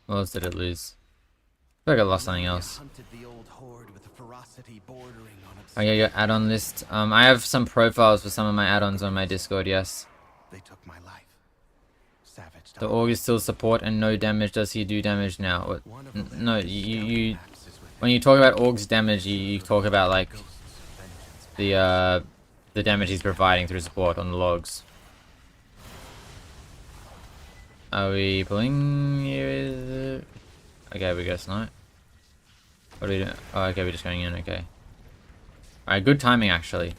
else did it lose? I feel like I lost something else. Oh yeah, your add-on list. I have some profiles for some of my add-ons on my Discord, yes. They took my life. Savage The Org is still support and no damage. Does he do damage now? No, you when you talk about Org's damage, you talk about like the damage he's providing through support on the logs. Are we pulling here? Okay, we guess not. What are we doing? Oh, okay, we're just going in, okay. Alright, good timing actually.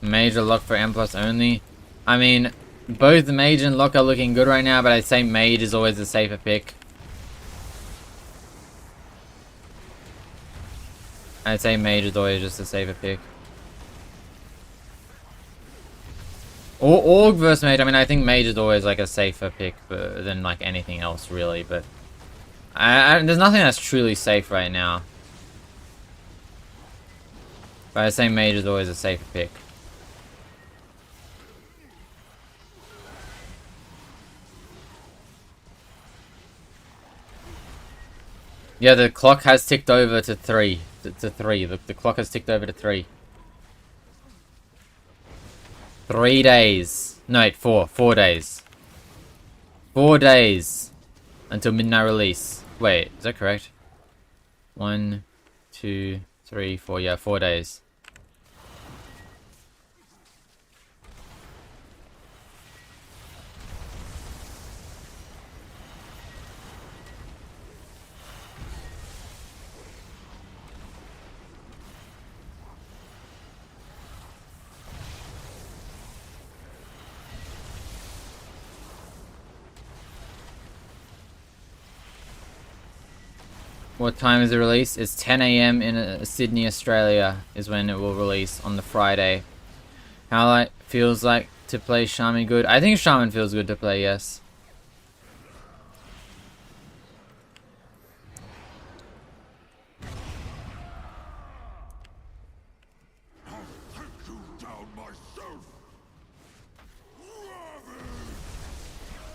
Major lock for M+ only. I mean, both the mage and lock are looking good right now, but I'd say mage is always the safer pick. I'd say mage is always just a safer pick. Or Org versus mage, I mean, I think mage is always like a safer pick than like anything else really, but there's nothing that's truly safe right now. But I'd say mage is always a safer pick. Yeah, the clock has ticked over to 3. To 3. The clock has ticked over to 3. 3 days. No, wait, 4. 4 days. 4 days until midnight release. Wait, is that correct? 1, 2, 3, 4. Yeah, 4 days. What time is the release? It's 10 AM in Sydney, Australia is when it will release on the Friday. How it feels like to play Shaman good? I think Shaman feels good to play, yes.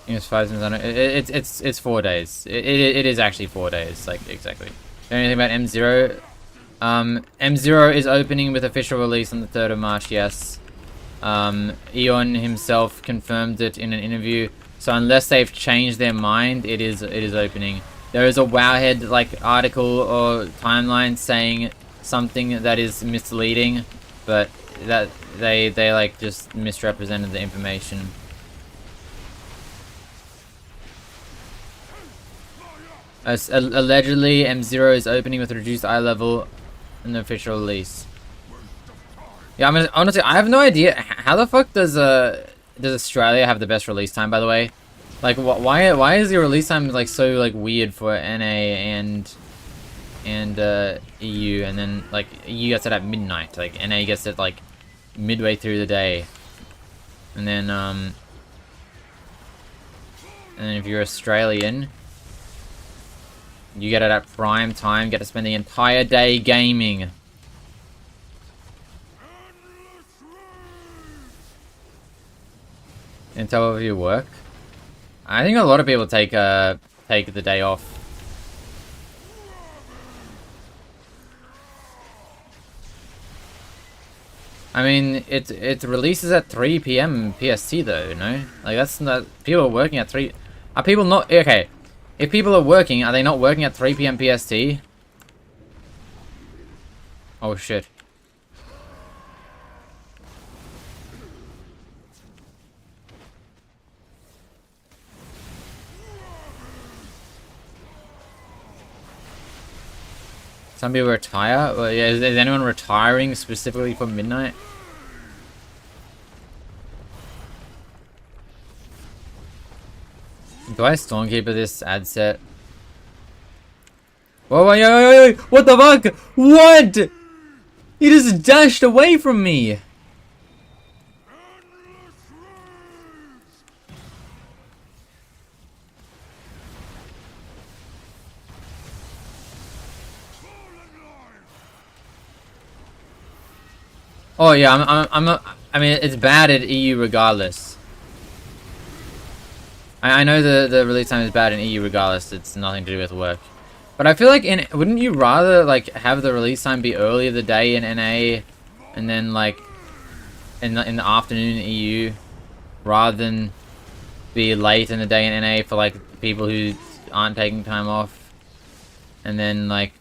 It's 5 it's 4 days. It is actually 4 days, like exactly. Anything about M0? M0 is opening with official release on the 3rd of March. Yes. Eon himself confirmed it in an interview. So unless they've changed their mind, it is opening. There is a Wowhead like article or timeline saying something that is misleading, but that they like just misrepresented the information. Allegedly, M0 is opening with reduced eye level in the official release. Yeah, I mean, honestly, I have no idea. How the fuck does Australia have the best release time, by the way? Like, why is the release time like so like weird for NA and EU, and then like EU gets it at midnight, like NA gets it like midway through the day, and then if you're Australian, you get it at prime time, get to spend the entire day gaming. And top of your work. I think a lot of people take the day off. I mean, it releases at 3 PM PST though, you know? Like that's not, people are working at 3. Are people not okay? If people are working, are they not working at 3 PM PST? Oh shit. Some people retire? Well, yeah, is anyone retiring specifically for midnight? Do I Stormkeeper this ad set? Whoa, whoa, yo, what the fuck? What? He just dashed away from me. Oh yeah, I mean, it's bad at EU regardless. I know the release time is bad in EU regardless. It's nothing to do with work. But I feel like wouldn't you rather like have the release time be earlier the day in NA, and then like in the afternoon in EU, rather than be late in the day in NA for like people who aren't taking time off, and then like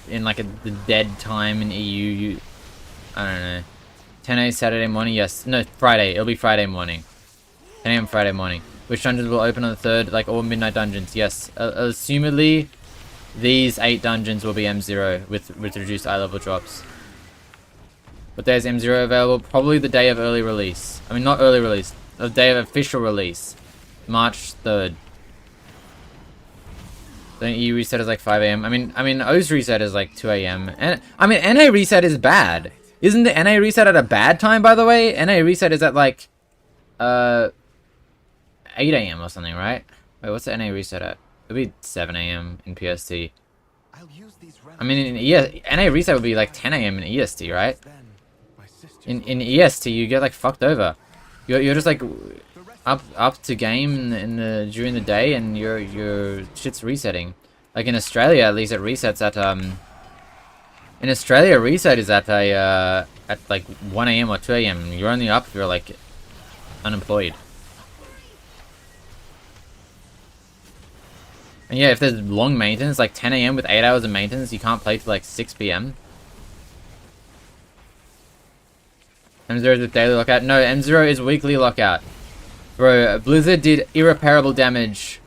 in like the dead time in EU, I don't know. 10 a.m. Saturday morning, yes. No, Friday. It'll be Friday morning. 10 a.m. Friday morning. Which dungeons will open on the 3rd? Like all midnight dungeons, yes. Assumedly, these 8 dungeons will be M0 with reduced eye level drops. But there's M0 available probably the day of early release. I mean, not early release. The day of official release. March 3rd. The EU reset is like 5 a.m. I mean, O's reset is like 2 a.m. And I mean, NA reset is bad. Isn't the NA reset at a bad time, by the way? NA reset is at like 8 a.m. or something, right? Wait, what's the NA reset at? It'll be 7 a.m. in PST. I mean, NA reset would be like 10 a.m. in EST, right? In EST, you get like fucked over. You're just like up to game in the during the day, and your shit's resetting. Like in Australia, at least it resets at in Australia, reset is at like 1 a.m. or 2 a.m. You're only up if you're like unemployed. And yeah, if there's long maintenance, like 10 a.m. with 8 hours of maintenance, you can't play till like 6 p.m. M0 is a daily lockout. No, M0 is weekly lockout. Bro, Blizzard did irreparable damage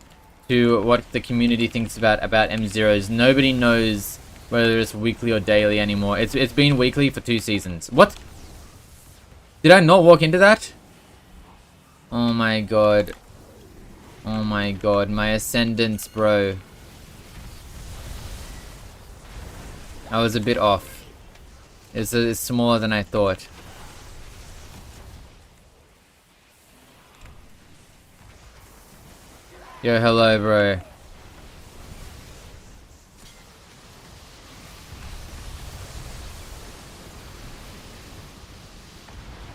to what the community thinks about M0s. Nobody knows whether it's weekly or daily anymore. It's been weekly for 2 seasons. What? Did I not walk into that? Oh my god. Oh my god, my ascendance, bro. I was a bit off. It's smaller than I thought. Yo, hello, bro.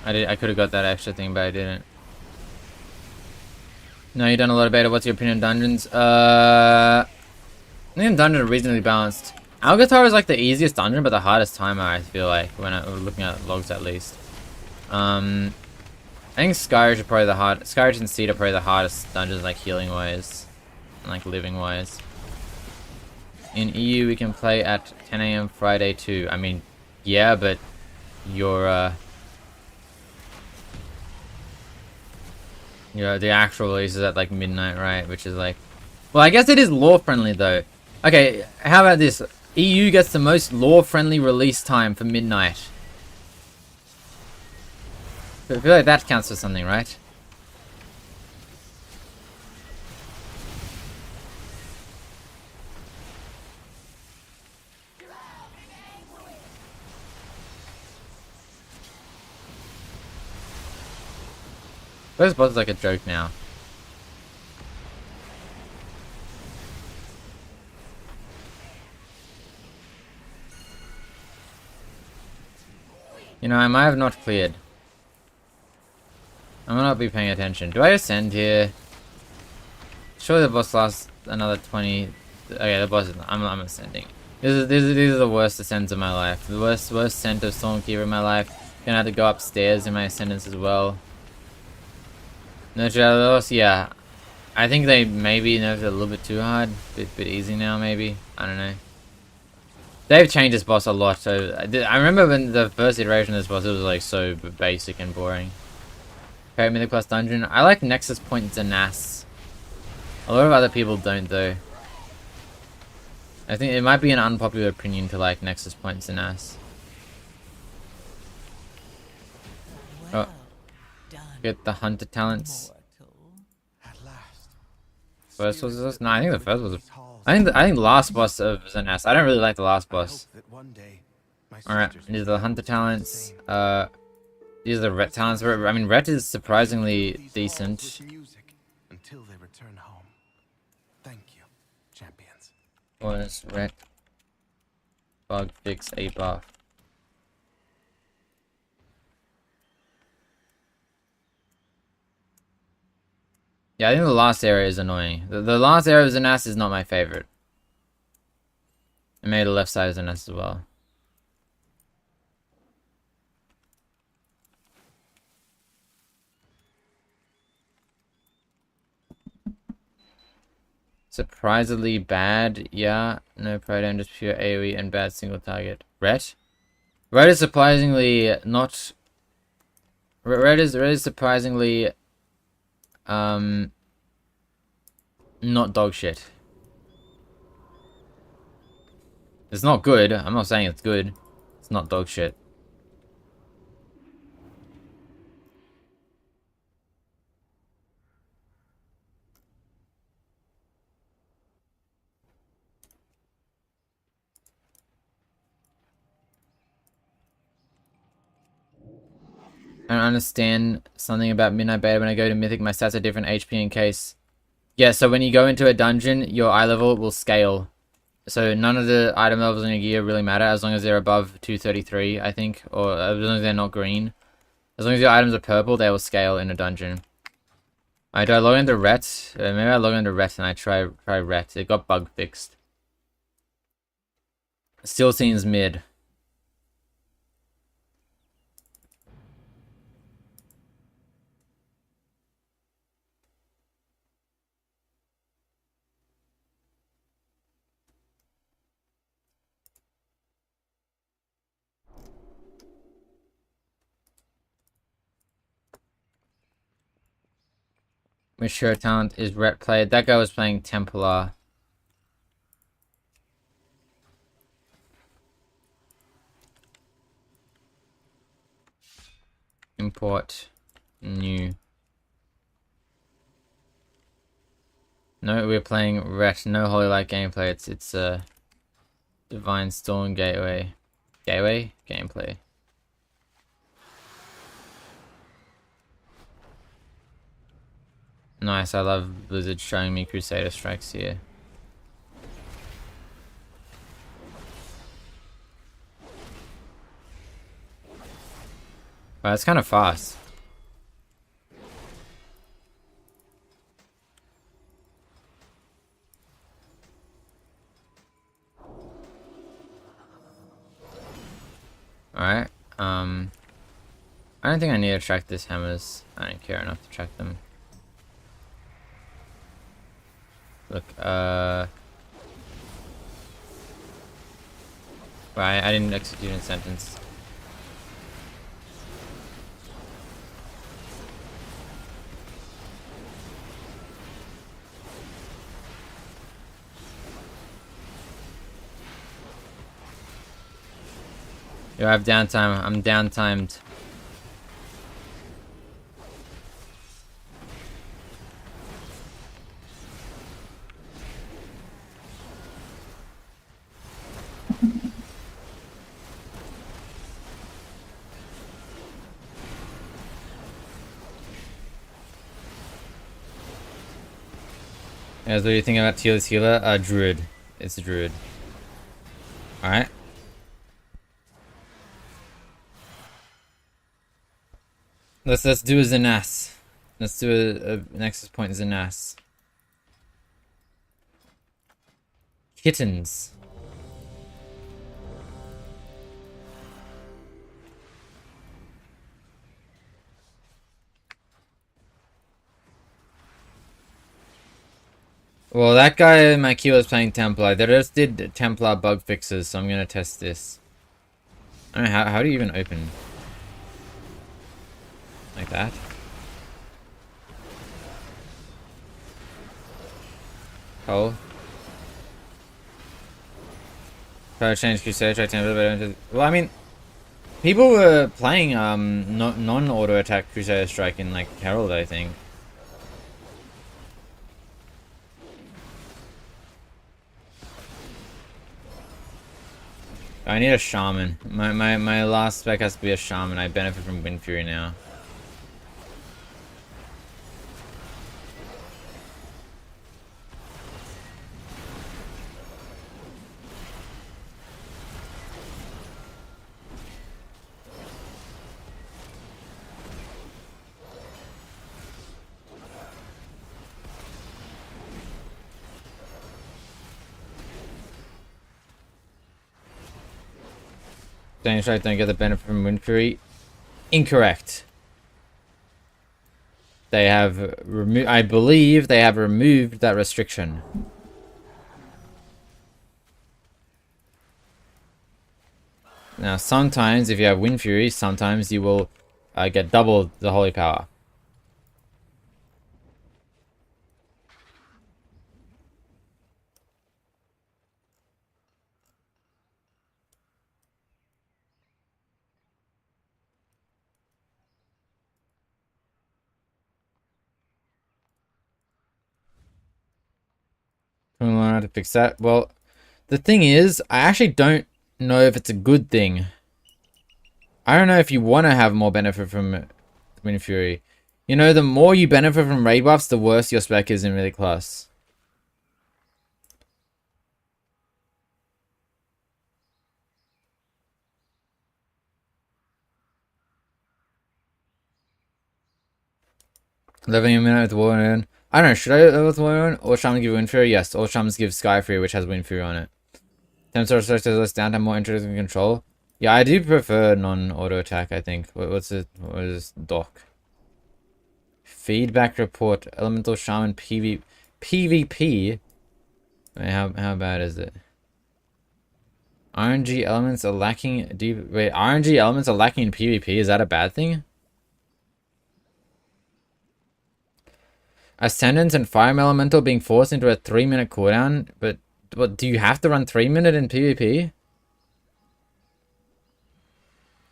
I could have got that extra thing, but I didn't. No, you've done a lot of beta. What's your opinion on dungeons? I think dungeons are reasonably balanced. Algatar is like the easiest dungeon, but the hardest timer, I feel like, when I was looking at logs at least. I think Skyridge are probably Skyridge and Seed are probably the hardest dungeons, like healing wise, and like living wise. In EU, we can play at 10 AM Friday too. I mean, yeah, but your the actual release is at like midnight, right? Which is like, well, I guess it is lore friendly though. Okay, how about this? EU gets the most lore friendly release time for midnight. I feel like that counts for something, right? Those boss is like a joke now. You know, I might have not cleared. I might not be paying attention. Do I ascend here? Surely the boss lasts another 20. Okay, the boss is not. I'm ascending. These are the worst ascents of my life. The worst ascent of Stormkeeper in my life. Gonna have to go upstairs in my ascendance as well. No Jalos, yeah. I think they maybe nerfed it a little bit too hard. Bit easy now, maybe. I don't know. They've changed this boss a lot, so I remember when the first iteration of this boss, it was like so basic and boring. Okay, Mythic Plus Dungeon. I like Nexus Point Zanas. A lot of other people don't though. I think it might be an unpopular opinion to like Nexus Point Zanas. Well Oh, done, get the Hunter talents. mortal. At last. First was this? No, I think the first was. These halls I think the last boss of Zanas. I don't really like the last I boss. hope that one day my Alright, sisters these are will the be Hunter the talents. same. These are the Ret talents. I mean, Ret is surprisingly These halls decent. with music until they return home. Thank you, champions. Was Ret bug fix a buff? Yeah, I think the last area is annoying. The last area of Zanas is not my favorite. I made the left side of Zanas as well. Surprisingly bad, yeah. No proton, just pure AoE and bad single target. Ret? Ret is surprisingly not. Ret is surprisingly not dog shit. It's not good. I'm not saying it's good. It's not dog shit. I don't understand something about Midnight Beta. When I go to Mythic, my stats are different HP in case. Yeah, so when you go into a dungeon, your eye level will scale. So none of the item levels in your gear really matter as long as they're above 233, I think. Or as long as they're not green. As long as your items are purple, they will scale in a dungeon. Alright, do I log into Ret? Maybe I log into Ret and I try Ret. It got bug fixed. Still seems mid. Mature talent is Ret played. That guy was playing Templar. Import. New. No, we're playing Ret. No Holy Light gameplay. It's Divine Storm Gateway. Gateway? Gameplay. Nice, I love Blizzard showing me Crusader Strikes here. Wow, it's kind of fast. Alright. I don't think I need to track these hammers. I don't care enough to track them. Look, right, I didn't execute a sentence. Yo, I have downtime. I'm downtimed. Guys, what do you think about tierlist healer? Druid. It's a druid. Alright. Let's do a Zanas. Let's do a Nexus Point Zanas. Kittens. Well, that guy in my queue was playing Templar. They just did Templar bug fixes, so I'm gonna test this. I don't know, how do you even open? Like that? Oh. Try to change Crusade, try Templar, well, I mean, people were playing non-auto attack Crusader Strike in like Herald, I think. I need a shaman. My last spec has to be a shaman. I benefit from Wind Fury now. Danish Strike don't get the benefit from Wind Fury. Incorrect. They have removed. I believe they have removed that restriction. Now, sometimes if you have Wind Fury, sometimes you will get double the Holy Power. We learn how to fix that. Well, the thing is, I actually don't know if it's a good thing. I don't know if you want to have more benefit from Wind Fury. You know, the more you benefit from raid buffs, the worse your spec is in melee class. Living a minute with Warren. I don't know, should I live with Warren? Or Shaman give Wind Fury? Yes, all Shamans give Sky Fury, which has Wind Fury on it. Templar Search has less downtime, more interesting control. Yeah, I do prefer non-auto attack, I think. What's it? What is this? Doc. Feedback report. Elemental Shaman PvP. Wait, how bad is it? RNG elements are lacking. Wait, RNG elements are lacking in PvP. Is that a bad thing? Ascendance and Fire Elemental being forced into a 3-minute cooldown, but what, do you have to run 3-minute in PvP?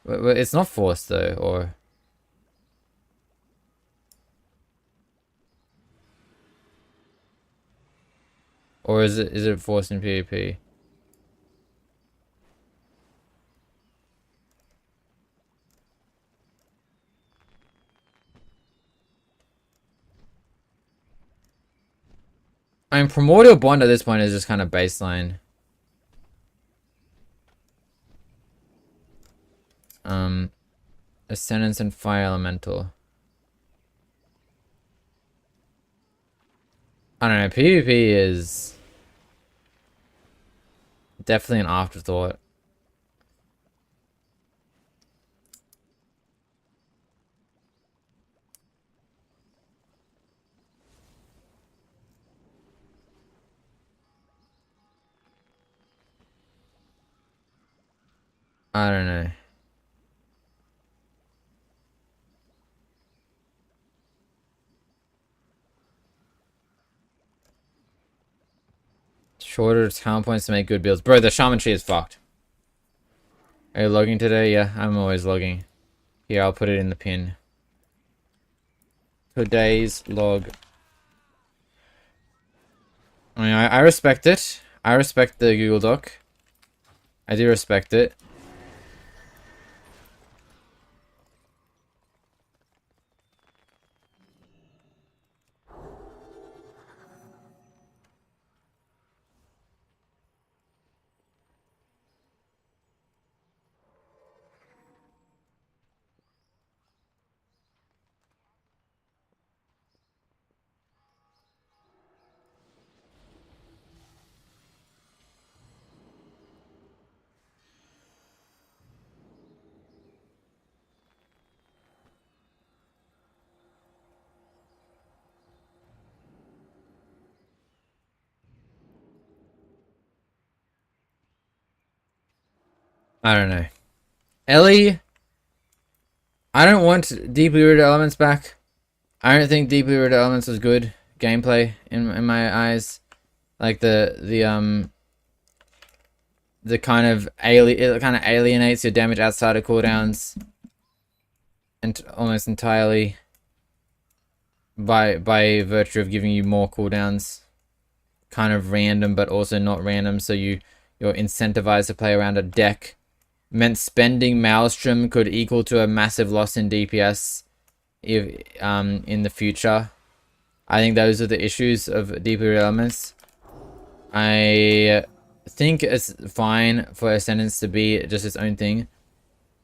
It's not forced though, or is it forced in PvP? I mean, Primordial Bond at this point is just kind of baseline. Ascendance and Fire Elemental. I don't know, PvP is definitely an afterthought. I don't know. Shorter talent points to make good builds. Bro, the shaman tree is fucked. Are you logging today? Yeah, I'm always logging. Here, I'll put it in the pin. Today's log. I mean, I respect it. I respect the Google Doc. I do respect it. I don't know. Ellie, I don't want deeply rooted elements back. I don't think deeply rooted elements was good gameplay in my eyes. Like the kind of it kind of alienates your damage outside of cooldowns, and almost entirely by virtue of giving you more cooldowns, kind of random but also not random. So you're incentivized to play around a deck. Meant spending Maelstrom could equal to a massive loss in DPS if in the future. I think those are the issues of deeply rooted elements. I think it's fine for Ascendance to be just its own thing.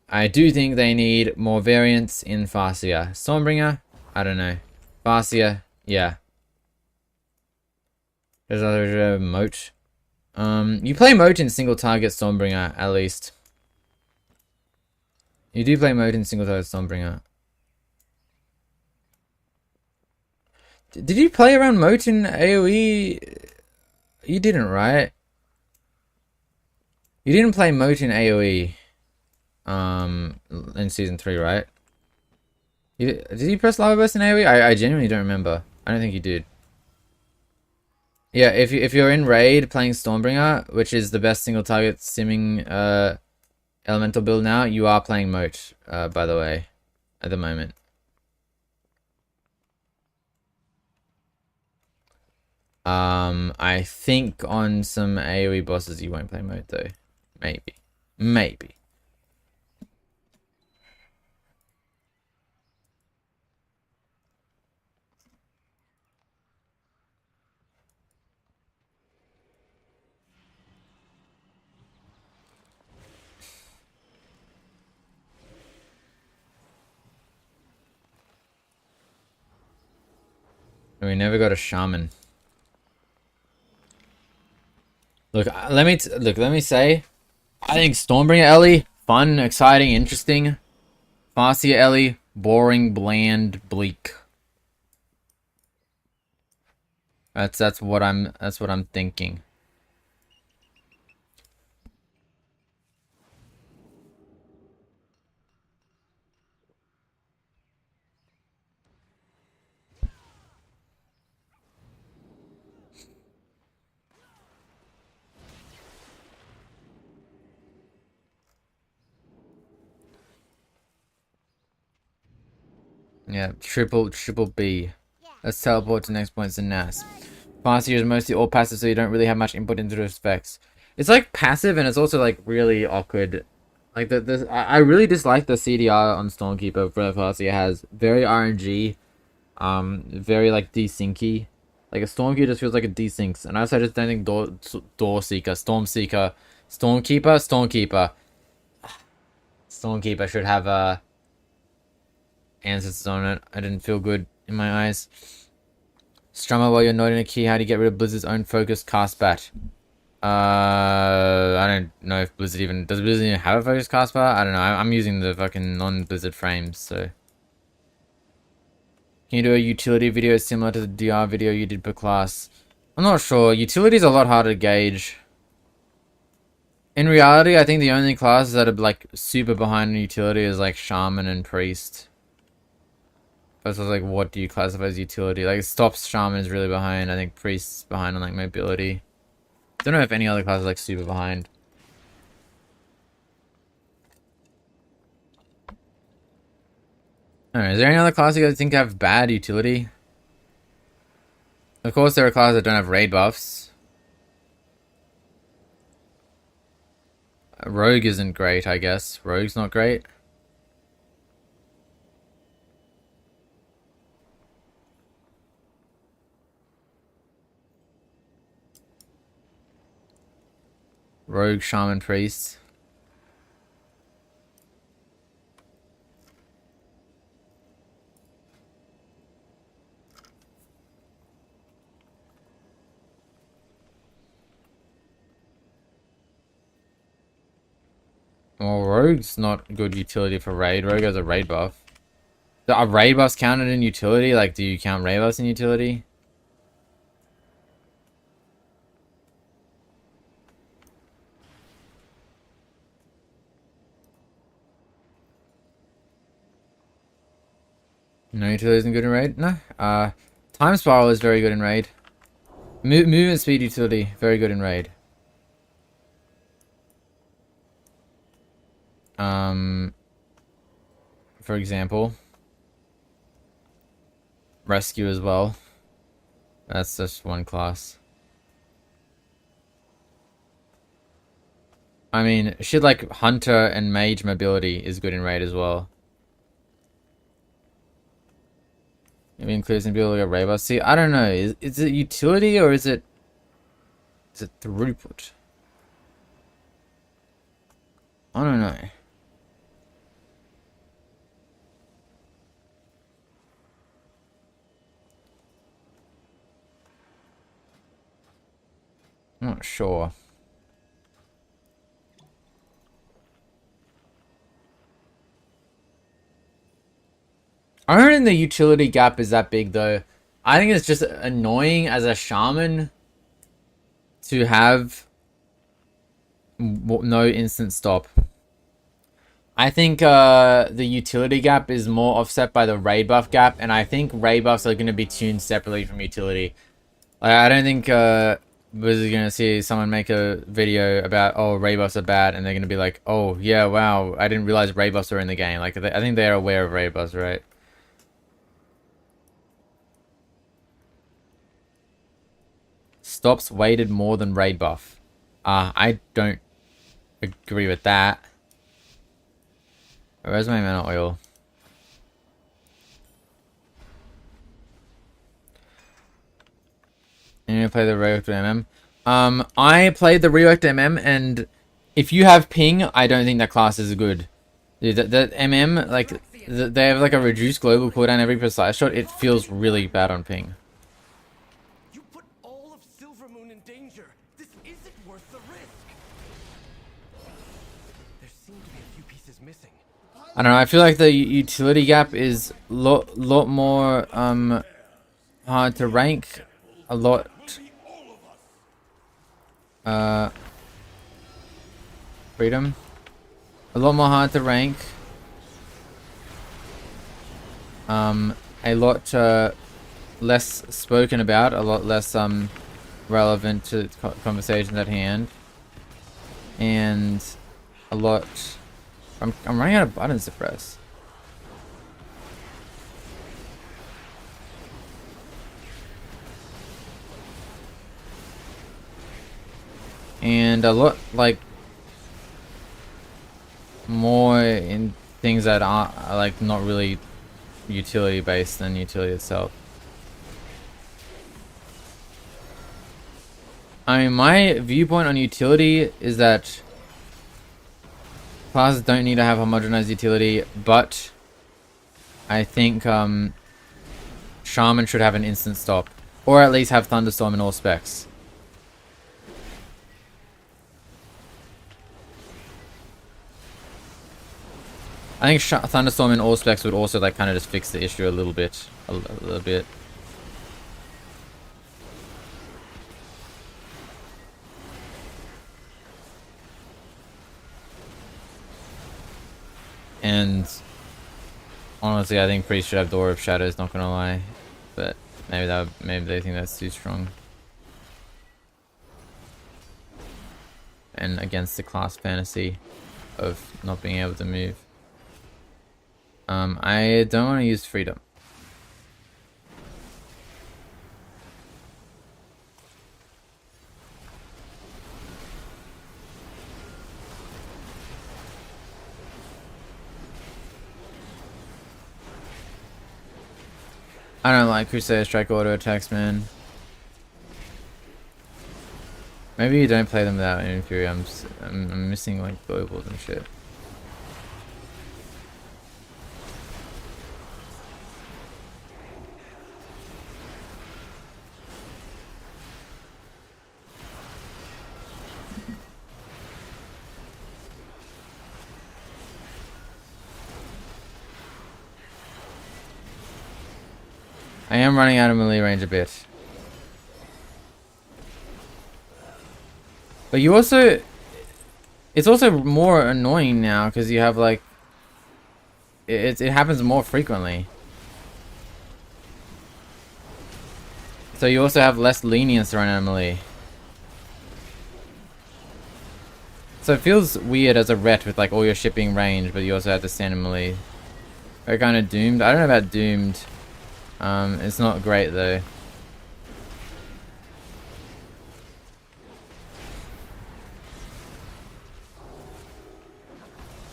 I do think they need more variants in Farseer. Stormbringer? I don't know. Farseer? Yeah. There's other Moat. You play Moat in single target Stormbringer, at least. You do play Moat in single target Stormbringer. Did you play around Moat in AoE? You didn't, right? You didn't play Moat in AoE in Season 3, right? Did you press Lava Burst in AoE? I genuinely don't remember. I don't think you did. Yeah, if you're in Raid playing Stormbringer, which is the best single target simming elemental build now, you are playing Moat, by the way, at the moment. I think on some AoE bosses you won't play Moat though. Maybe. Maybe. We never got a shaman. Look, let me say, I think Stormbringer Ellie, fun, exciting, interesting. Farseer Ellie, boring, bland, bleak. That's what I'm thinking. Yeah, triple B. Let's teleport to next points in NAS. Farseer is mostly all passive, so you don't really have much input into the effects. It's like passive, and it's also like really awkward. Like I really dislike the CDR on Stormkeeper for Farseer. Has very RNG, very like desyncy. Like a Stormkeeper just feels like it desyncs, and I also just don't think Stormkeeper should have answers on it. I didn't feel good in my eyes. Strummer while you're not in a key. How do you get rid of Blizzard's own focus cast bat? I don't know if Blizzard even... Does Blizzard even have a focus cast bat? I don't know. I'm using the fucking non-Blizzard frames, so... Can you do a utility video similar to the DR video you did per class? I'm not sure. Utility is a lot harder to gauge. In reality, I think the only classes that are like super behind in utility is like shaman and priest. That's like, what do you classify as utility? Like, stops shaman is really behind. I think priest's behind on like mobility. Don't know if any other class is like super behind. I don't know, is there any other class you guys think have bad utility? Of course, there are classes that don't have raid buffs. Rogue isn't great, I guess. Rogue's not great. Rogue, shaman, priest. Well, Rogue's not good utility for raid. Rogue has a raid buff. Are raid buffs counted in utility? Like, do you count raid buffs in utility? No utility isn't good in raid? No. Time spiral is very good in raid. Movement speed utility, very good in raid. For example, rescue as well. That's just one class. I mean, shit like hunter and mage mobility is good in raid as well. Maybe includes ability of raid buff. See, I don't know. Is it utility or is it throughput? I don't know. I'm not sure. I don't think the utility gap is that big though. I think it's just annoying as a shaman to have no instant stop. I think the utility gap is more offset by the raid buff gap, and I think raid buffs are going to be tuned separately from utility. Like, I don't think we're going to see someone make a video about, oh, raid buffs are bad, and they're going to be like, oh, yeah, wow, I didn't realize raid buffs were in the game. Like, I think they're aware of raid buffs, right? Stops weighted more than raid buff. I don't agree with that. Where's my mana oil? You need to play the reworked MM. I played the reworked MM, and if you have ping, I don't think that class is good. That MM, like, they have like a reduced global cooldown every precise shot. It feels really bad on ping. You put all of Silvermoon in danger. This isn't worth the risk. There seem to be a few pieces missing. I don't know. I feel like the utility gap is lot more hard to rank. A lot. Freedom. A lot more hard to rank. A lot less spoken about. A lot less relevant to conversations at hand. And a lot. I'm running out of buttons to press. And a lot like more in things that are like not really utility based than utility itself. I mean, my viewpoint on utility is that classes don't need to have homogenized utility, but I think Shaman should have an instant stop, or at least have Thunderstorm in all specs. I think Thunderstorm in all specs would also like kind of just fix the issue a little bit, a little bit. And honestly, I think Priest should have Door of Shadows, not gonna lie. But maybe they think that's too strong. And against the class fantasy of not being able to move. I don't want to use Freedom. I don't like Crusader Strike auto attacks, man. Maybe you don't play them without Infuri. I'm missing like globals and shit. I am running out of melee range a bit. But you also... It's also more annoying now because you have like... It happens more frequently. So you also have less lenience to run out of melee. So it feels weird as a ret with like all your shipping range, but you also have to stand in melee. We're kind of doomed. I don't know about doomed. It's not great though.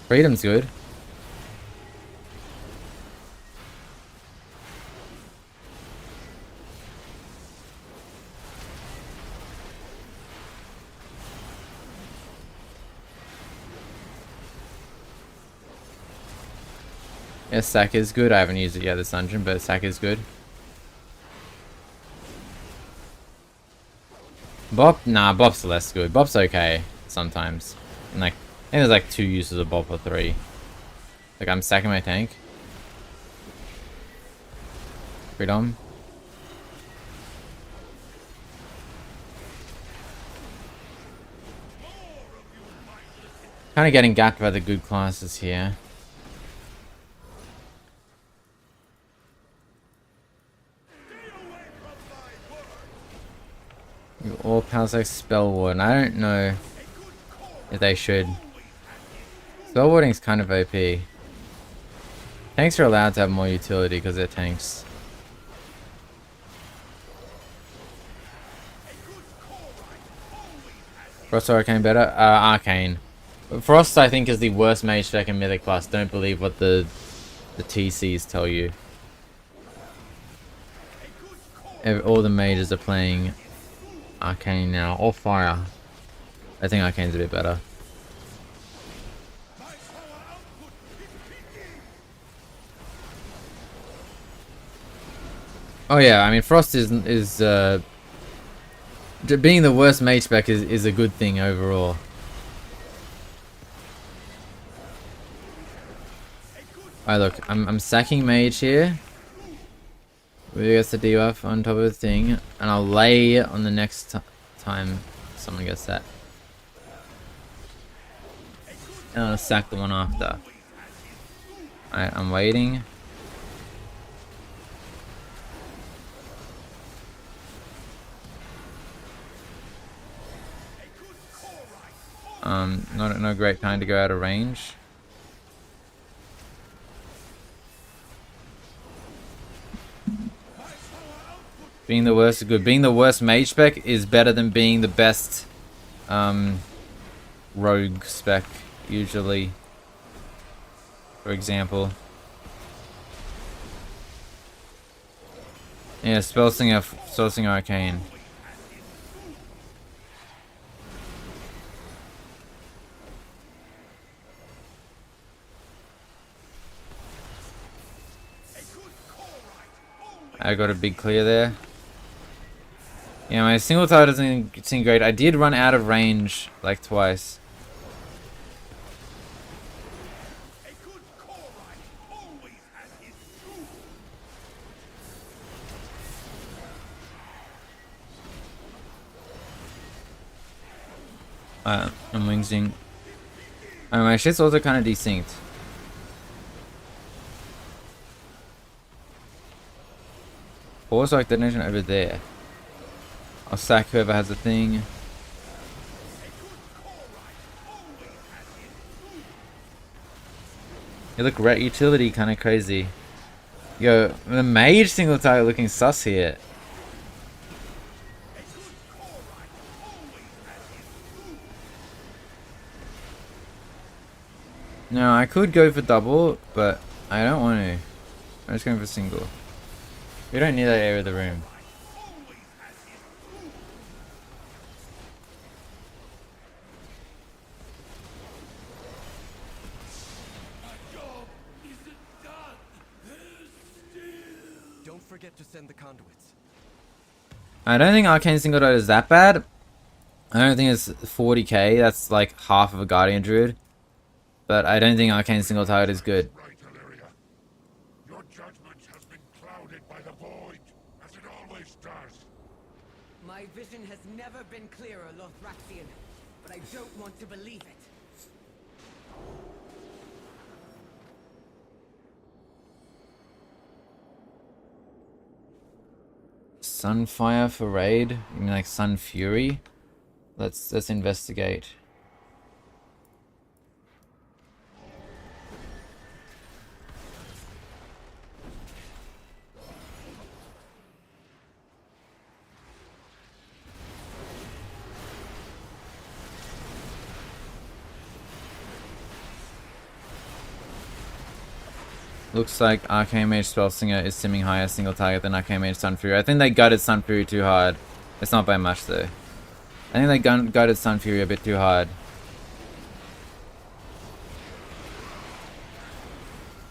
Freedom's good. Yeah, Sack is good. I haven't used it yet this dungeon, but Sack is good. Bop? Nah, Bop's less good. Bop's okay sometimes. And like, I think there's like 2 uses of Bop or 3. Like, I'm sacking my tank. Freedom. Kind of getting gapped by the good classes here. You all powers like Spell Ward, and I don't know if they should. Spell Warding's kind of OP. Tanks are allowed to have more utility because they're tanks. Frost or Arcane better? Arcane. Frost, I think, is the worst mage deck in Mythic Plus. Don't believe what the TCs tell you. All the mages are playing Arcane now, or Fire. I think Arcane's a bit better. Oh yeah, I mean Frost is being the worst mage spec is a good thing overall. Alright, look, I'm sacking mage here. We get the debuff on top of the thing, and I'll lay on the next time someone gets that. And I'll sack the one after. Alright, I'm waiting. Not no great time to go out of range. Being the worst is good. Being the worst mage spec is better than being the best rogue spec, usually. For example. Yeah, Spellslinger Arcane. I got a big clear there. Yeah, my single tile doesn't seem great. I did run out of range like twice. I'm wingsing. Oh, my shit's also kind of desynced. Pause like detonation over there. I'll sack whoever has the thing. You look ret utility kind of crazy. Yo, the mage single target looking sus here. No, I could go for double, but I don't want to. I'm just going for single. We don't need that area of the room. Don't forget to send the conduits. I don't think Arcane single dot is that bad. I don't think it's 40k. That's like half of a Guardian Druid. But I don't think Arcane single target is good. Right, Illyria. Your judgment has been clouded by the void, as it always does. My vision has never been clearer, Lothraxian, but I don't want to believe it. Sunfire for raid? You mean like Sun Fury? Let's investigate. Looks like Arcane Mage Spellslinger is simming higher single target than Arcane Mage Sun Fury. I think they gutted Sun Fury too hard. It's not by much though. I think they gutted Sun Fury a bit too hard.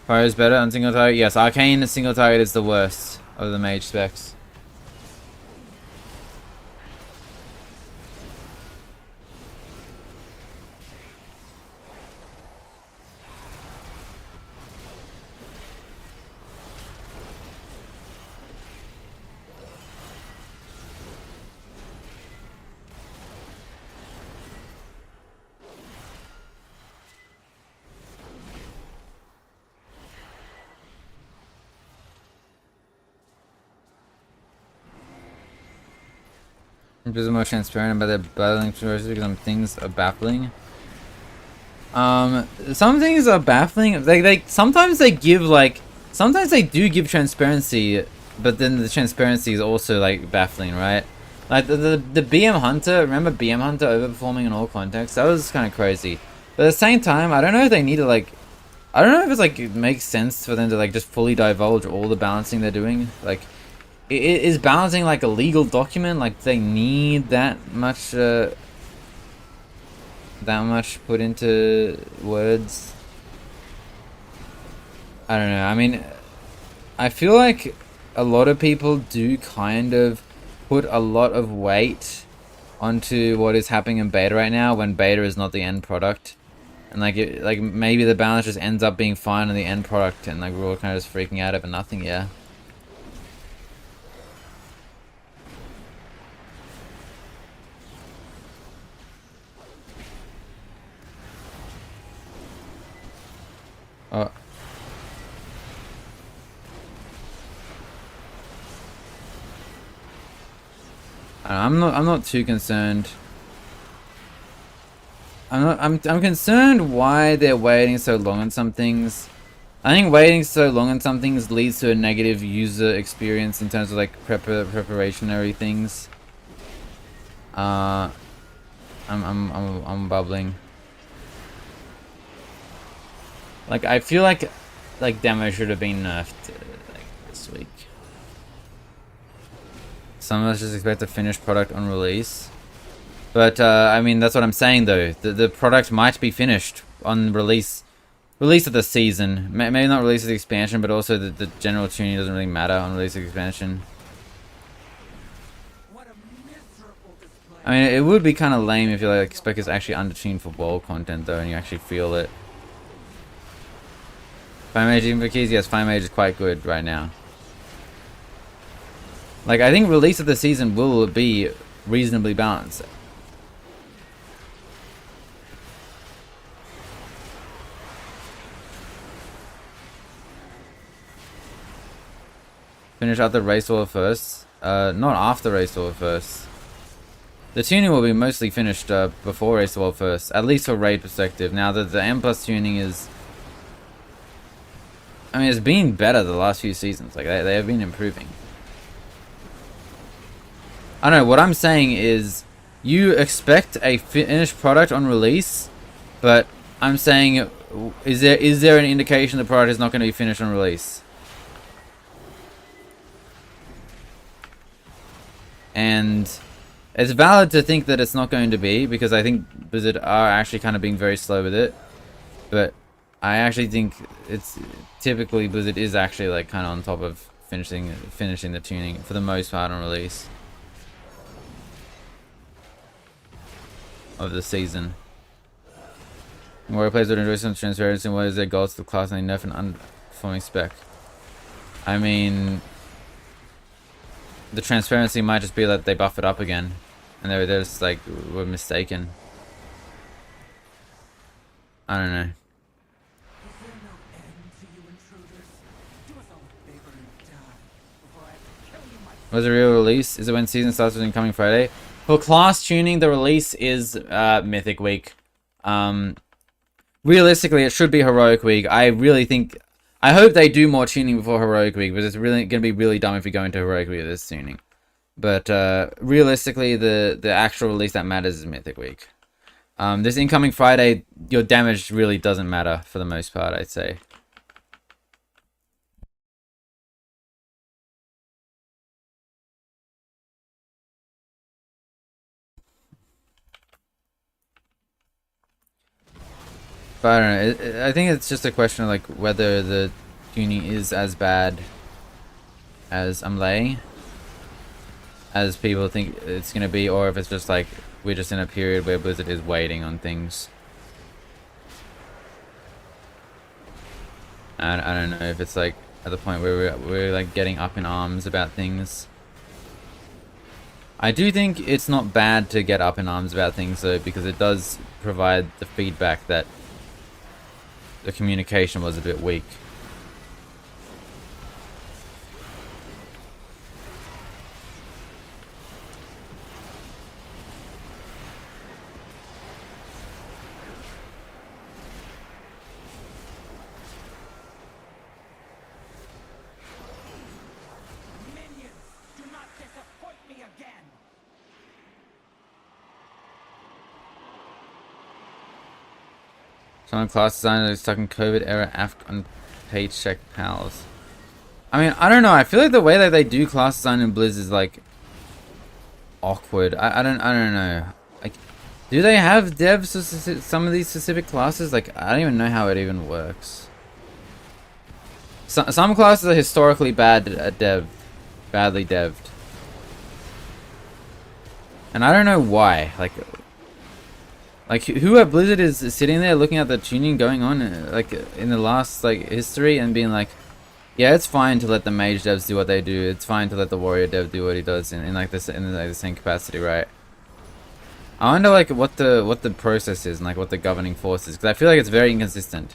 Fire is better on single target? Yes, Arcane single target is the worst of the mage specs. Is more transparent about their battling choices because some things are baffling. Some things are baffling. They sometimes they give like sometimes they do give transparency, but then the transparency is also like baffling, right? Like the BM Hunter, remember BM Hunter overperforming in all contexts? That was kind of crazy. But at the same time, I don't know if they need to like, I don't know if it's like it makes sense for them to like just fully divulge all the balancing they're doing. Like, is balancing like a legal document? Like they need that much put into words? I don't know. I mean, I feel like a lot of people do kind of put a lot of weight onto what is happening in beta right now when beta is not the end product. And like maybe the balance just ends up being fine in the end product and like we're all kind of just freaking out over nothing, yeah. Oh. I'm not too concerned. I'm concerned why they're waiting so long on some things. I think waiting so long on some things leads to a negative user experience in terms of like preparationary things. I'm bubbling. Like I feel like demo should have been nerfed like this week. Some of us just expect a finished product on release. But I mean that's what I'm saying though. The product might be finished on release of the season. Maybe not release of the expansion, but also the general tuning doesn't really matter on release of the expansion. I mean it would be kind of lame if your like spec is actually undertuned for world content though and you actually feel it. Fire Mage even for keys? Yes, Fire Mage is quite good right now. Like, I think release of the season will be reasonably balanced. Finish after Race War first. Not after Race War first. The tuning will be mostly finished before Race War first, at least for raid perspective. Now that the M plus tuning is, I mean, it's been better the last few seasons. Like they have been improving. I don't know. What I'm saying is, you expect a finished product on release, but I'm saying, is there an indication the product is not going to be finished on release? And it's valid to think that it's not going to be, because I think Blizzard are actually kind of being very slow with it. But I actually think it's typically Blizzard is actually like kind of on top of finishing the tuning for the most part on release of the season. Warrior players would enjoy some transparency in what is their goals to the class, and they nerf an underperforming spec. I mean, the transparency might just be that they buff it up again, and they're just like, were mistaken. I don't know. Was it a real release? Is it when season starts within coming Friday? For class tuning, the release is Mythic Week. Realistically, it should be Heroic Week. I really think, I hope they do more tuning before Heroic Week, but it's really going to be really dumb if we go into Heroic Week with this tuning. But realistically, the actual release that matters is Mythic Week. This incoming Friday, your damage really doesn't matter for the most part, I'd say. But I don't know. I think it's just a question of like whether the tuning is as bad as I'm laying, as people think it's gonna be, or if it's just like we're just in a period where Blizzard is waiting on things. I don't know if it's like at the point where we're like getting up in arms about things. I do think it's not bad to get up in arms about things though, because it does provide the feedback that the communication was a bit weak. Some class designers are stuck in COVID era on page check pals. I mean, I don't know. I feel like the way that they do class design in Blizz is like awkward. I don't know. Like, do they have devs for some of these specific classes? Like, I don't even know how it even works. Some classes are historically bad at badly devved, and I don't know why. Like who at Blizzard is sitting there looking at the tuning going on like in the last like history and being like, yeah, it's fine to let the mage devs do what they do. It's fine to let the warrior dev do what he does in like this in like the same capacity, right? I wonder like what the process is and like what the governing force is, because I feel like it's very inconsistent.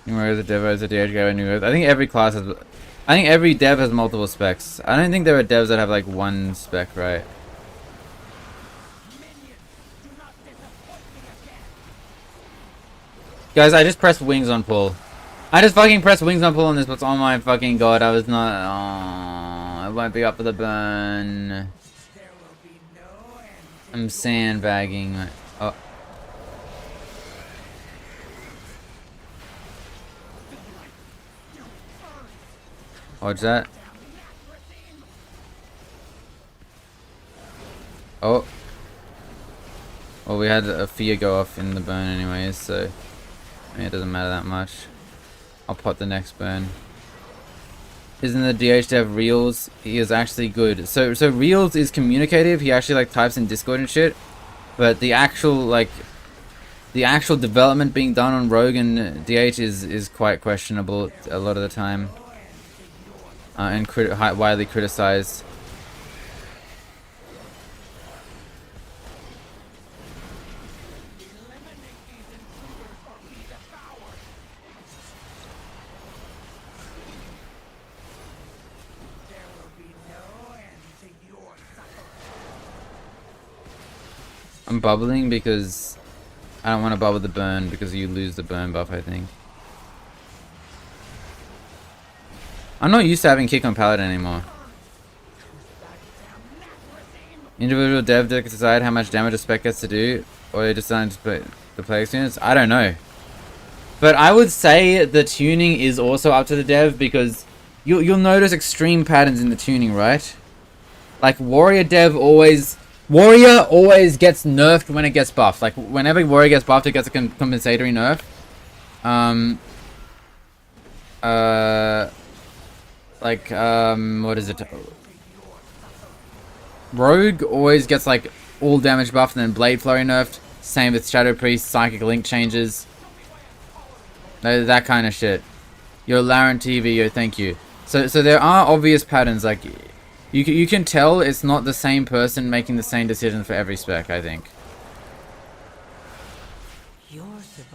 Where is the dev as a DH guy? I think every class has. I think every dev has multiple specs. I don't think there are devs that have like one spec, right? Guys, I just pressed wings on pull. I just fucking pressed wings on pull on this, but oh my fucking god, I was not. Oh, I won't be up for the burn. I'm sandbagging. Oh. What's that? Oh. Well, we had a fear go off in the burn anyways, so I mean, it doesn't matter that much. I'll pot the next burn. is in the DH dev Reels. He is actually good. So Reels is communicative. He actually like types in Discord and shit. But the actual development being done on Rogue and DH is quite questionable a lot of the time, and widely criticized. I'm bubbling because I don't want to bubble the burn because you lose the burn buff, I think. I'm not used to having kick on Paladin anymore. Individual dev gets to decide how much damage a spec gets to do, or they decide to play the play experience. I don't know. But I would say the tuning is also up to the dev, because you'll notice extreme patterns in the tuning, right? Like Warrior always gets nerfed when it gets buffed. Like whenever Warrior gets buffed, it gets a compensatory nerf. What is it? Rogue always gets like all damage buffed and then Blade Flurry nerfed. Same with Shadow Priest, Psychic Link changes. That kind of shit. Yo, Laren TV, yo, thank you. So there are obvious patterns. Like you can tell it's not the same person making the same decision for every spec, I think.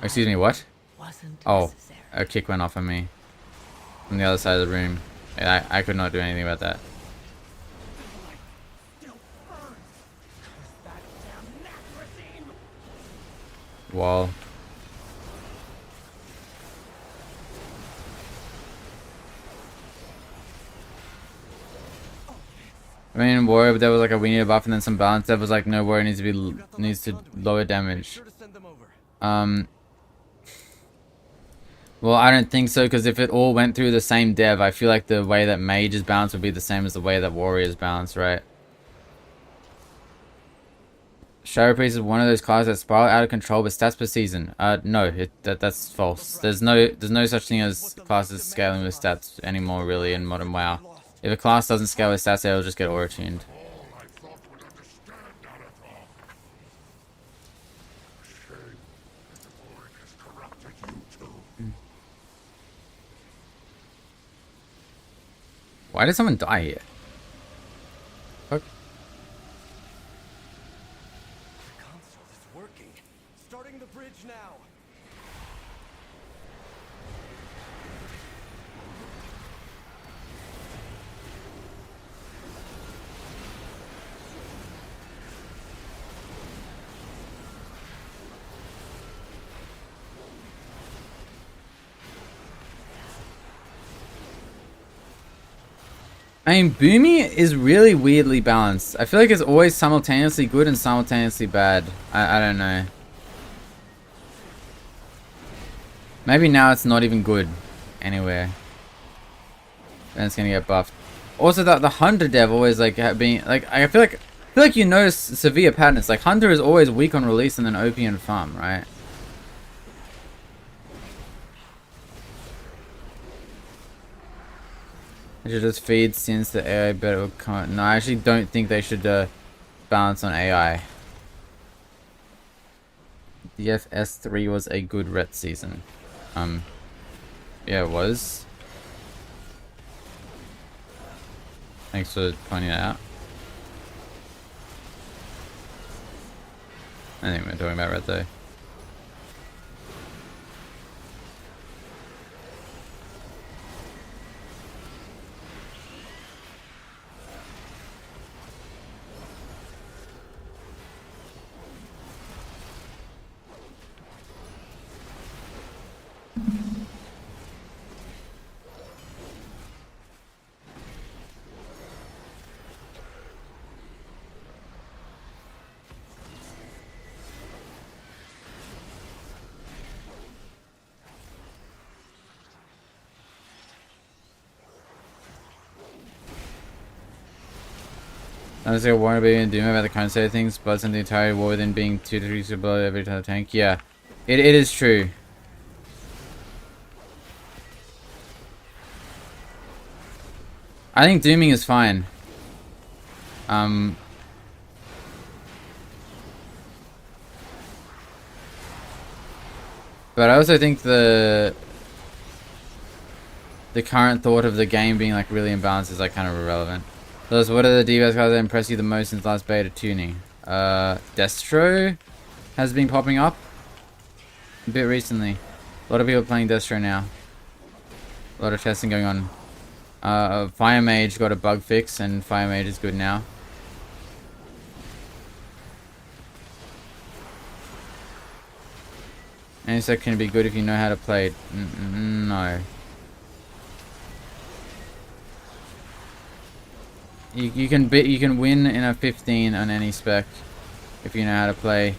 Excuse me, what? Oh, a kick went off on me from the other side of the room. Yeah, I could not do anything about that. Wall. I mean, Warrior, but there was like a we need a buff, and then some balance. That was like no Warrior needs to lower damage. Well, I don't think so, because if it all went through the same dev, I feel like the way that Mage is balanced would be the same as the way that Warrior is balanced, right? Shadow Priest is one of those classes that spiral out of control with stats per season. No, that's false. There's no such thing as classes scaling with stats anymore, really, in modern WoW. If a class doesn't scale with stats, it'll just get auto-tuned. Why did someone die here? Fuck. The console is working. Starting the bridge now. I mean, Boomy is really weirdly balanced. I feel like it's always simultaneously good and simultaneously bad. I don't know. Maybe now it's not even good anywhere. Then it's gonna get buffed. Also, the Hunter dev always like being like I feel like you notice severe patterns. Like Hunter is always weak on release and then OP and farm, right? They should just feed since the AI better will come. No, I actually don't think they should balance on AI. DFS3 was a good ret season. Yeah, it was. Thanks for pointing that out. I think we're talking about ret though. I was like, warn baby and Doom about the current state of things, but in the entire war within being 2 to 3 below every time tank. Yeah, it is true. I think dooming is fine. But I also think the current thought of the game being like really imbalanced is like kind of irrelevant. So what are the D-Best cards that impress you the most since last beta tuning? Destro has been popping up a bit recently. A lot of people playing Destro now. A lot of testing going on. Fire Mage got a bug fix and Fire Mage is good now. And so can it be good if you know how to play it? No. You can win in a 15 on any spec if you know how to play.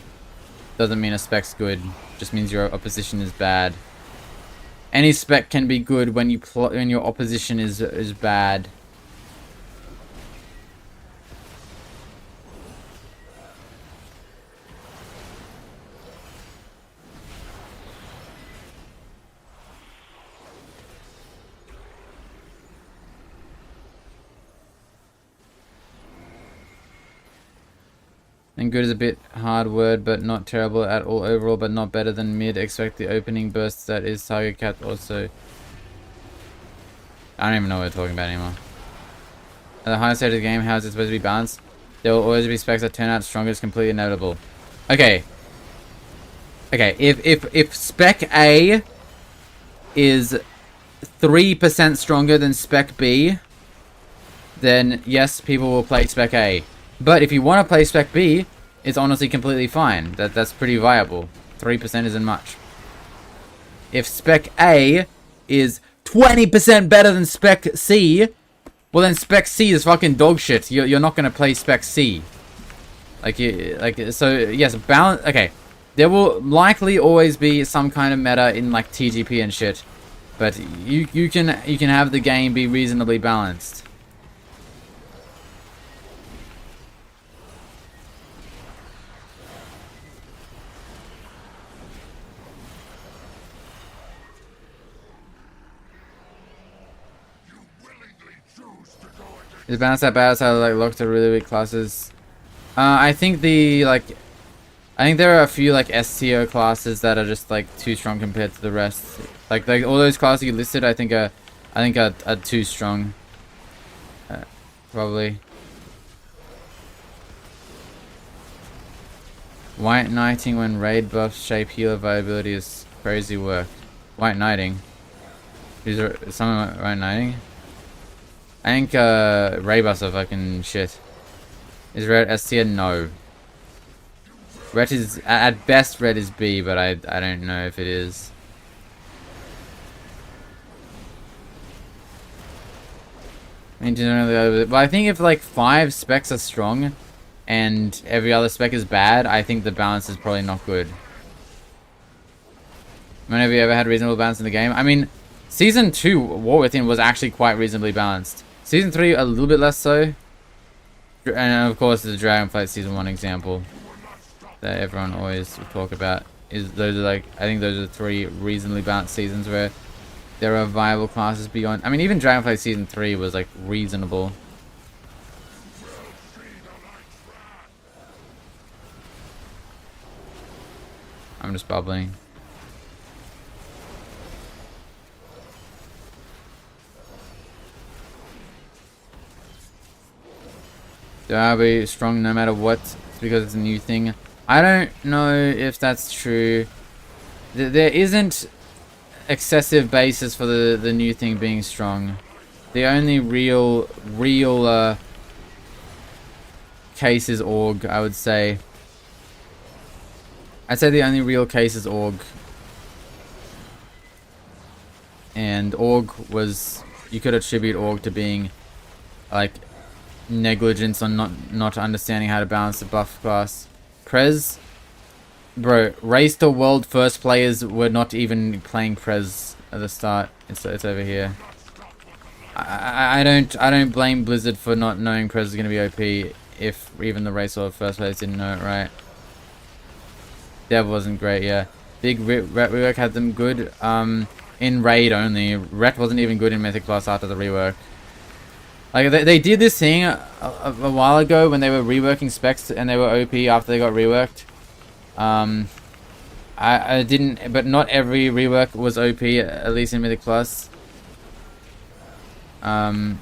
Doesn't mean a spec's good. Just means your opposition is bad. Any spec can be good when your opposition is bad. And good is a bit hard word, but not terrible at all overall, but not better than mid. Expect the opening burst that is target capped also. I don't even know what we're talking about anymore. At the highest stage of the game, how is it supposed to be balanced? There will always be specs that turn out stronger. It's completely inevitable. Okay. Okay, if spec A is 3% stronger than spec B, then yes, people will play spec A. But if you want to play spec B, it's honestly completely fine. That's pretty viable. 3% isn't much. If spec A is 20% better than spec C, well then spec C is fucking dog shit. You're not gonna play spec C. So yes, balance. Okay, there will likely always be some kind of meta in like TGP and shit, but you can have the game be reasonably balanced. Is balance that bad? So like locked to really weak classes. I think there are a few like S tier classes that are just like too strong compared to the rest. Like all those classes you listed, I think are too strong. Probably. White Knighting when raid buffs shape healer viability is crazy work. White Knighting. Is there someone White Knighting? I think raid buffs are fucking shit. Is red S tier? No. Red is at best red is B, but I don't know if it is. I mean, generally, but I think if like 5 specs are strong and every other spec is bad, I think the balance is probably not good. Have you ever had reasonable balance in the game? I mean, Season 2 War Within was actually quite reasonably balanced. Season 3 a little bit less so. And of course the Dragonflight Season 1 example that everyone always will talk about is those are like, I think those are 3 reasonably balanced seasons where there are viable classes beyond. I mean, even Dragonflight Season 3 was like reasonable. I'm just bubbling. I'll be strong no matter what. It's because it's a new thing. I don't know if that's true. There isn't excessive basis for the new thing being strong. The only real case is Org, I would say. I'd say the only real case is Org. And Org was... You could attribute Org to being like negligence on not understanding how to balance the buff class. Prez, bro, race to world first players were not even playing Prez at the start. It's over here. I don't blame Blizzard for not knowing Prez is gonna be OP if even the race world first players didn't know it, right? Dev wasn't great, yeah. Big Ret rework had them good in raid only. Ret wasn't even good in Mythic Plus after the rework. Like they did this thing a while ago when they were reworking specs and they were OP after they got reworked. I didn't, but not every rework was OP, at least in Mythic Plus. And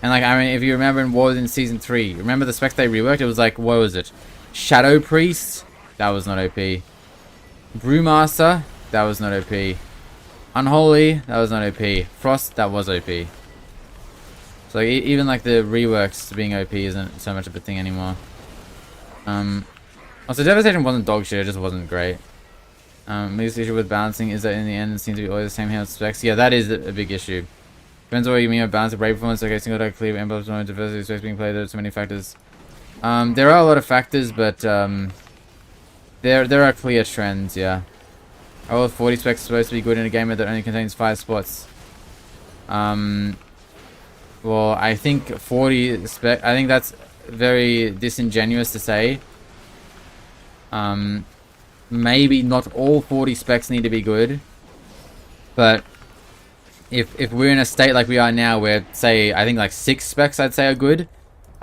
like, I mean, if you remember in War Within Season 3, remember the specs they reworked? It was like, what was it? Shadow Priest? That was not OP. Brewmaster? That was not OP. Unholy? That was not OP. Frost? That was OP. So like, even like the reworks being OP isn't so much of a thing anymore. Also, Devastation wasn't dog shit, it just wasn't great. Biggest issue with balancing is that in the end it seems to be always the same hand specs. Yeah, that is a big issue. Depends on what you mean by balance of brave performance. Okay, single dark clear, emblems, no diversity, specs being played. There's so many factors. There are a lot of factors, but there are clear trends. Yeah. All 40 specs supposed to be good in a game that only contains 5 spots. Well, I think 40 spec. I think that's very disingenuous to say. Maybe not all 40 specs need to be good, but if we're in a state like we are now, where say I think like 6 specs I'd say are good.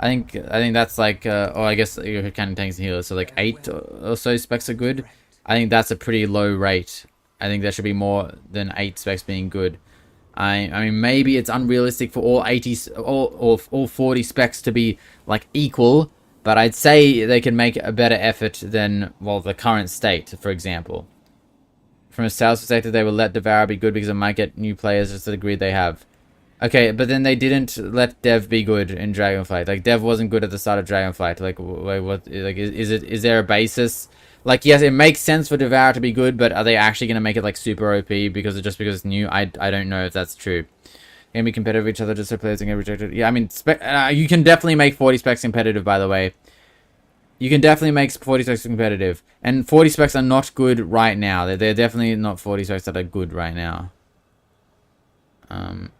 I think that's like or I guess you're counting tanks and healers, so like 8 or so specs are good. I think that's a pretty low rate. I think there should be more than 8 specs being good. I mean, maybe it's unrealistic for all 40 specs to be like equal, but I'd say they can make a better effort than, well, the current state, for example. From a sales perspective, they will let Devour be good because it might get new players just to the greed they have. Okay, but then they didn't let Dev be good in Dragonflight. Like, Dev wasn't good at the start of Dragonflight. Like, wait, what? Like, is there a basis? Like, yes, it makes sense for Devour to be good, but are they actually going to make it, like, super OP because it's new? I don't know if that's true. Can be competitive with each other just so players can get rejected. Yeah, I mean, you can definitely make 40 specs competitive, by the way. You can definitely make 40 specs competitive. And 40 specs are not good right now. They're definitely not 40 specs that are good right now. In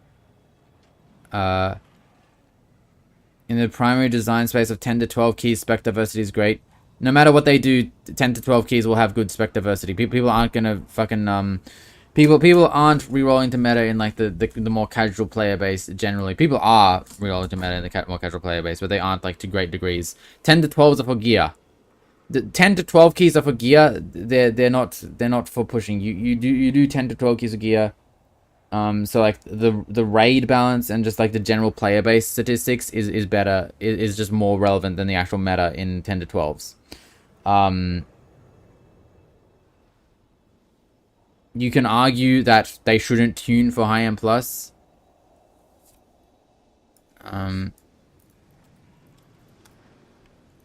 the primary design space of 10 to 12 keys, spec diversity is great. No matter what they do, 10 to 12 keys will have good spec diversity. People aren't gonna fucking people aren't re-rolling to meta in like the more casual player base generally. People are re-rolling to meta in the more casual player base, but they aren't like to great degrees. 10 to 12s are for gear. The 10 to 12 keys are for gear. They're not for pushing. You do 10 to 12 keys of gear. So like the raid balance and just like the general player base statistics is better, is just more relevant than the actual meta in 10 to 12s. You can argue that they shouldn't tune for high end plus. I'm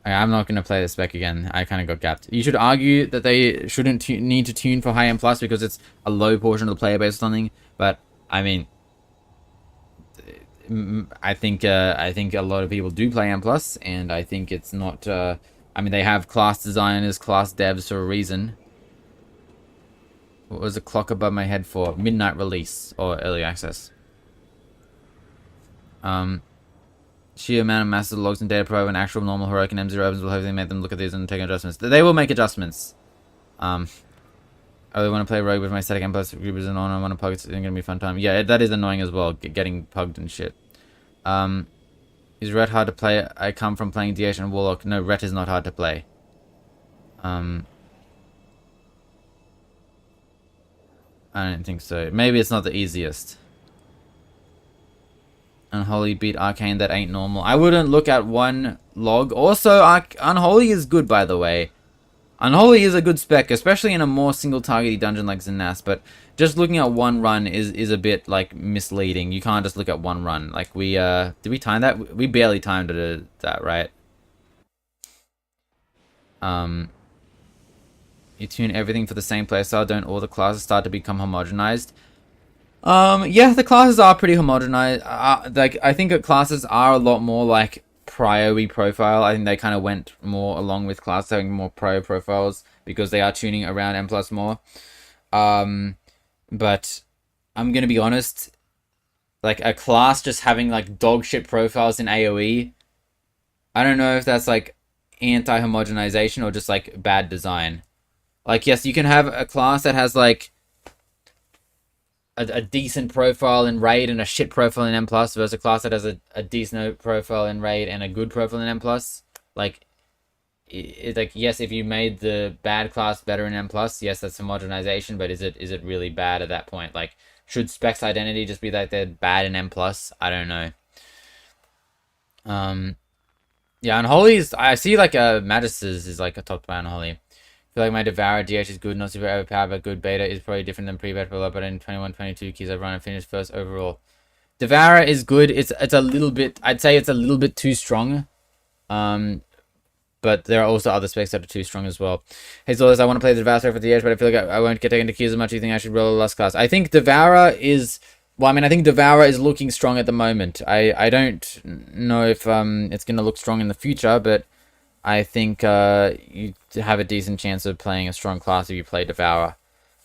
not going to play this spec again. I kind of got gapped. You should argue that they shouldn't need to tune for high end plus because it's a low portion of the player base or something. But I mean, I think a lot of people do play M plus, and I think it's not. I mean, they have class designers, class devs for a reason. What was the clock above my head for? Midnight release or early access. Sheer amount of massive logs and data provided when actual normal heroic and M0 opens will hopefully make them look at these and take adjustments. They will make adjustments. I really want to play rogue with my static M plus group is an honor. I want to pug. It's going to be a fun time. Yeah, that is annoying as well. Getting pugged and shit. Is Ret hard to play? I come from playing DH and Warlock. No, Ret is not hard to play. I don't think so. Maybe it's not the easiest. Unholy beat Arcane, that ain't normal. I wouldn't look at one log. Also, Unholy is good, by the way. Unholy is a good spec, especially in a more single-targety dungeon like Zenas, but just looking at one run is a bit, like, misleading. You can't just look at one run. Like, did we time that? We barely timed that, right? You tune everything for the same playstyle, don't all the classes start to become homogenized? Yeah, the classes are pretty homogenized. Like, I think that classes are a lot more, like, prio-y profile. I think they kind of went more along with classes having more prio profiles because they are tuning around M plus more. But I'm gonna be honest, like, a class just having, like, dog shit profiles in AoE, I don't know if that's, like, anti-homogenization or just, like, bad design. Like, yes, you can have a class that has, like, a decent profile in raid and a shit profile in M plus versus a class that has a decent profile in raid and a good profile in M plus. Like, like yes, if you made the bad class better in M plus, yes, that's homogenization. But is it really bad at that point? Like, should Specs identity just be like they're bad in M plus? I don't know. Yeah, and Holy's I see like Magis's is like a top player on Holy. I feel like my Devour DH is good, not super overpowered, but good. Beta is probably different than pre-beta, but in 21-22 keys I've run and finished first overall. Devour is good. It's a little bit, I'd say it's a little bit too strong. But there are also other specs that are too strong as well. Hey Zolas, I want to play the Devour for the edge, but I feel like I won't get taken to keys as much. Do you think I should roll a last class? I think Devourer is, well, I mean, I think Devourer is looking strong at the moment. I don't know if it's going to look strong in the future, but I think you have a decent chance of playing a strong class if you play Devourer.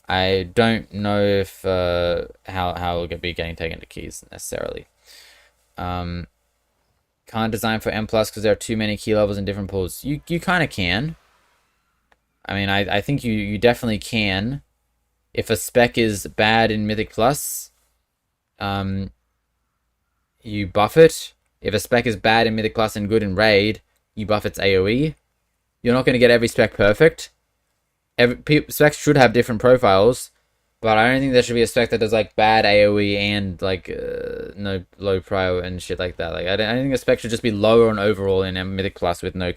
I don't know if how it'll be getting taken to keys necessarily. Can't design for M plus because there are too many key levels in different pools. You kind of can. I mean, I think you definitely can. If a spec is bad in Mythic Plus, you buff it. If a spec is bad in Mythic Plus and good in Raid, you buff its AoE. You're not going to get every spec perfect. Specs should have different profiles, but I don't think there should be a spec that does like bad AoE and like no low prio and shit like that. Like I think a spec should just be lower on overall in Mythic Plus with no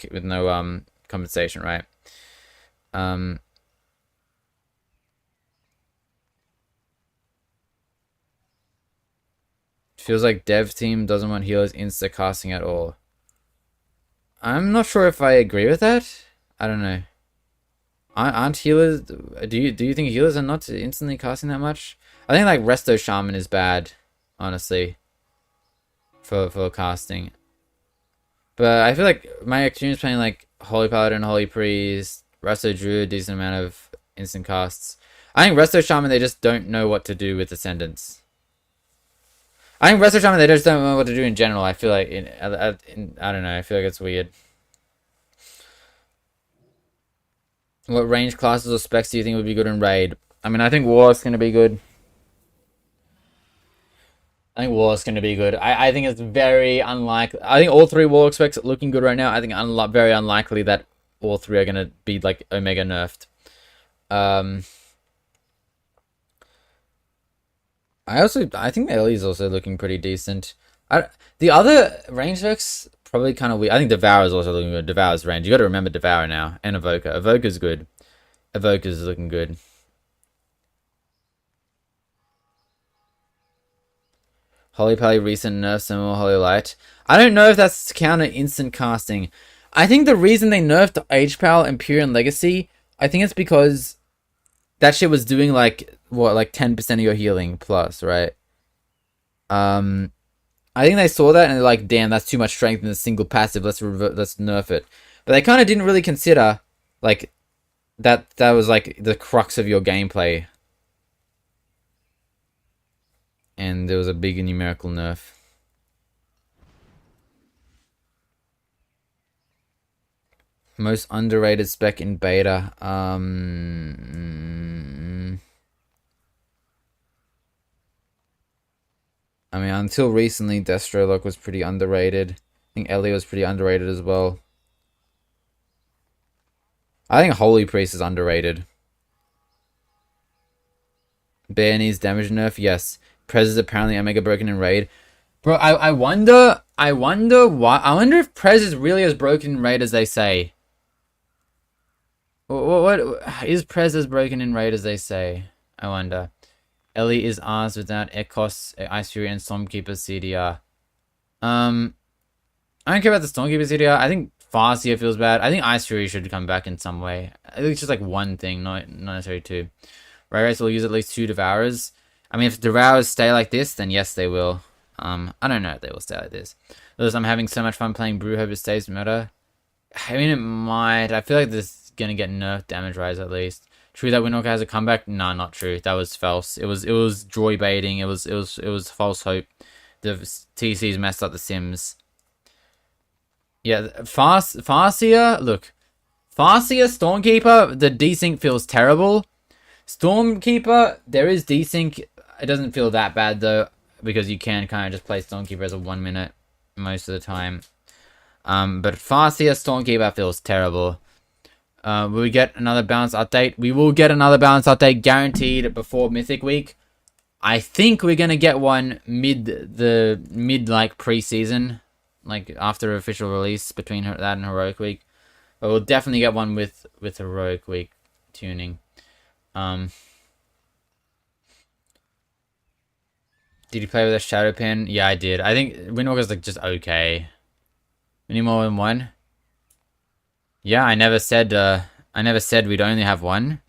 compensation, right? Feels like dev team doesn't want healers insta casting at all. I'm not sure if I agree with that. I don't know. Aren't healers? Do you think healers are not instantly casting that much? I think like Resto Shaman is bad, honestly, for casting. But I feel like my experience playing like Holy Paladin, Holy Priest, Resto Druid, decent amount of instant casts. I think Resto Shaman, they just don't know what to do with Ascendants. I think Resto Shaman, they just don't know what to do in general. I feel like I don't know. I feel like it's weird. What range classes or specs do you think would be good in Raid? I mean, I think War's going to be good. I think it's very unlikely. I think all three War specs are looking good right now. I think very unlikely that all three are going to be like Omega nerfed. I think the Ellie is also looking pretty decent. The other range specs probably kind of weird. I think Devour is also looking good. Devour's range. You got to remember Devour now and Evoker. Evoker's good. Evoker's looking good. Holy Pally recent nerfs some more Holy Light. I don't know if that's counter instant casting. I think the reason they nerfed H-Pal, Empyrean Legacy, I think it's because that shit was doing like what, like 10% of your healing plus, right? I think they saw that and they're like, damn, that's too much strength in a single passive. Let's nerf it. But they kind of didn't really consider like that was like the crux of your gameplay. And there was a big numerical nerf. Most underrated spec in beta. I mean, until recently, Destrolock was pretty underrated. I think Ellie was pretty underrated as well. I think Holy Priest is underrated. Bear needs damage nerf, yes. Prez is apparently Omega broken in Raid. Bro, I wonder why. I wonder if Prez is really as broken in Raid as they say. What is Prez as broken in Raid as they say? I wonder. Ellie is ours without Ekos, Ice Fury, and Stormkeeper CDR. I don't care about the Stormkeeper CDR. I think Farseer feels bad. I think Ice Fury should come back in some way. I think it's just like one thing, not necessarily two. Ray Race will use at least 2 Devourers. I mean, if Devourers stay like this, then yes, they will. I don't know if they will stay like this. Because I'm having so much fun playing Brew, hope it stays meta. I mean, it might. I feel like this is going to get nerfed damage rise at least. True that Windwalker has a comeback? No, not true. That was false. It was joy baiting. It was false hope. The TCs messed up the Sims. Yeah, Farseer, look. Farseer, Stormkeeper, the desync feels terrible. Stormkeeper, there is desync. it doesn't feel that bad though, because you can kind of just play Stormkeeper as a 1 minute most of the time. But Farseer Stormkeeper feels terrible. Will we get another balance update? We will get another balance update guaranteed before Mythic Week. I think we're gonna get one mid like preseason, like after official release between that and Heroic Week. But we'll definitely get one with Heroic Week tuning. Did you play with a Shadow Pen? Yeah, I did. I think Windwalker's like just okay. Any more than one? Yeah, I never said we'd only have one.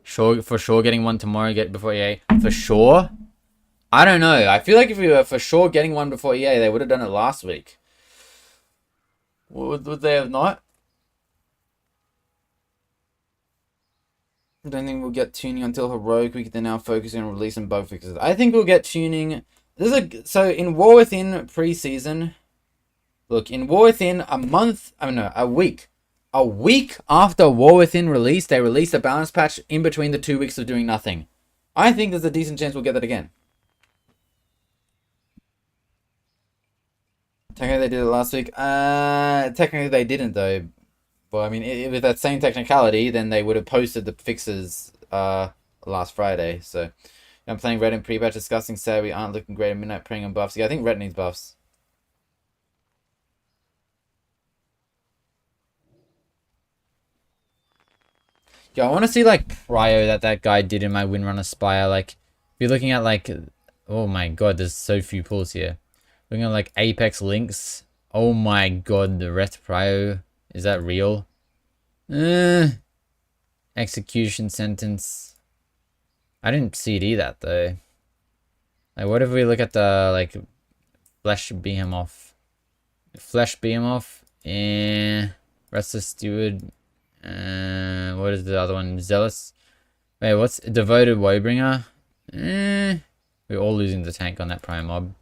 Sure, for sure getting one tomorrow, get before EA. For sure? I don't know. I feel like if we were for sure getting one before EA, they would have done it last week. Would they have not? I don't think we'll get tuning until Heroic Week. They're now focusing on releasing bug fixes. I think we'll get tuning. So in War Within preseason, look, in War Within a week. A week after War Within release, they released a balance patch in between the 2 weeks of doing nothing. I think there's a decent chance we'll get that again. Technically, they did it last week. Technically, they didn't, though. Well, I mean, with that same technicality, then they would have posted the fixes last Friday. So, I'm playing Red in pre-patch, discussing sad we aren't looking great at midnight, praying on buffs. Yeah, I think Red needs buffs. Yeah, I want to see, like, Prio that guy did in my Windrunner Spire. Like, if you're looking at, like... Oh my god, there's so few pulls here. Looking at, like, Apex Links. Oh my god, the Ret Prio. Is that real? Execution Sentence. I didn't CD that, though. Like, what if we look at the, like... Flesh Behemoth? Flesh Behemoth? Restless Steward... what is the other one? Zealous? Wait, what's Devoted Woebringer? We're all losing the tank on that Prio mob.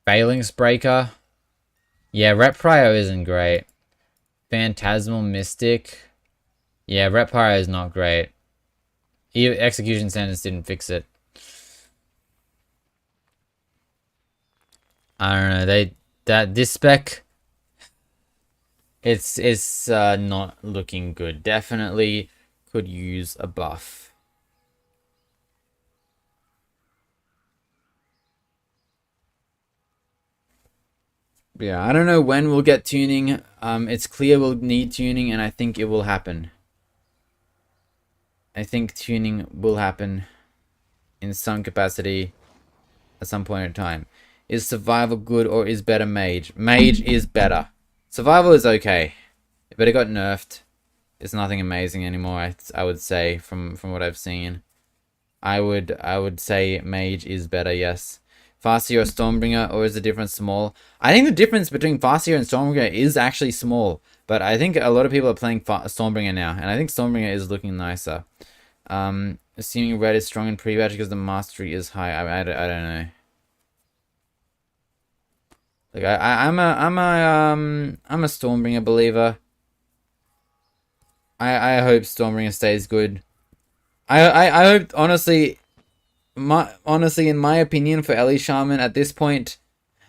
Phalanx Breaker. Yeah, Rep Prio isn't great. Phantasmal Mystic. Yeah, Rep Prio is not great. Execution Sentence didn't fix it. I don't know. This spec... It's not looking good. Definitely could use a buff. But yeah, I don't know when we'll get tuning. It's clear we'll need tuning, and I think it will happen. I think tuning will happen in some capacity at some point in time. Is survival good or is better mage? Mage is better. Survival is okay, but it got nerfed. It's nothing amazing anymore. I would say from what I've seen. I would say mage is better. Yes. Farseer or Stormbringer, or is the difference small? I think the difference between Farseer and Stormbringer is actually small, but I think a lot of people are playing Stormbringer now, and I think Stormbringer is looking nicer. Assuming red is strong in pre-batch because the mastery is high. I don't know. Like I'm a Stormbringer believer. I hope Stormbringer stays good. I hope honestly, in my opinion, for Ellie Shaman at this point,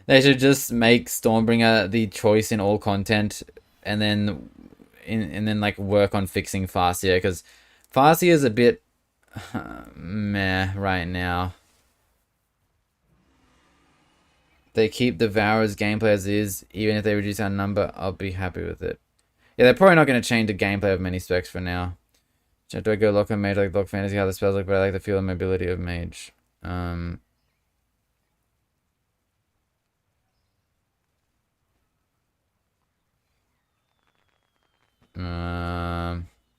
they should just make Stormbringer the choice in all content, and then like work on fixing Farseer, because Farseer is a bit meh right now. They keep Devourer's gameplay as is, even if they reduce our number, I'll be happy with it. Yeah, they're probably not going to change the gameplay of many specs for now. Do I go lock on mage like lock fantasy, how the spells look, but I like the feel and mobility of mage. I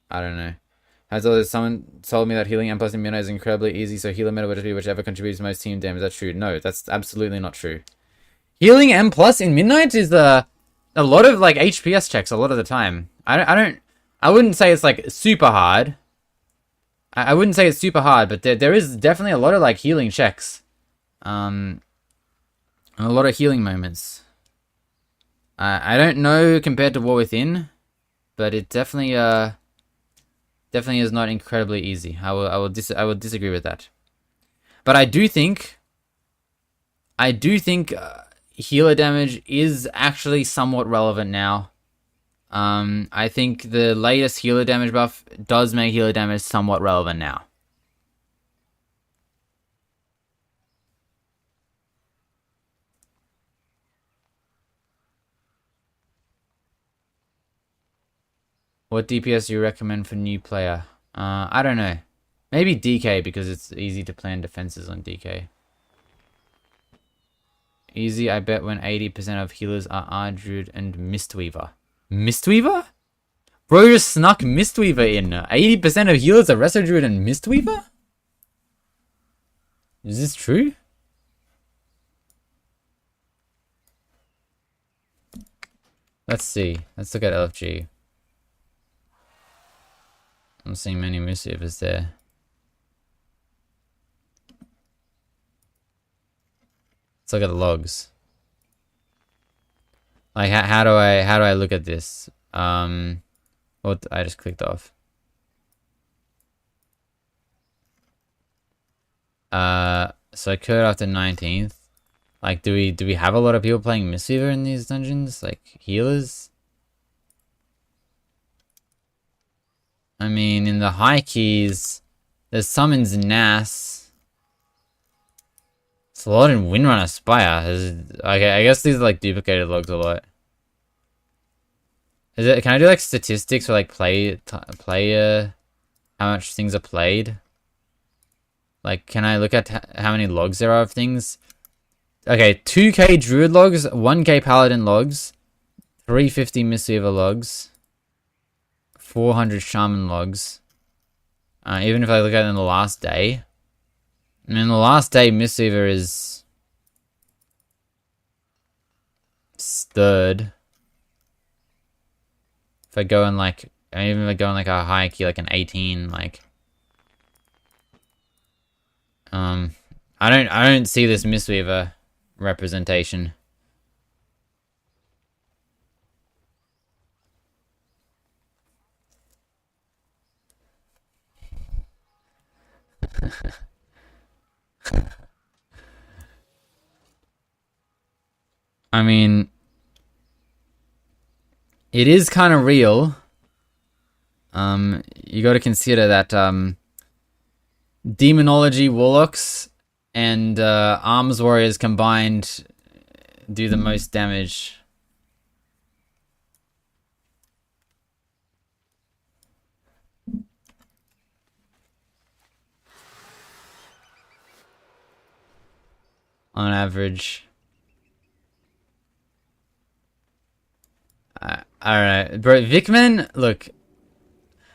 don't know. Someone told me that healing M plus in Midnight is incredibly easy, so healer meta would just be whichever contributes most team damage. Is that true? No, that's absolutely not true. Healing M plus in Midnight is a lot of like HPS checks a lot of the time. I wouldn't say it's like super hard. I wouldn't say it's super hard, but there is definitely a lot of like healing checks. A lot of healing moments. I don't know compared to War Within, but it definitely Definitely is not incredibly easy. I will disagree with that. But I do think healer damage is actually somewhat relevant now. I think the latest healer damage buff does make healer damage somewhat relevant now. What DPS do you recommend for new player? I don't know. Maybe DK because it's easy to plan defenses on DK. Easy, I bet, when 80% of healers are Ardruid and Mistweaver. Mistweaver? Bro just snuck Mistweaver in. 80% of healers are Resto Druid and Mistweaver? Is this true? Let's see. Let's look at LFG. I'm seeing many Mistweavers there. Let's look at the logs. Like, how do I look at this? What I just clicked off. So I occurred after 19th. Like, do we have a lot of people playing Mistweaver in these dungeons? Like, healers? I mean, in the high keys, there's summons Nass. It's a lot in Windrunner Spire. Okay, I guess these are like duplicated logs a lot. Can I do like statistics for like player, how much things are played? Like, can I look at how many logs there are of things? Okay, 2k Druid logs, 1k Paladin logs, 350 Mistweaver logs, 400 Shaman logs. Even if I look at it in the last day. And in the last day, Mistweaver is third. If I go in like, even if I go in like a high key, like an 18, like, I don't see this Mistweaver representation. I mean, it is kind of real. You got to consider that Demonology Warlocks and Arms Warriors combined do the most damage. On average. Alright, bro, Vickman, look.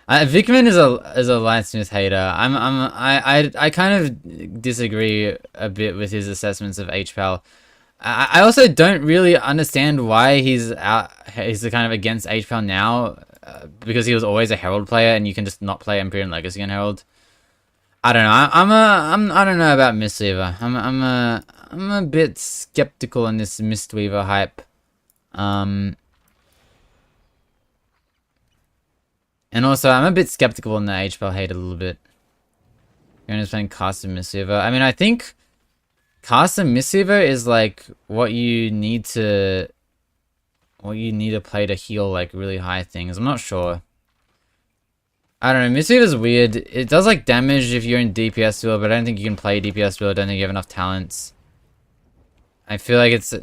Vickman is a Lightsmith hater. I kind of disagree a bit with his assessments of HPAL. I also don't really understand why he's kind of against HPAL now, because he was always a Herald player and you can just not play Empyrean Legacy on Herald. I don't know. I don't know about Mistweaver. I'm a bit skeptical on this Mistweaver hype. And also, I'm a bit skeptical on the HPAL hate a little bit. You're just playing Custom Mistweaver. I mean, I think Custom Mistweaver is like what you need to play to heal like really high things. I'm not sure. I don't know. Mistweaver's weird. It does like damage if you're in DPS build, but I don't think you can play DPS build. I don't think you have enough talents. I feel like it's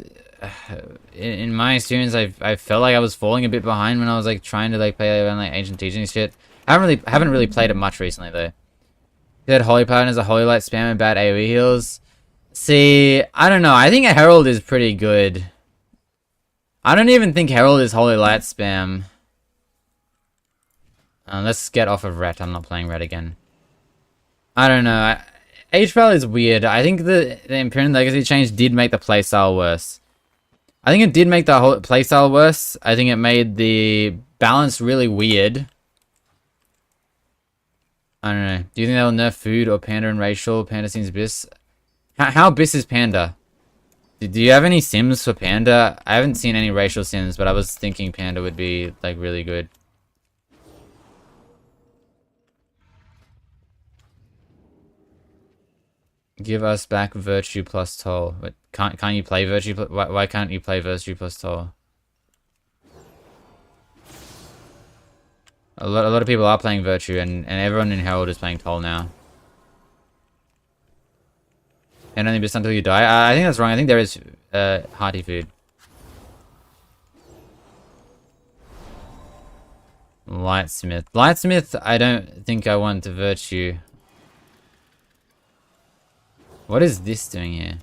in my experience, I felt like I was falling a bit behind when I was like trying to like play around like Ancient Teaching shit. I haven't really played it much recently though. That Holy Paladin is a Holy Light spam and bad AoE heals. See, I don't know. I think a Herald is pretty good. I don't even think Herald is Holy Light spam. Let's get off of Ret. I'm not playing Ret again. I don't know. HPAL is weird. I think the Imperial Legacy change did make the playstyle worse. I think it did make the whole playstyle worse. I think it made the balance really weird. I don't know. Do you think they'll nerf food or Panda and Racial? Panda seems Biss. How Biss is Panda? Do you have any sims for Panda? I haven't seen any Racial sims, but I was thinking Panda would be like really good. Give us back virtue plus toll. But can't you play virtue? Why can't you play virtue plus toll? A lot of people are playing virtue, and everyone in Herald is playing toll now. And only just until you die. I think that's wrong. I think there is hearty food. Lightsmith. Lightsmith, I don't think I want to virtue. What is this doing here?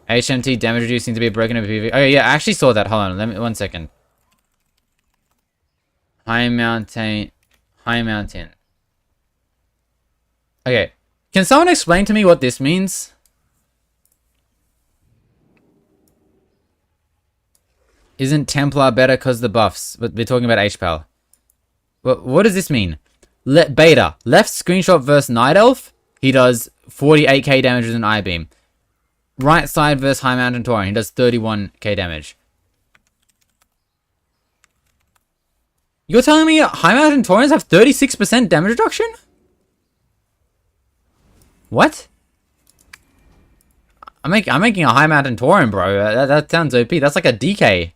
HMT damage reducing to be broken over PvP. Oh yeah, I actually saw that. Hold on, let me 1 second. High mountain. Okay, can someone explain to me what this means? Isn't Templar better because the buffs? But we're talking about HPAL. What does this mean? Beta. Left screenshot versus Night Elf. He does 48k damage with an I-beam. Right side versus High Mountain Tauren. He does 31k damage. You're telling me High Mountain Taurens have 36% damage reduction? What? I'm making a High Mountain Tauren, bro. That sounds OP. That's like a DK.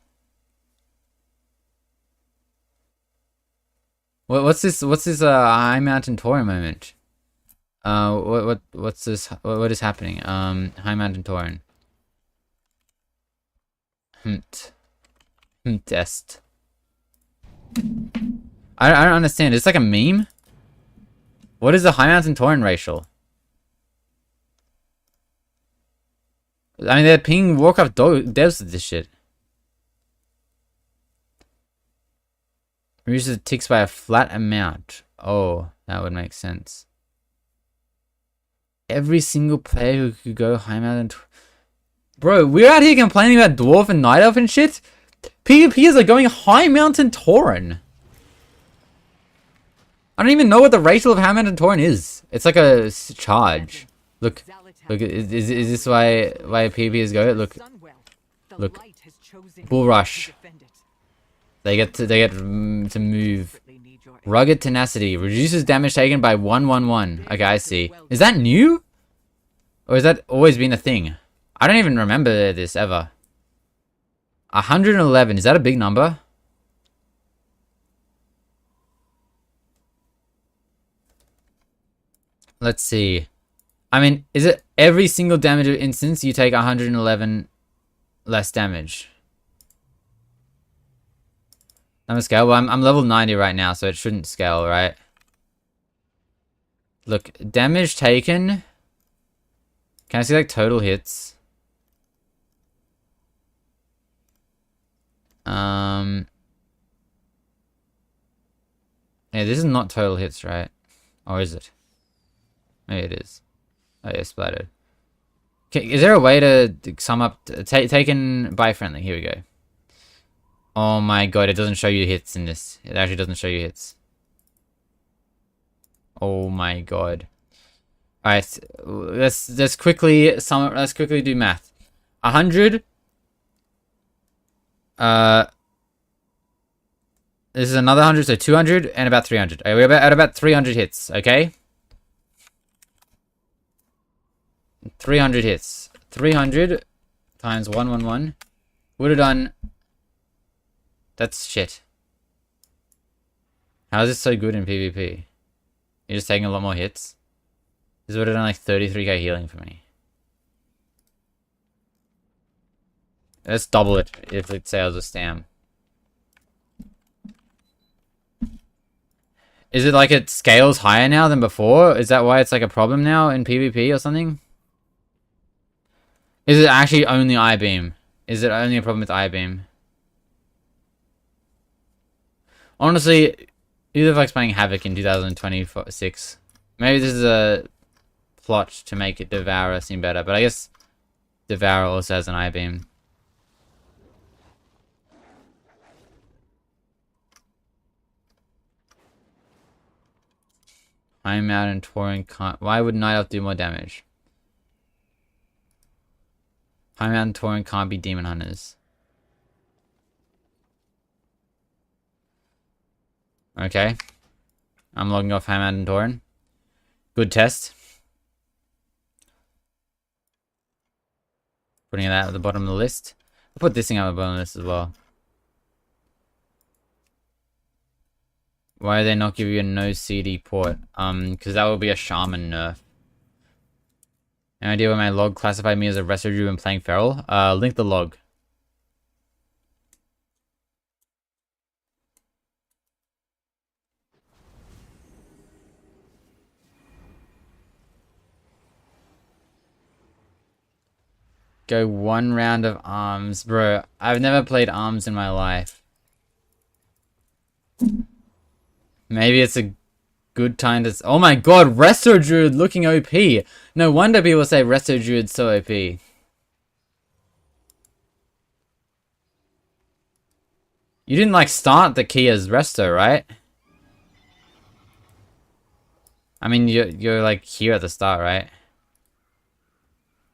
What's this High Mountain Tauren moment? What's this? What is happening? High Mountain Tauren. Test. I don't understand. It's like a meme. What is the High Mountain Tauren racial? I mean, they're pinging Warcraft devs with this shit. Reduces ticks by a flat amount. Oh, that would make sense. Every single player who could go High Mountain... Bro, we're out here complaining about Dwarf and Night Elf and shit. PvPers are going High Mountain Tauren. I don't even know what the racial of High Mountain Tauren is. It's like a charge. Look, is this why PvPers go? Look. Bull Rush. They get to move. Rugged Tenacity reduces damage taken by 111. Okay, I see. Is that new? Or has that always been a thing? I don't even remember this ever. 111. Is that a big number? Let's see. I mean, is it every single damage instance you take 111 less damage? I'm a scale. Well, I'm level 90 right now, so it shouldn't scale, right? Look, damage taken. Can I see like total hits? Yeah, this is not total hits, right? Or is it? Maybe it is. Oh yeah, splattered. Okay, is there a way to sum up taken by friendly? Here we go. Oh my god, it doesn't show you hits in this. It actually doesn't show you hits. Oh my god. Alright, let's quickly do math. 100. This is another 100, so 200 and about 300. Okay, we're at about 300 hits, okay? 300 hits. 300 times 111 would have done... That's shit. How is this so good in PvP? You're just taking a lot more hits? This would have done like 33k healing for me. Let's double it if let's say I was a stam. Is it like it scales higher now than before? Is that why it's like a problem now in PvP or something? Is it actually only I-beam? Is it only a problem with I-beam? Honestly, who the fuck's playing Havoc in 2026? Maybe this is a plot to make it Devourer seem better, but I guess Devourer also has an I-beam. I'm out and Tauren can't... Why would Night Elf do more damage? High Mountain Tauren can't be Demon Hunters. Okay. I'm logging off High Mountain Tauren. Good test. Putting that at the bottom of the list. I'll put this thing at the bottom of the list as well. Why do they not give you a no CD port? Because that will be a shaman nerf. Any idea why my log classified me as a resto when playing Feral? Link the log. Go 1 round of arms. Bro, I've never played arms in my life. Maybe it's a good time to... Oh my god, Resto Druid looking OP. No wonder people say Resto Druid's so OP. You didn't like start the key as Resto, right? I mean, you're like here at the start, right?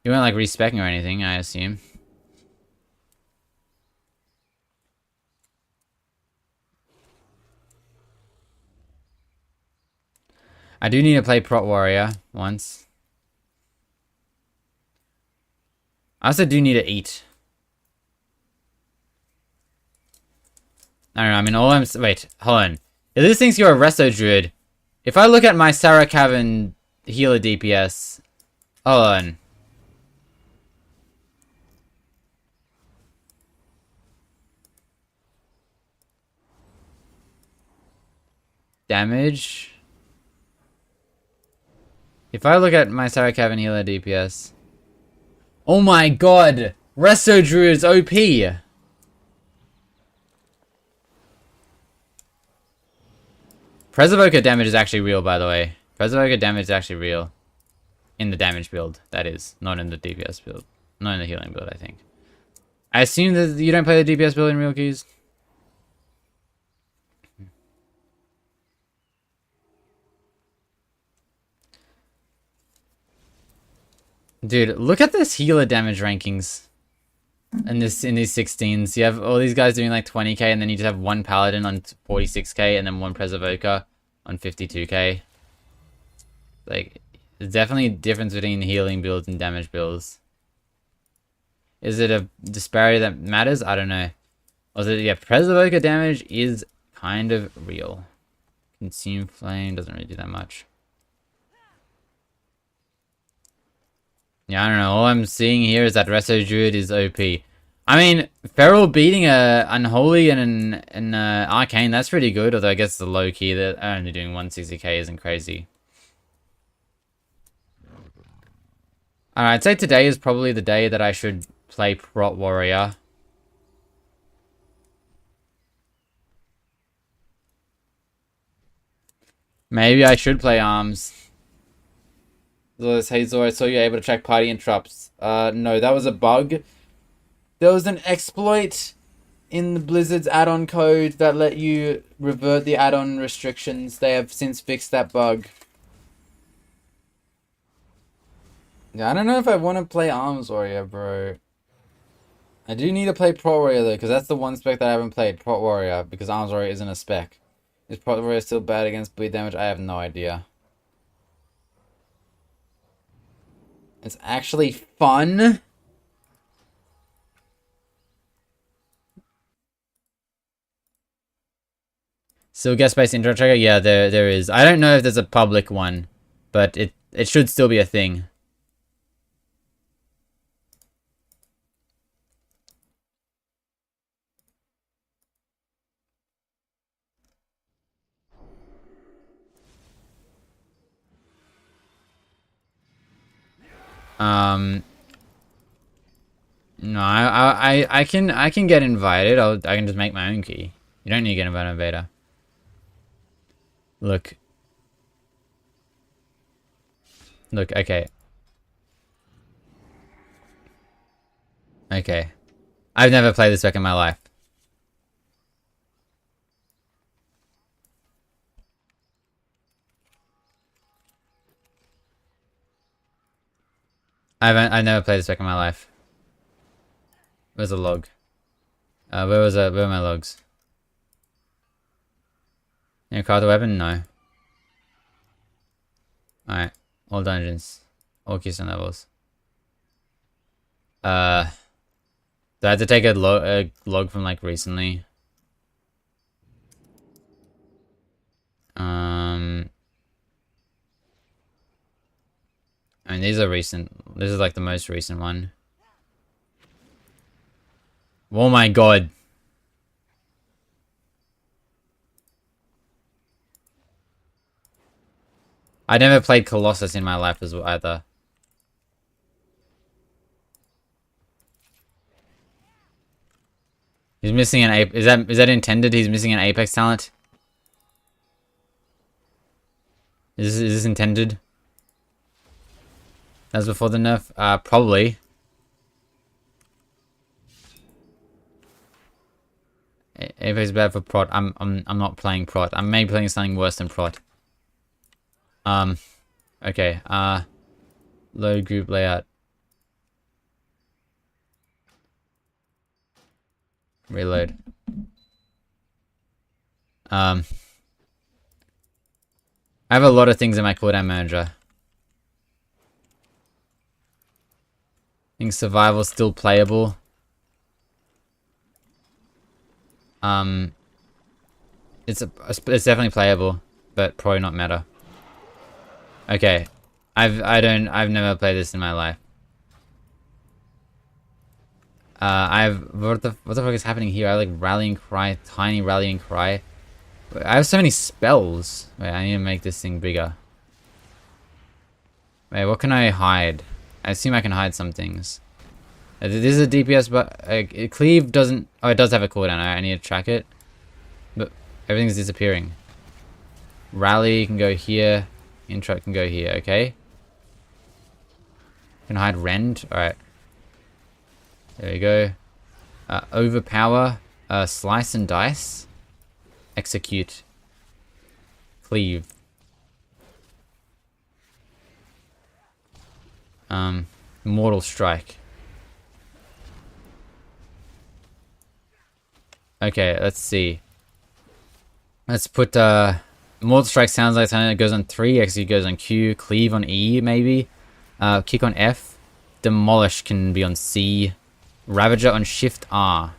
You weren't like respecing or anything, I assume. I do need to play Prot Warrior once. I also do need to eat. I don't know, I mean, all I'm... Wait, hold on. If this thinks you're a Resto Druid, if I look at my Sarah Cavan healer DPS... Hold on. Damage... If I look at my Sarah Cavan healer DPS... Oh my god! Resto Druid's OP! Preservoker damage is actually real, by the way. Preservoker damage is actually real. In the damage build, that is. Not in the DPS build. Not in the healing build, I think. I assume that you don't play the DPS build in real keys? Dude, look at this healer damage rankings. In these 16s. You have all these guys doing like 20k, and then you just have one paladin on 46k, and then one preservoker on 52k. Like, there's definitely a difference between healing builds and damage builds. Is it a disparity that matters? I don't know. Was it, yeah, preservoker damage is kind of real. Consume flame doesn't really do that much. Yeah, I don't know. All I'm seeing here is that Resto Druid is OP. I mean, Feral beating a Unholy and an Arcane, that's pretty good. Although I guess the low key that only doing 160k isn't crazy. Alright, I'd say today is probably the day that I should play Prot Warrior. Maybe I should play Arms. Hey Zora, I saw you able to track party interrupts. No, that was a bug. There was an exploit in the Blizzard's add-on code that let you revert the add-on restrictions. They have since fixed that bug. Yeah, I don't know if I want to play Arms Warrior, bro. I do need to play Prot Warrior, though, because that's the one spec that I haven't played. Prot Warrior, because Arms Warrior isn't a spec. Is Prot Warrior still bad against bleed damage? I have no idea. It's actually fun. Still guest based intro tracker? Yeah, there is. I don't know if there's a public one, but it should still be a thing. No, I can get invited. I can just make my own key. You don't need to get invited on beta. Look, okay. Okay. I've never played this spec in my life. I've never played this spec in my life. Where's the log? Where are my logs? You card the weapon? No. Alright. All dungeons. All keystone levels. Do I have to take a log from like recently? I mean, these are recent. This is like the most recent one. Oh my god. I never played Colossus in my life as well either. He's missing an ape. Is that intended? He's missing an Apex talent? Is this intended? As before the nerf? Probably. Apex is bad for prot. I'm not playing prot. I'm maybe playing something worse than prot. Okay. Load group layout. Reload. I have a lot of things in my cooldown manager. I think survival's still playable. It's definitely playable, but probably not meta. Okay, I've never played this in my life. What the fuck is happening here? I like rallying cry, tiny rallying cry. I have so many spells. Wait, I need to make this thing bigger. Wait, what can I hide? I assume I can hide some things. This is a DPS, but cleave doesn't. Oh, it does have a cooldown. I need to track it, but everything's disappearing. Rally can go here. Intro can go here. Okay. Can hide rend. All right. There we go. Overpower. Slice and dice. Execute. Cleave. Mortal strike. Okay, let's see. Let's put Mortal strike sounds like something that goes on 3, execute goes on Q, cleave on E maybe. Kick on F. Demolish can be on C. Ravager on Shift R.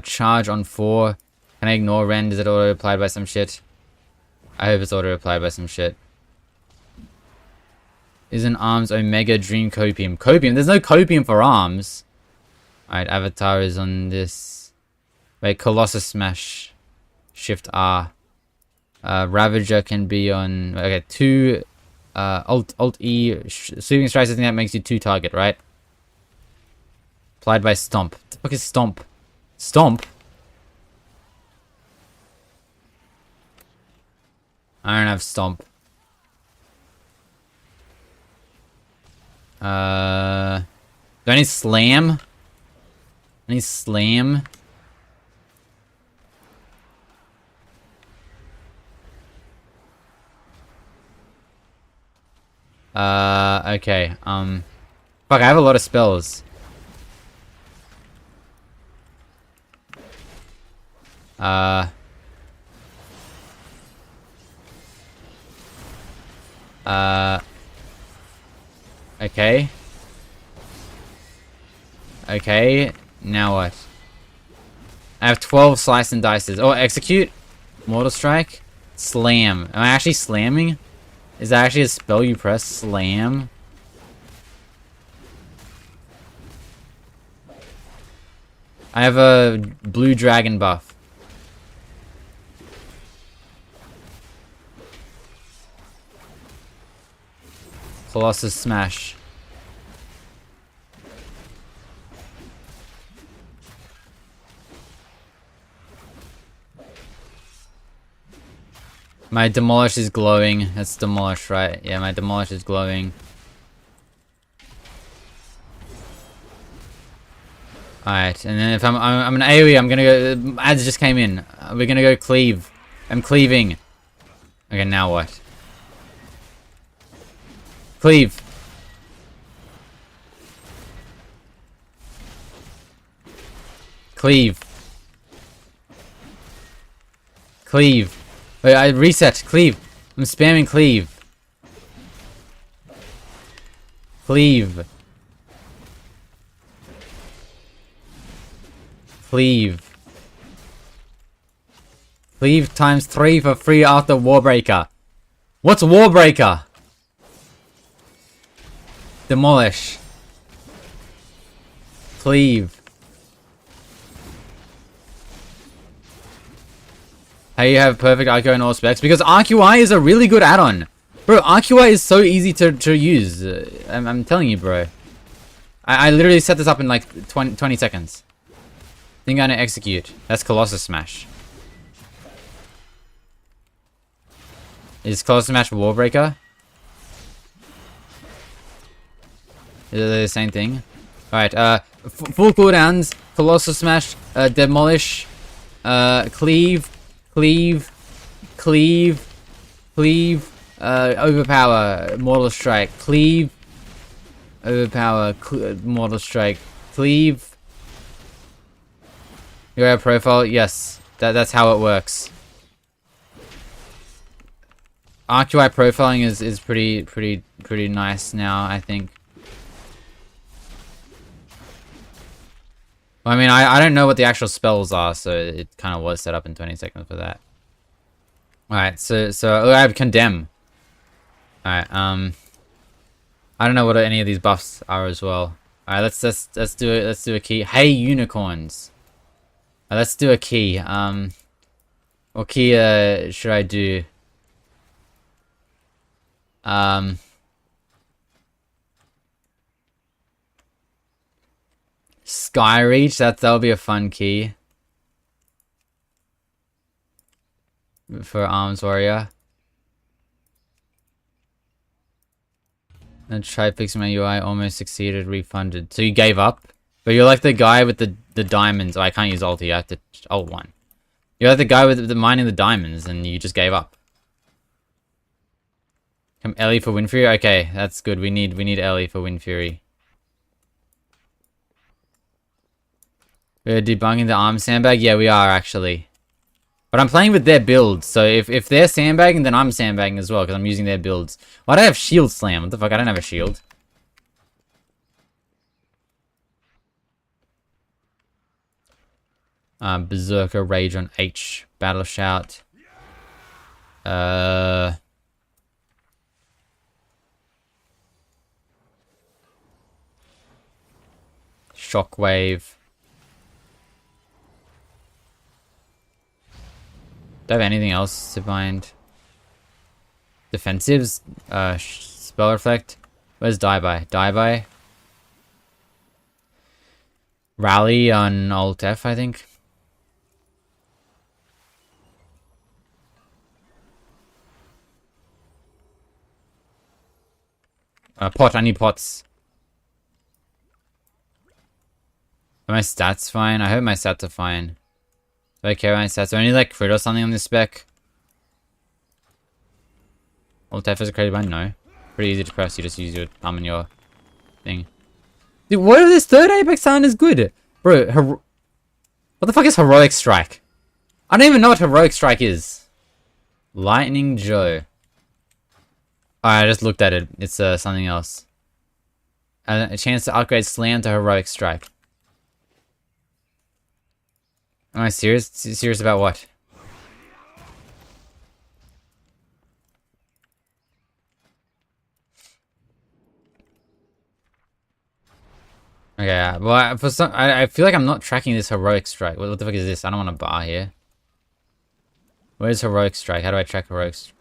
Charge on 4. Can I ignore rend? Is it auto applied by some shit? I hope it's auto applied by some shit. Isn't arms Omega Dream Copium? Copium? There's no copium for arms. Alright, Avatar is on this. Wait, Colossus Smash. Shift R. Ravager can be on. Okay, 2. Alt E. Sweeping strikes, I think that makes you 2 target, right? Applied by Stomp. What the fuck is Stomp? Stomp? I don't have Stomp. Do I need Slam? I need Slam. Okay, fuck, I have a lot of spells. Okay. Okay, now what? I have 12 slice and dices. Oh, execute? Mortal strike? Slam. Am I actually slamming? Is that actually a spell you press? Slam? I have a blue dragon buff. Colossus Smash. My Demolish is glowing. That's Demolish, right? Yeah, my Demolish is glowing. Alright, and then if I'm an AoE, I'm gonna go. Ads just came in. We're gonna go cleave. I'm cleaving. Okay, now what? Cleave. Cleave. Cleave. Wait, I reset. Cleave. I'm spamming cleave. Cleave. Cleave. Cleave times 3 for free after Warbreaker. What's Warbreaker? Demolish. Cleave. How you have perfect RQI in all specs? Because RQI is a really good add-on. Bro, RQI is so easy to use. I'm telling you, bro. I literally set this up in like 20 seconds. Think I'm gonna execute. That's Colossus Smash. Is Colossus Smash Warbreaker? Is it the same thing? Alright, full cooldowns, Colossus Smash, Demolish, Cleave, Overpower, Mortal Strike, Cleave, Overpower, Mortal Strike, Cleave. Your profile? Yes, that's how it works. RQI profiling is pretty nice now, I think. Well, I mean, I don't know what the actual spells are, so it kind of was set up in 20 seconds for that. Alright, so I have Condemn. Alright, I don't know what any of these buffs are as well. Alright, let's do it. Let's do a key. Hey, unicorns. Let's do a key. What key should I do? Skyreach, that'll be a fun key for Arms Warrior. And try fixing my UI, almost succeeded, refunded. So you gave up? But you're like the guy with the diamonds. Oh, I can't use ulti, I have to ult one. You're like the guy with the mining the diamonds and you just gave up. Come Ellie for Wind Fury? Okay, that's good. We need Ellie for Wind Fury. We're debunking the arm sandbag? Yeah, we are actually. But I'm playing with their builds, so if they're sandbagging, then I'm sandbagging as well, because I'm using their builds. Why do I have shield slam? What the fuck? I don't have a shield. Berserker, Rage on H, Battle Shout. Shockwave. Do I have anything else to bind? Defensives? Spell Reflect? Where's Die By? Die By? Rally on Alt F, I think. Pot, I need pots. Are my stats fine? I hope my stats are fine. Do I care about my stats? Do I need like crit or something on this spec? Alt F is a created bind? No. Pretty easy to press, you just use your thumb and your thing. Dude, what if this third Apex sound is good? Bro, what the fuck is Heroic Strike? I don't even know what Heroic Strike is. Lightning Joe. Alright, I just looked at it. It's something else. A chance to upgrade Slam to Heroic Strike. Am I serious? Serious about what? Okay, well, for some, I feel like I'm not tracking this Heroic Strike. What the fuck is this? I don't want a bar here. Where's Heroic Strike? How do I track Heroic Strike?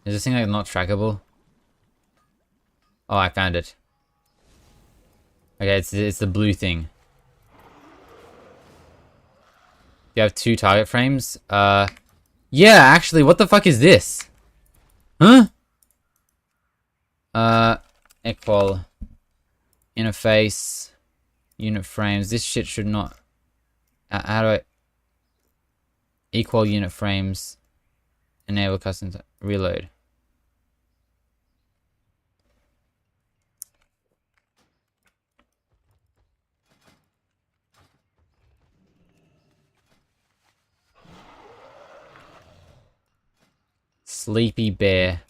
Is this thing like not trackable? Oh, I found it. Okay, it's the blue thing. You have 2 target frames? Yeah, actually, what the fuck is this? Huh? Equal. Interface. Unit frames. This shit should not... how do I... Equal unit frames. Enable custom... Reload. Sleepy Bear.